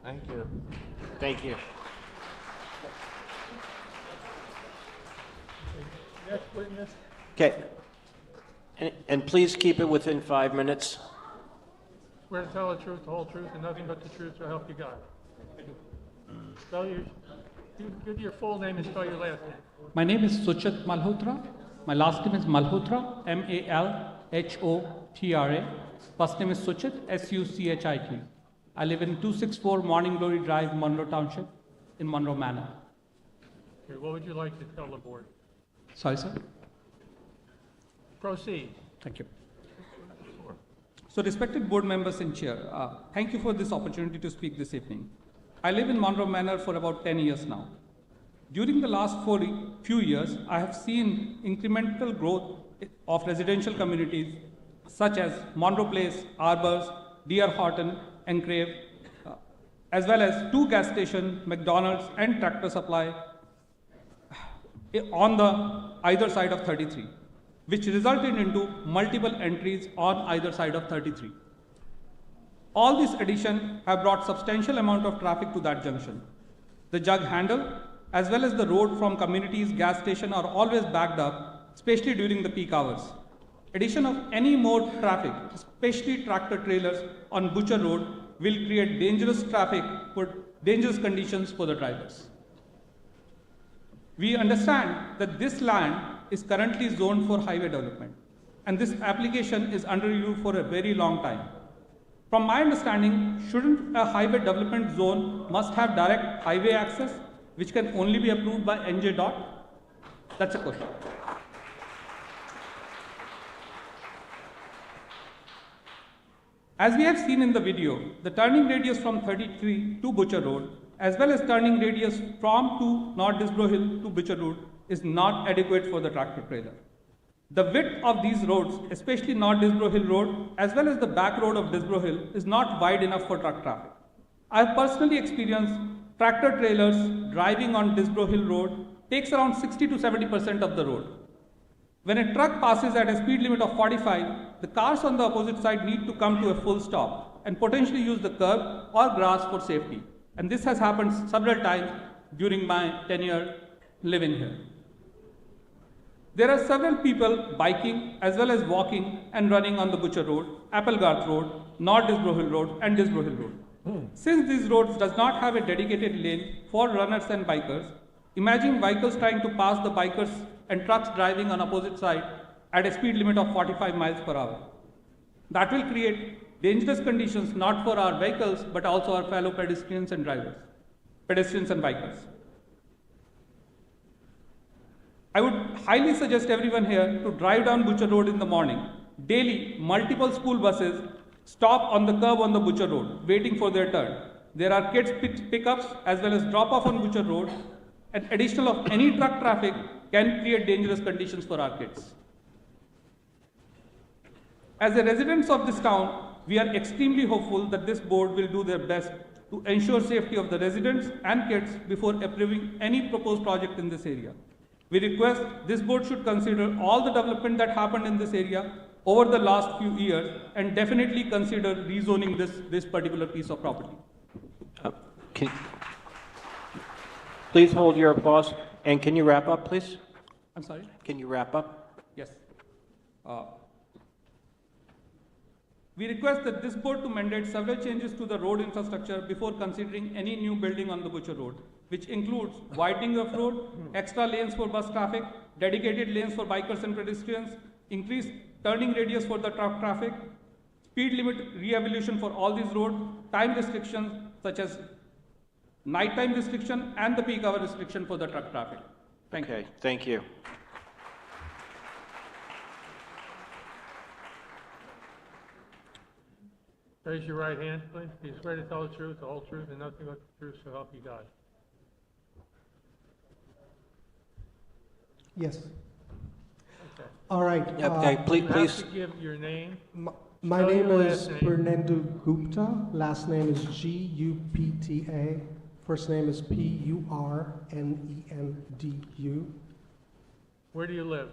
Thank you. Thank you. Next witness. Okay. And please keep it within 5 minutes. Swear to tell the truth, the whole truth, and nothing but the truth, so help you God. Give your full name and spell your last name. My name is Suchit Malhotra. My last name is Malhotra, Malhotra. First name is Suchit, Suchit. I live in 264 Morning Glory Drive, Monroe Township, in Monroe Manor. Okay, what would you like to tell the board? Sorry, sir? Proceed. Thank you. So, respected board members and chair, thank you for this opportunity to speak this evening. I live in Monroe Manor for about 10 years now. During the last few years, I have seen incremental growth of residential communities such as Monroe Place, Arbors, D.R. Horton, Enclave, as well as 2 gas stations, McDonald's and Tractor Supply on the either side of 33, which resulted into multiple entries on either side of 33. All these additions have brought substantial amount of traffic to that junction. The jug handle, as well as the road from communities, gas station are always backed up, especially during the peak hours. Addition of any more traffic, especially tractor trailers on Butcher Road, will create dangerous conditions for the drivers. We understand that this land is currently zoned for highway development, and this application is under review for a very long time. From my understanding, shouldn't a highway development zone must have direct highway access, which can only be approved by NJ DOT? That's a question. As we have seen in the video, the turning radius from 33 to Butcher Road, as well as turning radius from to North Disbrow Hill to Butcher Road, is not adequate for the tractor trailer. The width of these roads, especially North Disbrow Hill Road, as well as the back road of Disbrow Hill, is not wide enough for truck traffic. I have personally experienced tractor trailers driving on Disbrow Hill Road takes around 60 to 70% of the road. When a truck passes at a speed limit of 45, the cars on the opposite side need to come to a full stop and potentially use the curb or grass for safety. And this has happened several times during my tenure living here. There are several people biking as well as walking and running on the Butcher Road, Applegarth Road, North Disbrow Hill Road, and Disbrow Hill Road. Since these roads does not have a dedicated lane for runners and bikers, imagine vehicles trying to pass the bikers and trucks driving on opposite side at a speed limit of 45 miles per hour. That will create dangerous conditions not for our vehicles but also our fellow pedestrians and bikers. I would highly suggest everyone here to drive down Butcher Road in the morning. Daily, multiple school buses stop on the curb on the Butcher Road, waiting for their turn. There are kids pickups as well as drop-off on Butcher Road, and additional of any truck traffic can create dangerous conditions for our kids. As the residents of this town, we are extremely hopeful that this board will do their best to ensure safety of the residents and kids before approving any proposed project in this area. We request this board should consider all the development that happened in this area over the last few years and definitely consider rezoning this particular piece of property. Please hold your applause. And can you wrap up, please? I'm sorry? Can you wrap up? Yes. We request that this board to mandate several changes to the road infrastructure before considering any new building on the Butcher Road, which includes widening of road, extra lanes for bus traffic, dedicated lanes for bikers and pedestrians, increased turning radius for the truck traffic, speed limit re-evaluation for all these roads, time restrictions such as nighttime restriction and the peak hour restriction for the truck traffic. Thank you. Thank you. Raise your right hand, please. Do you swear to tell the truth, the whole truth, and nothing but the truth, so help you God? Yes. Okay. All right. Okay, please. You have to give your name. My Spell name your is last name. Purnendu Gupta. Last name is Gupta. First name is Purnendu. Where do you live?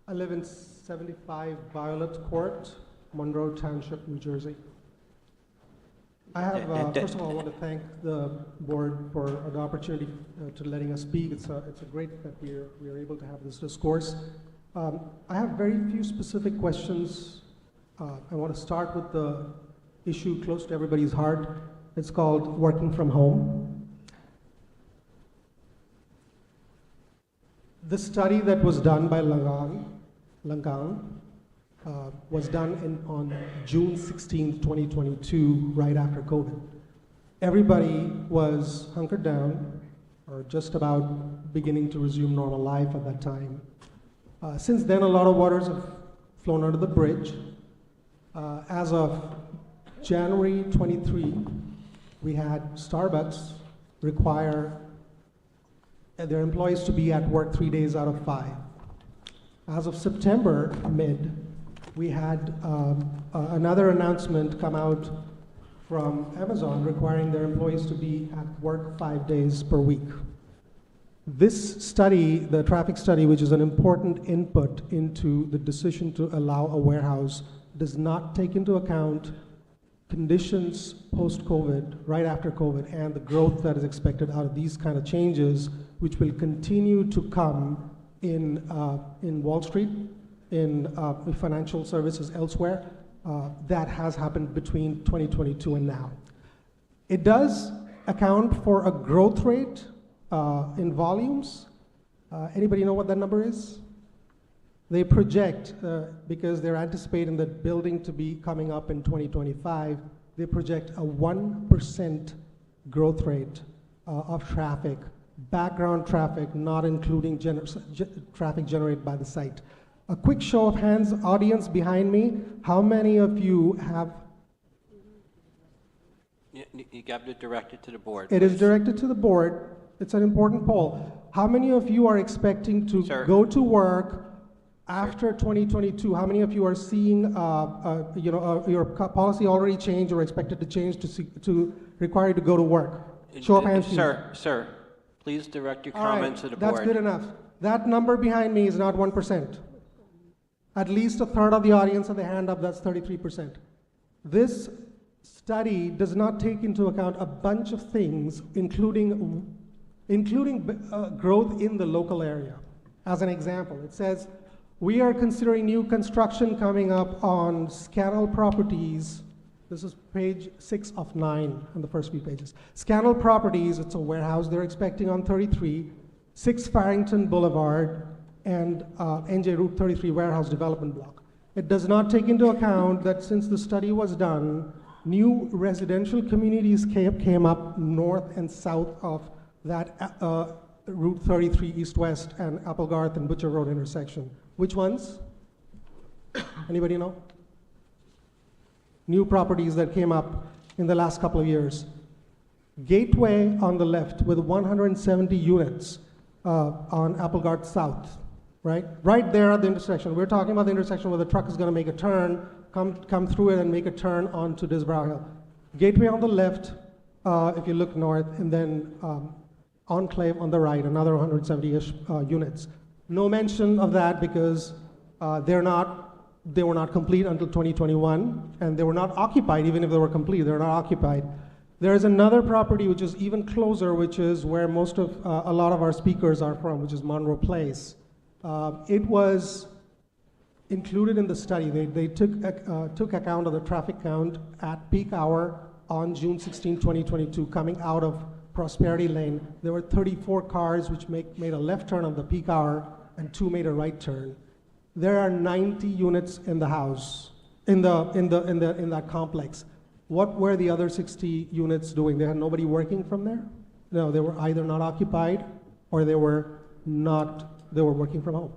I live in 75 Violet Court, Monroe Township, New Jersey. I have, first of all, I want to thank the board for the opportunity to letting us speak. It's a great that we are able to have this discourse. I have very few specific questions. I want to start with the issue close to everybody's heart. It's called working from home. The study that was done by Langan was done on June 16, 2022, right after COVID. Everybody was hunkered down, or just about beginning to resume normal life at that time. Since then, a lot of waters have flown under the bridge. As of January 23, we had Starbucks require their employees to be at work 3 days out of 5. As of September mid, we had another announcement come out from Amazon requiring their employees to be at work 5 days per week. This study, the traffic study, which is an important input into the decision to allow a warehouse, does not take into account conditions post-COVID, right after COVID, and the growth that is expected out of these kind of changes, which will continue to come in Wall Street, in financial services elsewhere. That has happened between 2022 and now. It does account for a growth rate in volumes. Anybody know what that number is? They project, because they're anticipating the building to be coming up in 2025, they project a 1% growth rate of traffic, background traffic, not including traffic generated by the site. A quick show of hands, audience behind me, how many of you have? You got it directed to the board. It is directed to the board. It's an important poll. How many of you are expecting to go to work after 2022? How many of you are seeing, your policy already changed or expected to change to require you to go to work? Show of hands, please. Sir, please direct your comments to the board. That's good enough. That number behind me is not 1%. At least a third of the audience have their hand up, that's 33%. This study does not take into account a bunch of things, including growth in the local area. As an example, it says, we are considering new construction coming up on Scannell Properties. This is page 6 of 9 on the first few pages. Scannell Properties, it's a warehouse they're expecting on 33, 6 Farrington Boulevard, and NJ Route 33 warehouse development block. It does not take into account that since the study was done, new residential communities came up north and south of that Route 33 east-west and Applegarth and Butcher Road intersection. Which ones? Anybody know? New properties that came up in the last couple of years. Gateway on the left with 170 units on Applegarth South, right? Right there at the intersection. We're talking about the intersection where the truck is going to make a turn, come through it and make a turn onto Disbrow Hill. Gateway on the left, if you look north, and then Enclave on the right, another 170-ish units. No mention of that because they were not complete until 2021, and they were not occupied. Even if they were complete, they were not occupied. There is another property which is even closer, which is where most of a lot of our speakers are from, which is Monroe Place. It was included in the study. They took account of the traffic count at peak hour on June 16, 2022, coming out of Prosperity Lane. There were 34 cars which made a left turn on the peak hour, and 2 made a right turn. There are 90 units in the house, in that complex. What were the other 60 units doing? They had nobody working from there? No, they were either not occupied or they were working from home.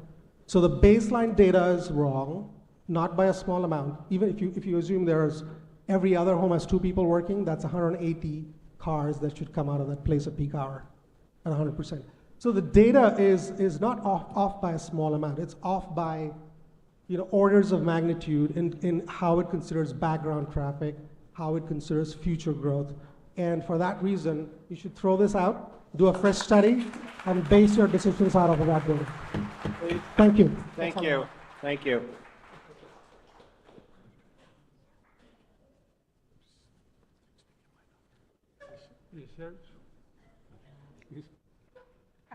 So the baseline data is wrong, not by a small amount. Even if you assume there's every other home has 2 people working, that's 180 cars that should come out of that place at peak hour at 100%. So the data is not off by a small amount. It's off by orders of magnitude in how it considers background traffic, how it considers future growth. And for that reason, you should throw this out, do a fresh study, and base your decisions out of that data. Thank you. Thank you. Thank you.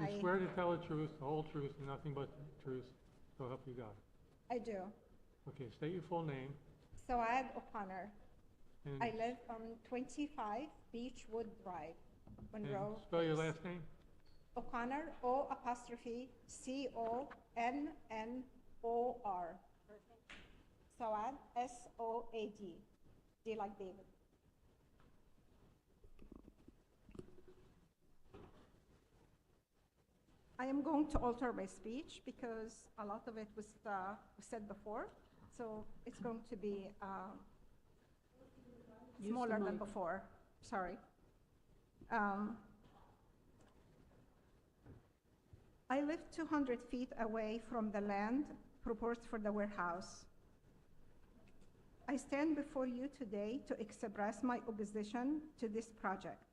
You swear to tell the truth, the whole truth, and nothing but the truth, so help you God. I do. Okay, state your full name. Soad O'Connor. And I live on 25 Beechwood Drive, Monroe. Spell your last name. O'Connor, O''Connor. Soad, S-O-A-D. D like David. I am going to alter my speech because a lot of it was said before, so it's going to be smaller than before. Sorry. I live 200 feet away from the land proposed for the warehouse. I stand before you today to express my opposition to this project.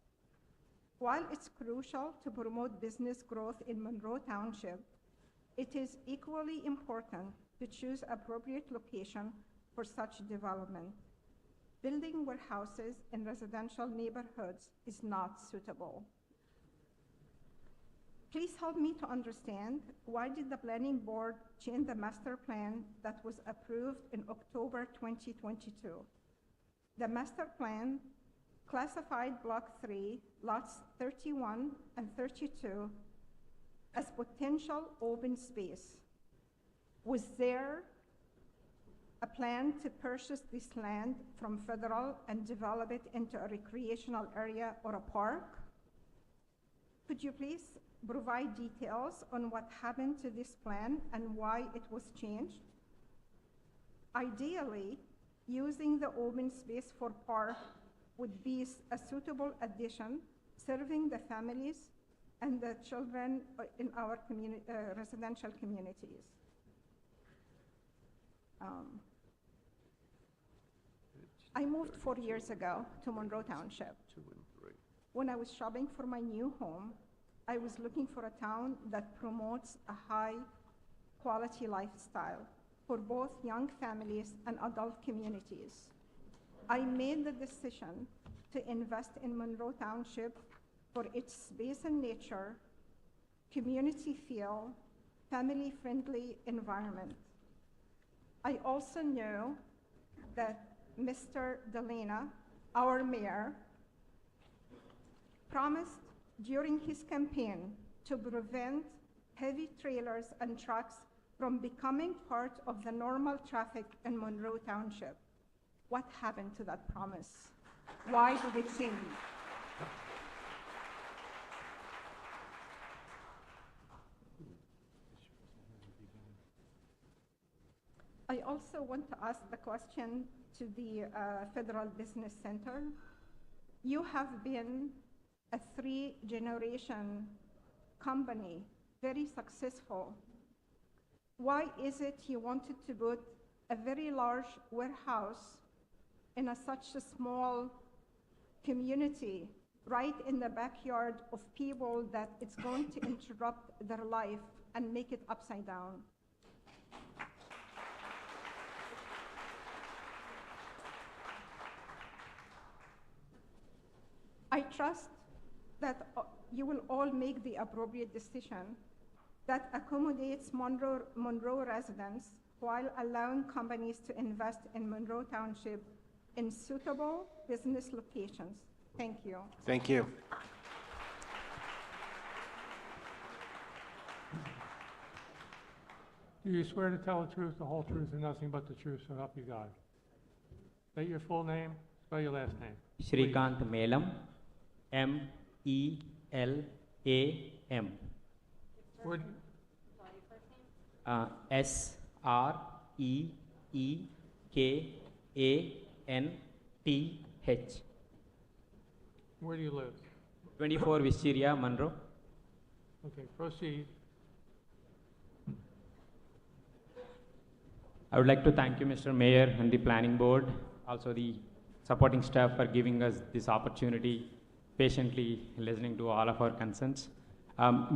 While it's crucial to promote business growth in Monroe Township, it is equally important to choose appropriate location for such development. Building warehouses in residential neighborhoods is not suitable. Please help me to understand, why did the planning board change the master plan that was approved in October 2022? The master plan classified Block 3, lots 31 and 32 as potential open space. Was there a plan to purchase this land from federal and develop it into a recreational area or a park? Could you please provide details on what happened to this plan and why it was changed? Ideally, using the open space for park would be a suitable addition, serving the families and the children in our residential communities. I moved 4 years ago to Monroe Township. When I was shopping for my new home, I was looking for a town that promotes a high quality lifestyle for both young families and adult communities. I made the decision to invest in Monroe Township for its space and nature, community feel, family-friendly environment. I also know that Mr. Delena, our mayor, promised during his campaign to prevent heavy trailers and trucks from becoming part of the normal traffic in Monroe Township. What happened to that promise? Why did it change? I also want to ask the question to the Federal Business Center. You have been a 3-generation company, very successful. Why is it you wanted to put a very large warehouse in such a small community, right in the backyard of people that it's going to interrupt their life and make it upside down? I trust that you will all make the appropriate decision that accommodates Monroe residents while allowing companies to invest in Monroe Township in suitable business locations. Thank you. Thank you. Do you swear to tell the truth, the whole truth, and nothing but the truth, so help you God? State your full name, spell your last name. Shrikant Melam, M-E-L-A-M. S-R-E-E-K-A-N-T-H. Where do you live? 24 Wisteria, Monroe. Okay, proceed. I would like to thank you, Mr. Mayor, and the Planning Board, also the supporting staff for giving us this opportunity, patiently listening to all of our concerns.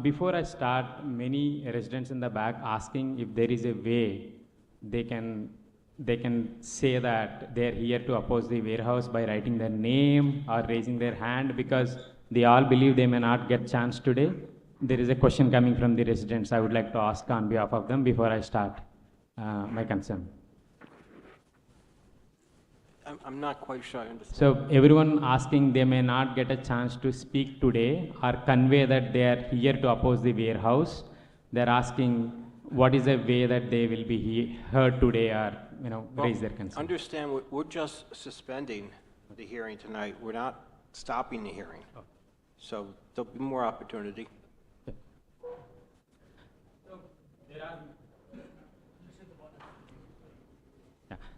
Before I start, many residents in the back asking if there is a way they can say that they're here to oppose the warehouse by writing their name or raising their hand, because they all believe they may not get chance today. There is a question coming from the residents I would like to ask on behalf of them before I start my concern. I'm not quite sure I understand. So everyone asking they may not get a chance to speak today or convey that they are here to oppose the warehouse. They're asking what is a way that they will be heard today or raise their concern. Understand, we're just suspending the hearing tonight. We're not stopping the hearing. Oh. So there'll be more opportunity.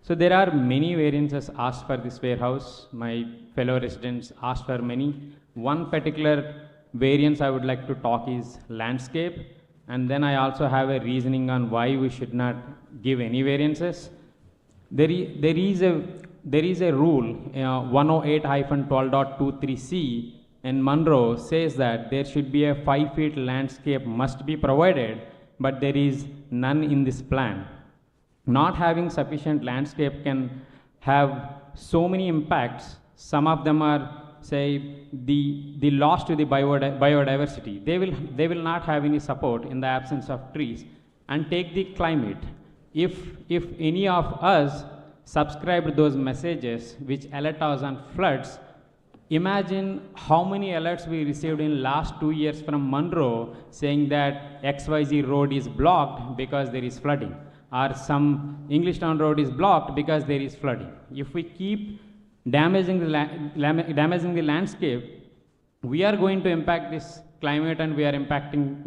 So there are many variances asked for this warehouse. My fellow residents asked for many. One particular variance I would like to talk is landscape. And then I also have a reasoning on why we should not give any variances. There is a rule, 108-12.23C in Monroe says that there should be a 5 feet landscape must be provided, but there is none in this plan. Not having sufficient landscape can have so many impacts. Some of them are, say, the loss to the biodiversity. They will not have any support in the absence of trees. And take the climate. If any of us subscribed those messages which alert us on floods, imagine how many alerts we received in last 2 years from Monroe saying that XYZ road is blocked because there is flooding, or some English Town road is blocked because there is flooding. If we keep damaging the landscape, we are going to impact this climate and we are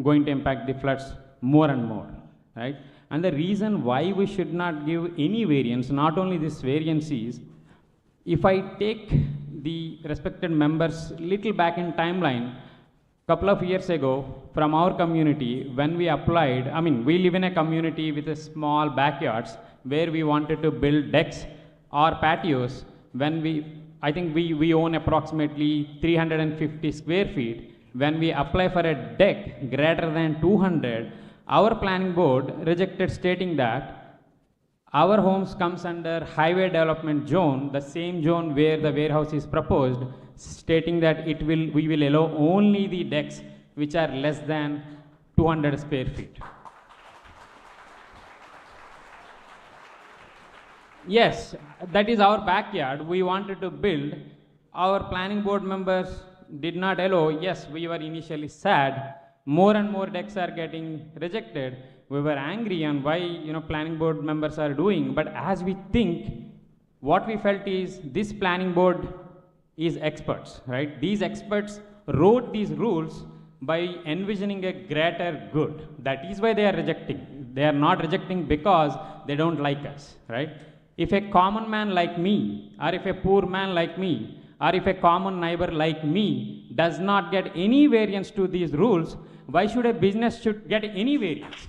going to impact the floods more and more, right? And the reason why we should not give any variance, not only this variance is, if I take the respected members little back in timeline, couple of years ago, from our community, when we applied, we live in a community with a small backyards where we wanted to build decks or patios. I think we own approximately 350 square feet. When we apply for a deck greater than 200, our planning board rejected, stating that our homes comes under highway development zone, the same zone where the warehouse is proposed, stating that we will allow only the decks which are less than 200 square feet. Yes, that is our backyard. We wanted to build. Our planning board members did not allow. Yes, we were initially sad. More and more decks are getting rejected. We were angry on why planning board members are doing. But as we think, what we felt is this planning board is experts, right? These experts wrote these rules by envisioning a greater good. That is why they are rejecting. They are not rejecting because they don't like us, right? If a common man like me, or if a poor man like me, or if a common neighbor like me does not get any variance to these rules, why should a business should get any variance?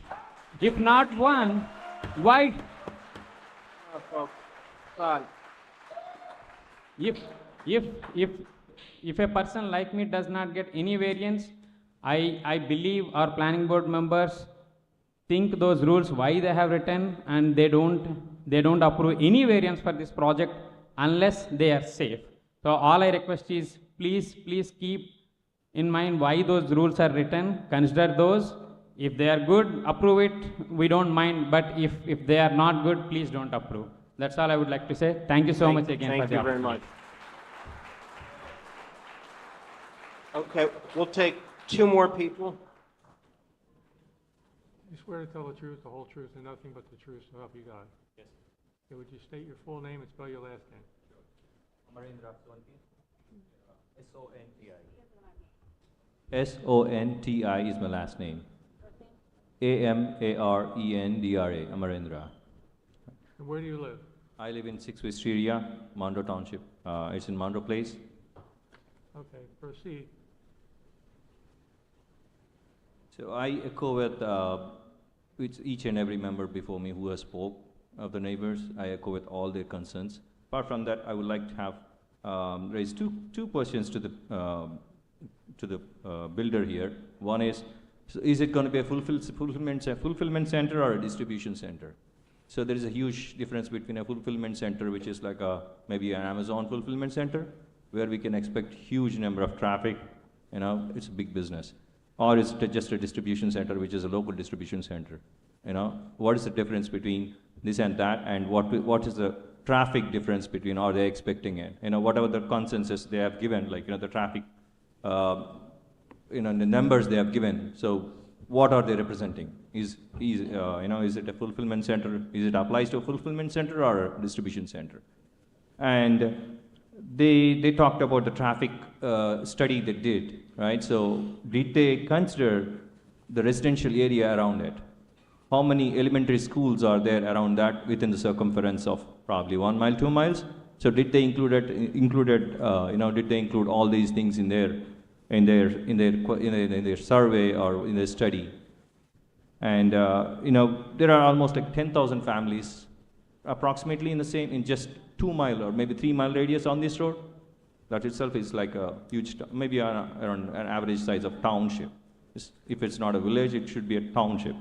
If not one, why? If a person like me does not get any variance, I believe our planning board members think those rules why they have written, and they don't approve any variance for this project unless they are safe. So all I request is please keep in mind why those rules are written, consider those. If they are good, approve it, we don't mind, but if they are not good, please don't approve. That's all I would like to say. Thank you so much again for the Thank you very opportunity. much. Okay, we'll take two more people. You swear to tell the truth, the whole truth, and nothing but the truth, so help you God? Yes. Okay, would you state your full name and spell your last name? Amarendra, S-O-N-T-I is my last name. A-M-A-R-E-N-D-R-A, Amarendra. And where do you live? I live in 6 Wisteria, Monroe Township. It's in Monroe Place. Okay, proceed. So I echo with each and every member before me who has spoke of the neighbors. I echo with all their concerns. Apart from that, I would like to have raise two questions to the builder here. One is it going to be a fulfillment center or a distribution center? So there is a huge difference between a fulfillment center, which is like maybe an Amazon fulfillment center, where we can expect huge number of traffic. It's a big business. Or is it just a distribution center, which is a local distribution center? What is the difference between this and that, and what is the traffic difference between, are they expecting it? Whatever the consensus they have given, like, the traffic, the numbers they have given. So what are they representing? Is it a fulfillment center? Is it applies to a fulfillment center or a distribution center? And they talked about the traffic study they did, right? So did they consider the residential area around it? How many elementary schools are there around that within the circumference of probably 1 mile, 2 miles? So did they include did they include all these things in their survey or in their study? And there are almost like 10,000 families approximately in just 2 mile or maybe 3 mile radius on this road. That itself is like a huge, maybe around an average size of township. If it's not a village, it should be a township.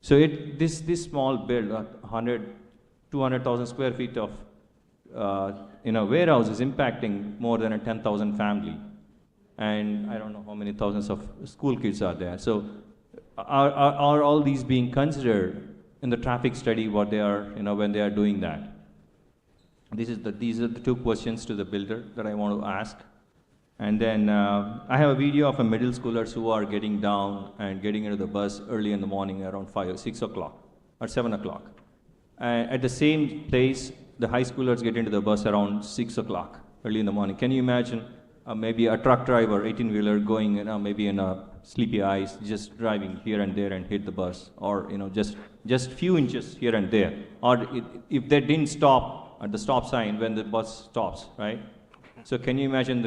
So this small build, 200,000 square feet of warehouse is impacting more than a 10,000 family. And I don't know how many thousands of school kids are there. So are all these being considered in the traffic study, what they are, when they are doing that? These are the two questions to the builder that I want to ask. And then I have a video of a middle schoolers who are getting down and getting into the bus early in the morning around 5 or 6 o'clock or 7 o'clock. At the same place, the high schoolers get into the bus around 6 o'clock early in the morning. Can you imagine maybe a truck driver, 18-wheeler, going maybe in a sleepy eyes, just driving here and there and hit the bus, or just few inches here and there, or if they didn't stop at the stop sign when the bus stops, right? So can you imagine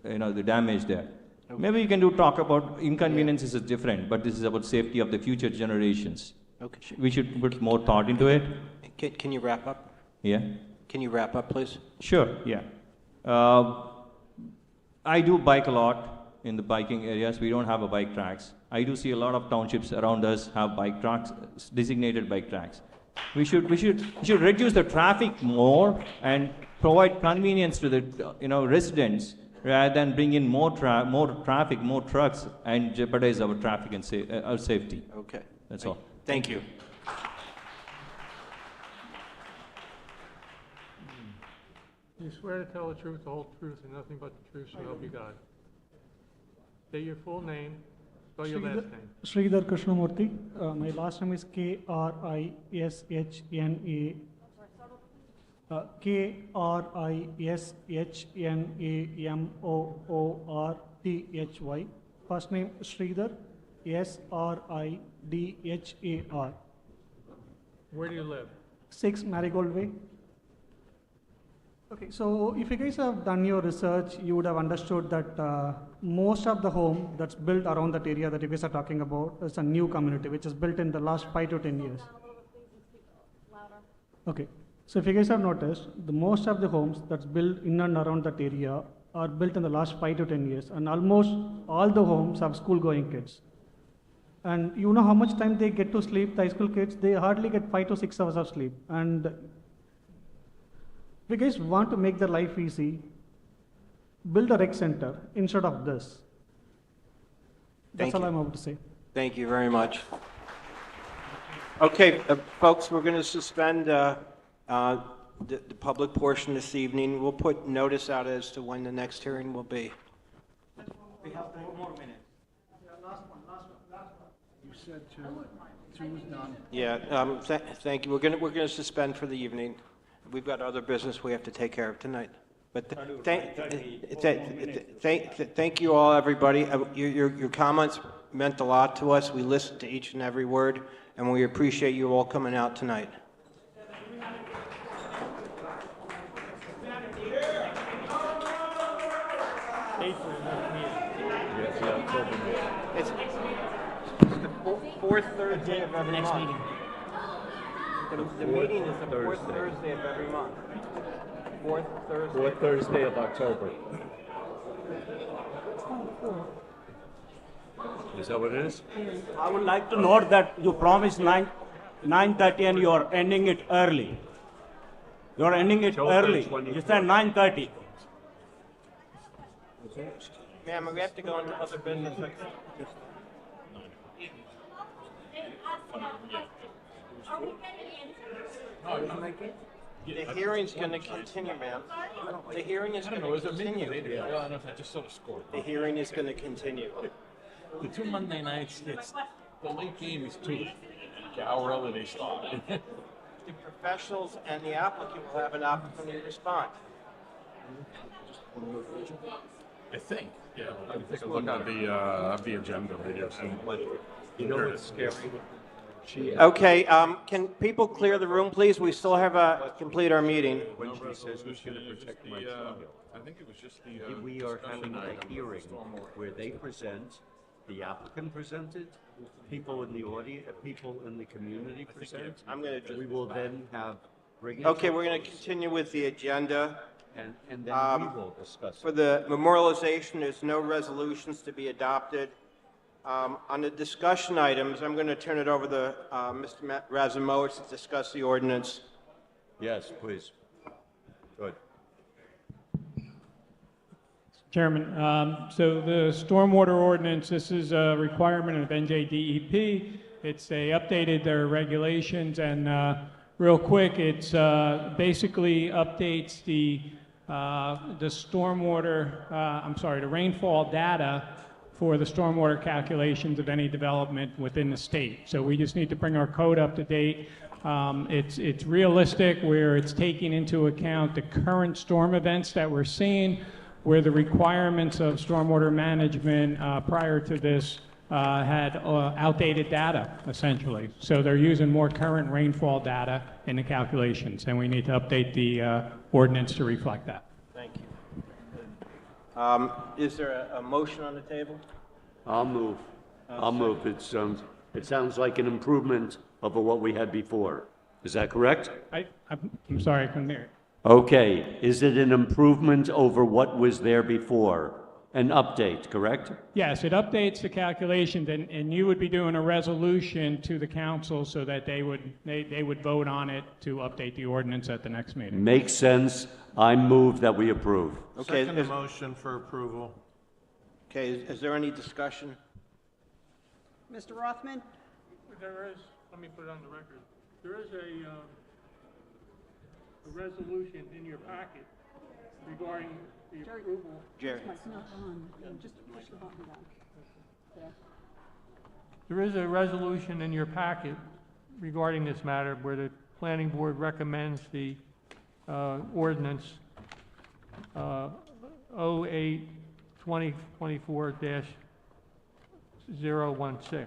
the damage there? Okay. Maybe you can talk about inconveniences is different, but this is about safety of the future generations. Okay. We should put more thought into it. Can you wrap up? Yeah. Can you wrap up, please? Sure. Yeah. I do bike a lot in the biking areas. We don't have a bike tracks. I do see a lot of townships around us have bike tracks, designated bike tracks. We should reduce the traffic more and provide convenience to the residents rather than bring in more traffic, more trucks, and jeopardize our traffic and our safety. Okay. That's all. Thank you. You swear to tell the truth, the whole truth, and nothing but the truth, so help you God. State your full name, spell your last name. Sridhar Krishnamurthy. My last name is Krishna. Krishnamoorthy. First name Sridhar, Sridhar. Where do you live? 6 Marigold Way. Okay, so if you guys have done your research, you would have understood that most of the home that's built around that area that you guys are talking about is a new community which is built in the last 5 to 10 years. Okay, so if you guys have noticed, the most of the homes that's built in and around that area are built in the last 5 to 10 years, and almost all the homes have school-going kids. And you know how much time they get to sleep, the high school kids? They hardly get 5 to 6 hours of sleep. And if you guys want to make their life easy, build a rec center instead of this. That's all I'm about to say. Thank you very much. Okay, folks, we're going to suspend the public portion this evening. We'll put notice out as to when the next hearing will be. We have 4 more minutes. You said two was done. Yeah, thank you. We're going to suspend for the evening. We've got other business we have to take care of tonight. But thank you all, everybody. Your comments meant a lot to us. We listened to each and every word, and we appreciate you all coming out tonight. It's the fourth Thursday of every month. Meeting. The meeting is the fourth Thursday of every month. Fourth Thursday of October. Is that what it is? I would like to note that you promised 9:30 and you are ending it early. You are ending it early. You said 9:30. Ma'am, we have to go into other business. The hearing's going to continue, ma'am. The hearing is going to continue. The hearing is going to continue. The 2 Monday nights, the late game is 2. How early they start. The professionals and the applicant will have an opportunity to respond. I think. Yeah, let me take a look at the agenda later. You know what's scary? Okay, can people clear the room, please? We still have to complete our meeting. When she says who's going to protect my child, I think it was just we are having a hearing where they present, the applicant presented, people in the audience, people in the community present. We will then have regular. Okay, we're going to continue with the agenda. And then we will discuss. For the memorialization, there's no resolutions to be adopted. On the discussion items, I'm going to turn it over to Mr. Razumowitz to discuss the ordinance. Yes, please. Good. Chairman, so the stormwater ordinance, this is a requirement of NJDEP. They updated their regulations, and real quick, it's basically updates the stormwater, the rainfall data for the stormwater calculations of any development within the state. So we just need to bring our code up to date. It's realistic, where it's taking into account the current storm events that we're seeing, where the requirements of stormwater management prior to this had outdated data, essentially. So they're using more current rainfall data in the calculations, and we need to update the ordinance to reflect that. Thank you. Is there a motion on the table? I'll move. It sounds like an improvement over what we had before. Is that correct? I'm sorry, I couldn't hear it. Okay. Is it an improvement over what was there before? An update, correct? Yes, it updates the calculations, and you would be doing a resolution to the council so that they would vote on it to update the ordinance at the next meeting. Makes sense. I move that we approve. Okay. Second motion for approval. Okay, is there any discussion? Mr. Rothman? There is, let me put it on the record. There is a resolution in your packet regarding the approval. Jerry. It's not on. Just push the button down. There. There is a resolution in your packet regarding this matter where the planning board recommends the ordinance 08-2024-016.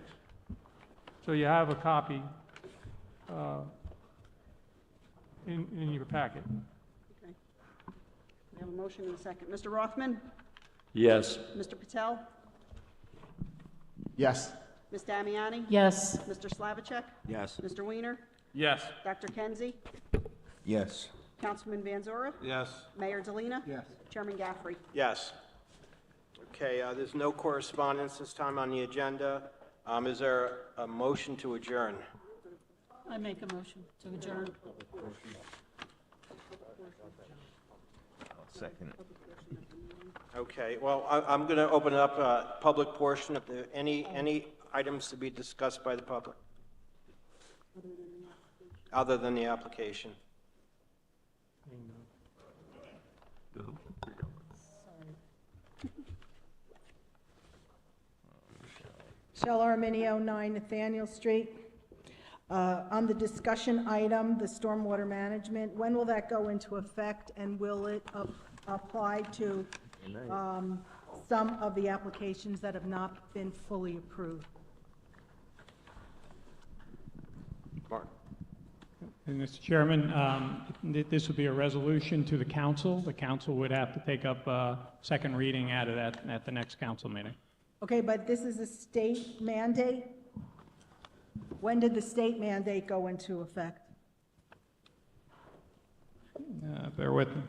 So you have a copy in your packet. Okay. We have a motion and a second. Mr. Rothman? Yes. Mr. Patel? Yes. Ms. Damiani? Yes. Mr. Slavacek? Yes. Mr. Weiner? Yes. Dr. Kenzie? Yes. Councilman Van Zora? Yes. Mayor Delina? Yes. Chairman Gaffrey? Yes. Okay, there's no correspondence this time on the agenda. Is there a motion to adjourn? I make a motion to adjourn. I'll second it. Okay, well, I'm going to open up a public portion. If there any items to be discussed by the public, other than the application. Shell Arminio, 9 Nathaniel Street. On the discussion item, the stormwater management, when will that go into effect, and will it apply to some of the applications that have not been fully approved? Mark. And Mr. Chairman, this would be a resolution to the council. The council would have to take up a second reading out of that at the next council meeting. Okay, but this is a state mandate? When did the state mandate go into effect? Bear with me.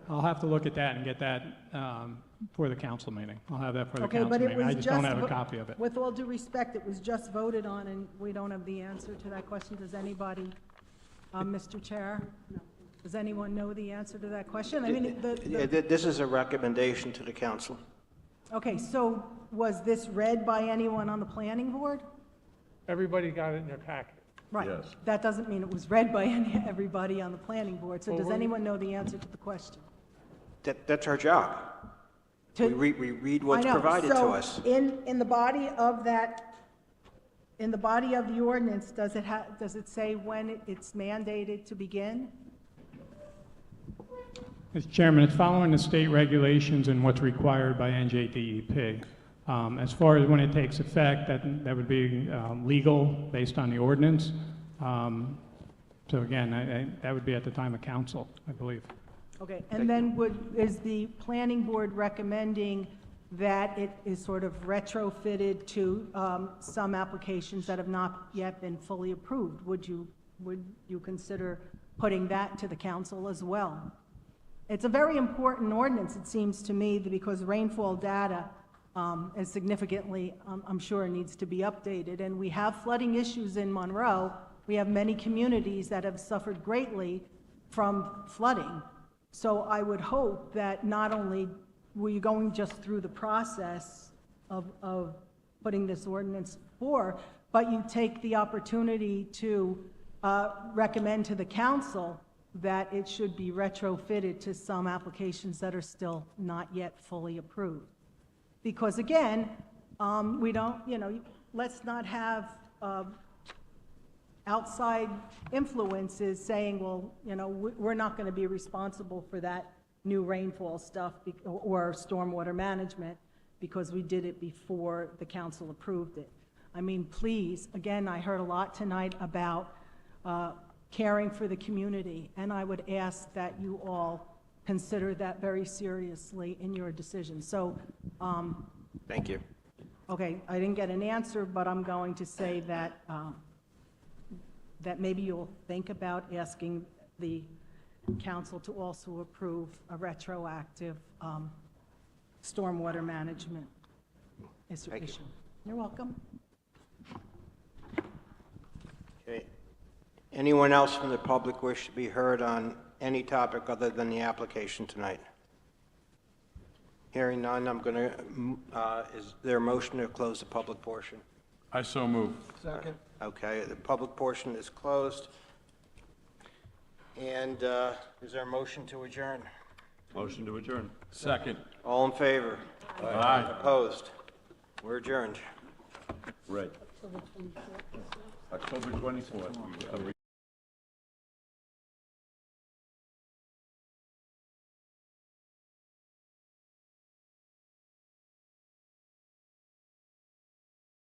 I'll have to look at that and get that for the council meeting. I'll have that for the Okay, council but it meeting. I was just don't just have a vo- copy of it. With all due respect, it was just voted on, and we don't have the answer to that question. Does anybody, Mr. Chair? Does anyone know the answer to that question? I mean, This is a recommendation to the council. okay, so was this read by anyone on the planning board? Everybody got it in their packet. Right. Yes. That doesn't mean it was read by everybody on the planning board. So Well, does we're- anyone know the answer to the question? That's our job. To- We read what's I know. provided to So us. in the body of that, in the body of the ordinance, does it say when it's mandated to begin? Mr. Chairman, it's following the state regulations and what's required by NJDEP. As far as when it takes effect, that would be legal based on the ordinance. So again, that would be at the time of council, I believe. Okay, and then is the planning board recommending that it is sort of retrofitted to some applications that have not yet been fully approved? Would you consider putting that to the council as well? It's a very important ordinance, it seems to me, because rainfall data is significantly, I'm sure, needs to be updated. And we have flooding issues in Monroe. We have many communities that have suffered greatly from flooding. So I would hope that not only were you going just through the process of putting this ordinance forth, but you take the opportunity to recommend to the council that it should be retrofitted to some applications that are still not yet fully approved. Because again, we don't, let's not have outside influences saying, well, we're not going to be responsible for that new rainfall stuff or stormwater management because we did it before the council approved it. I mean, please, again, I heard a lot tonight about caring for the community, and I would ask that you all consider that very seriously in your decision. So, Thank you. okay, I didn't get an answer, but I'm going to say that that maybe you'll think about asking the council to also approve a retroactive stormwater management issue. You're welcome. Okay. Anyone else from the public wish to be heard on any topic other than the application tonight? Hearing none, I'm going to, is there a motion to close the public portion? I so move. Second. Okay, the public portion is closed. And is there a motion to adjourn? Motion to adjourn. Second. All in favor? Aye. Opposed? We're adjourned. Right. October 24th.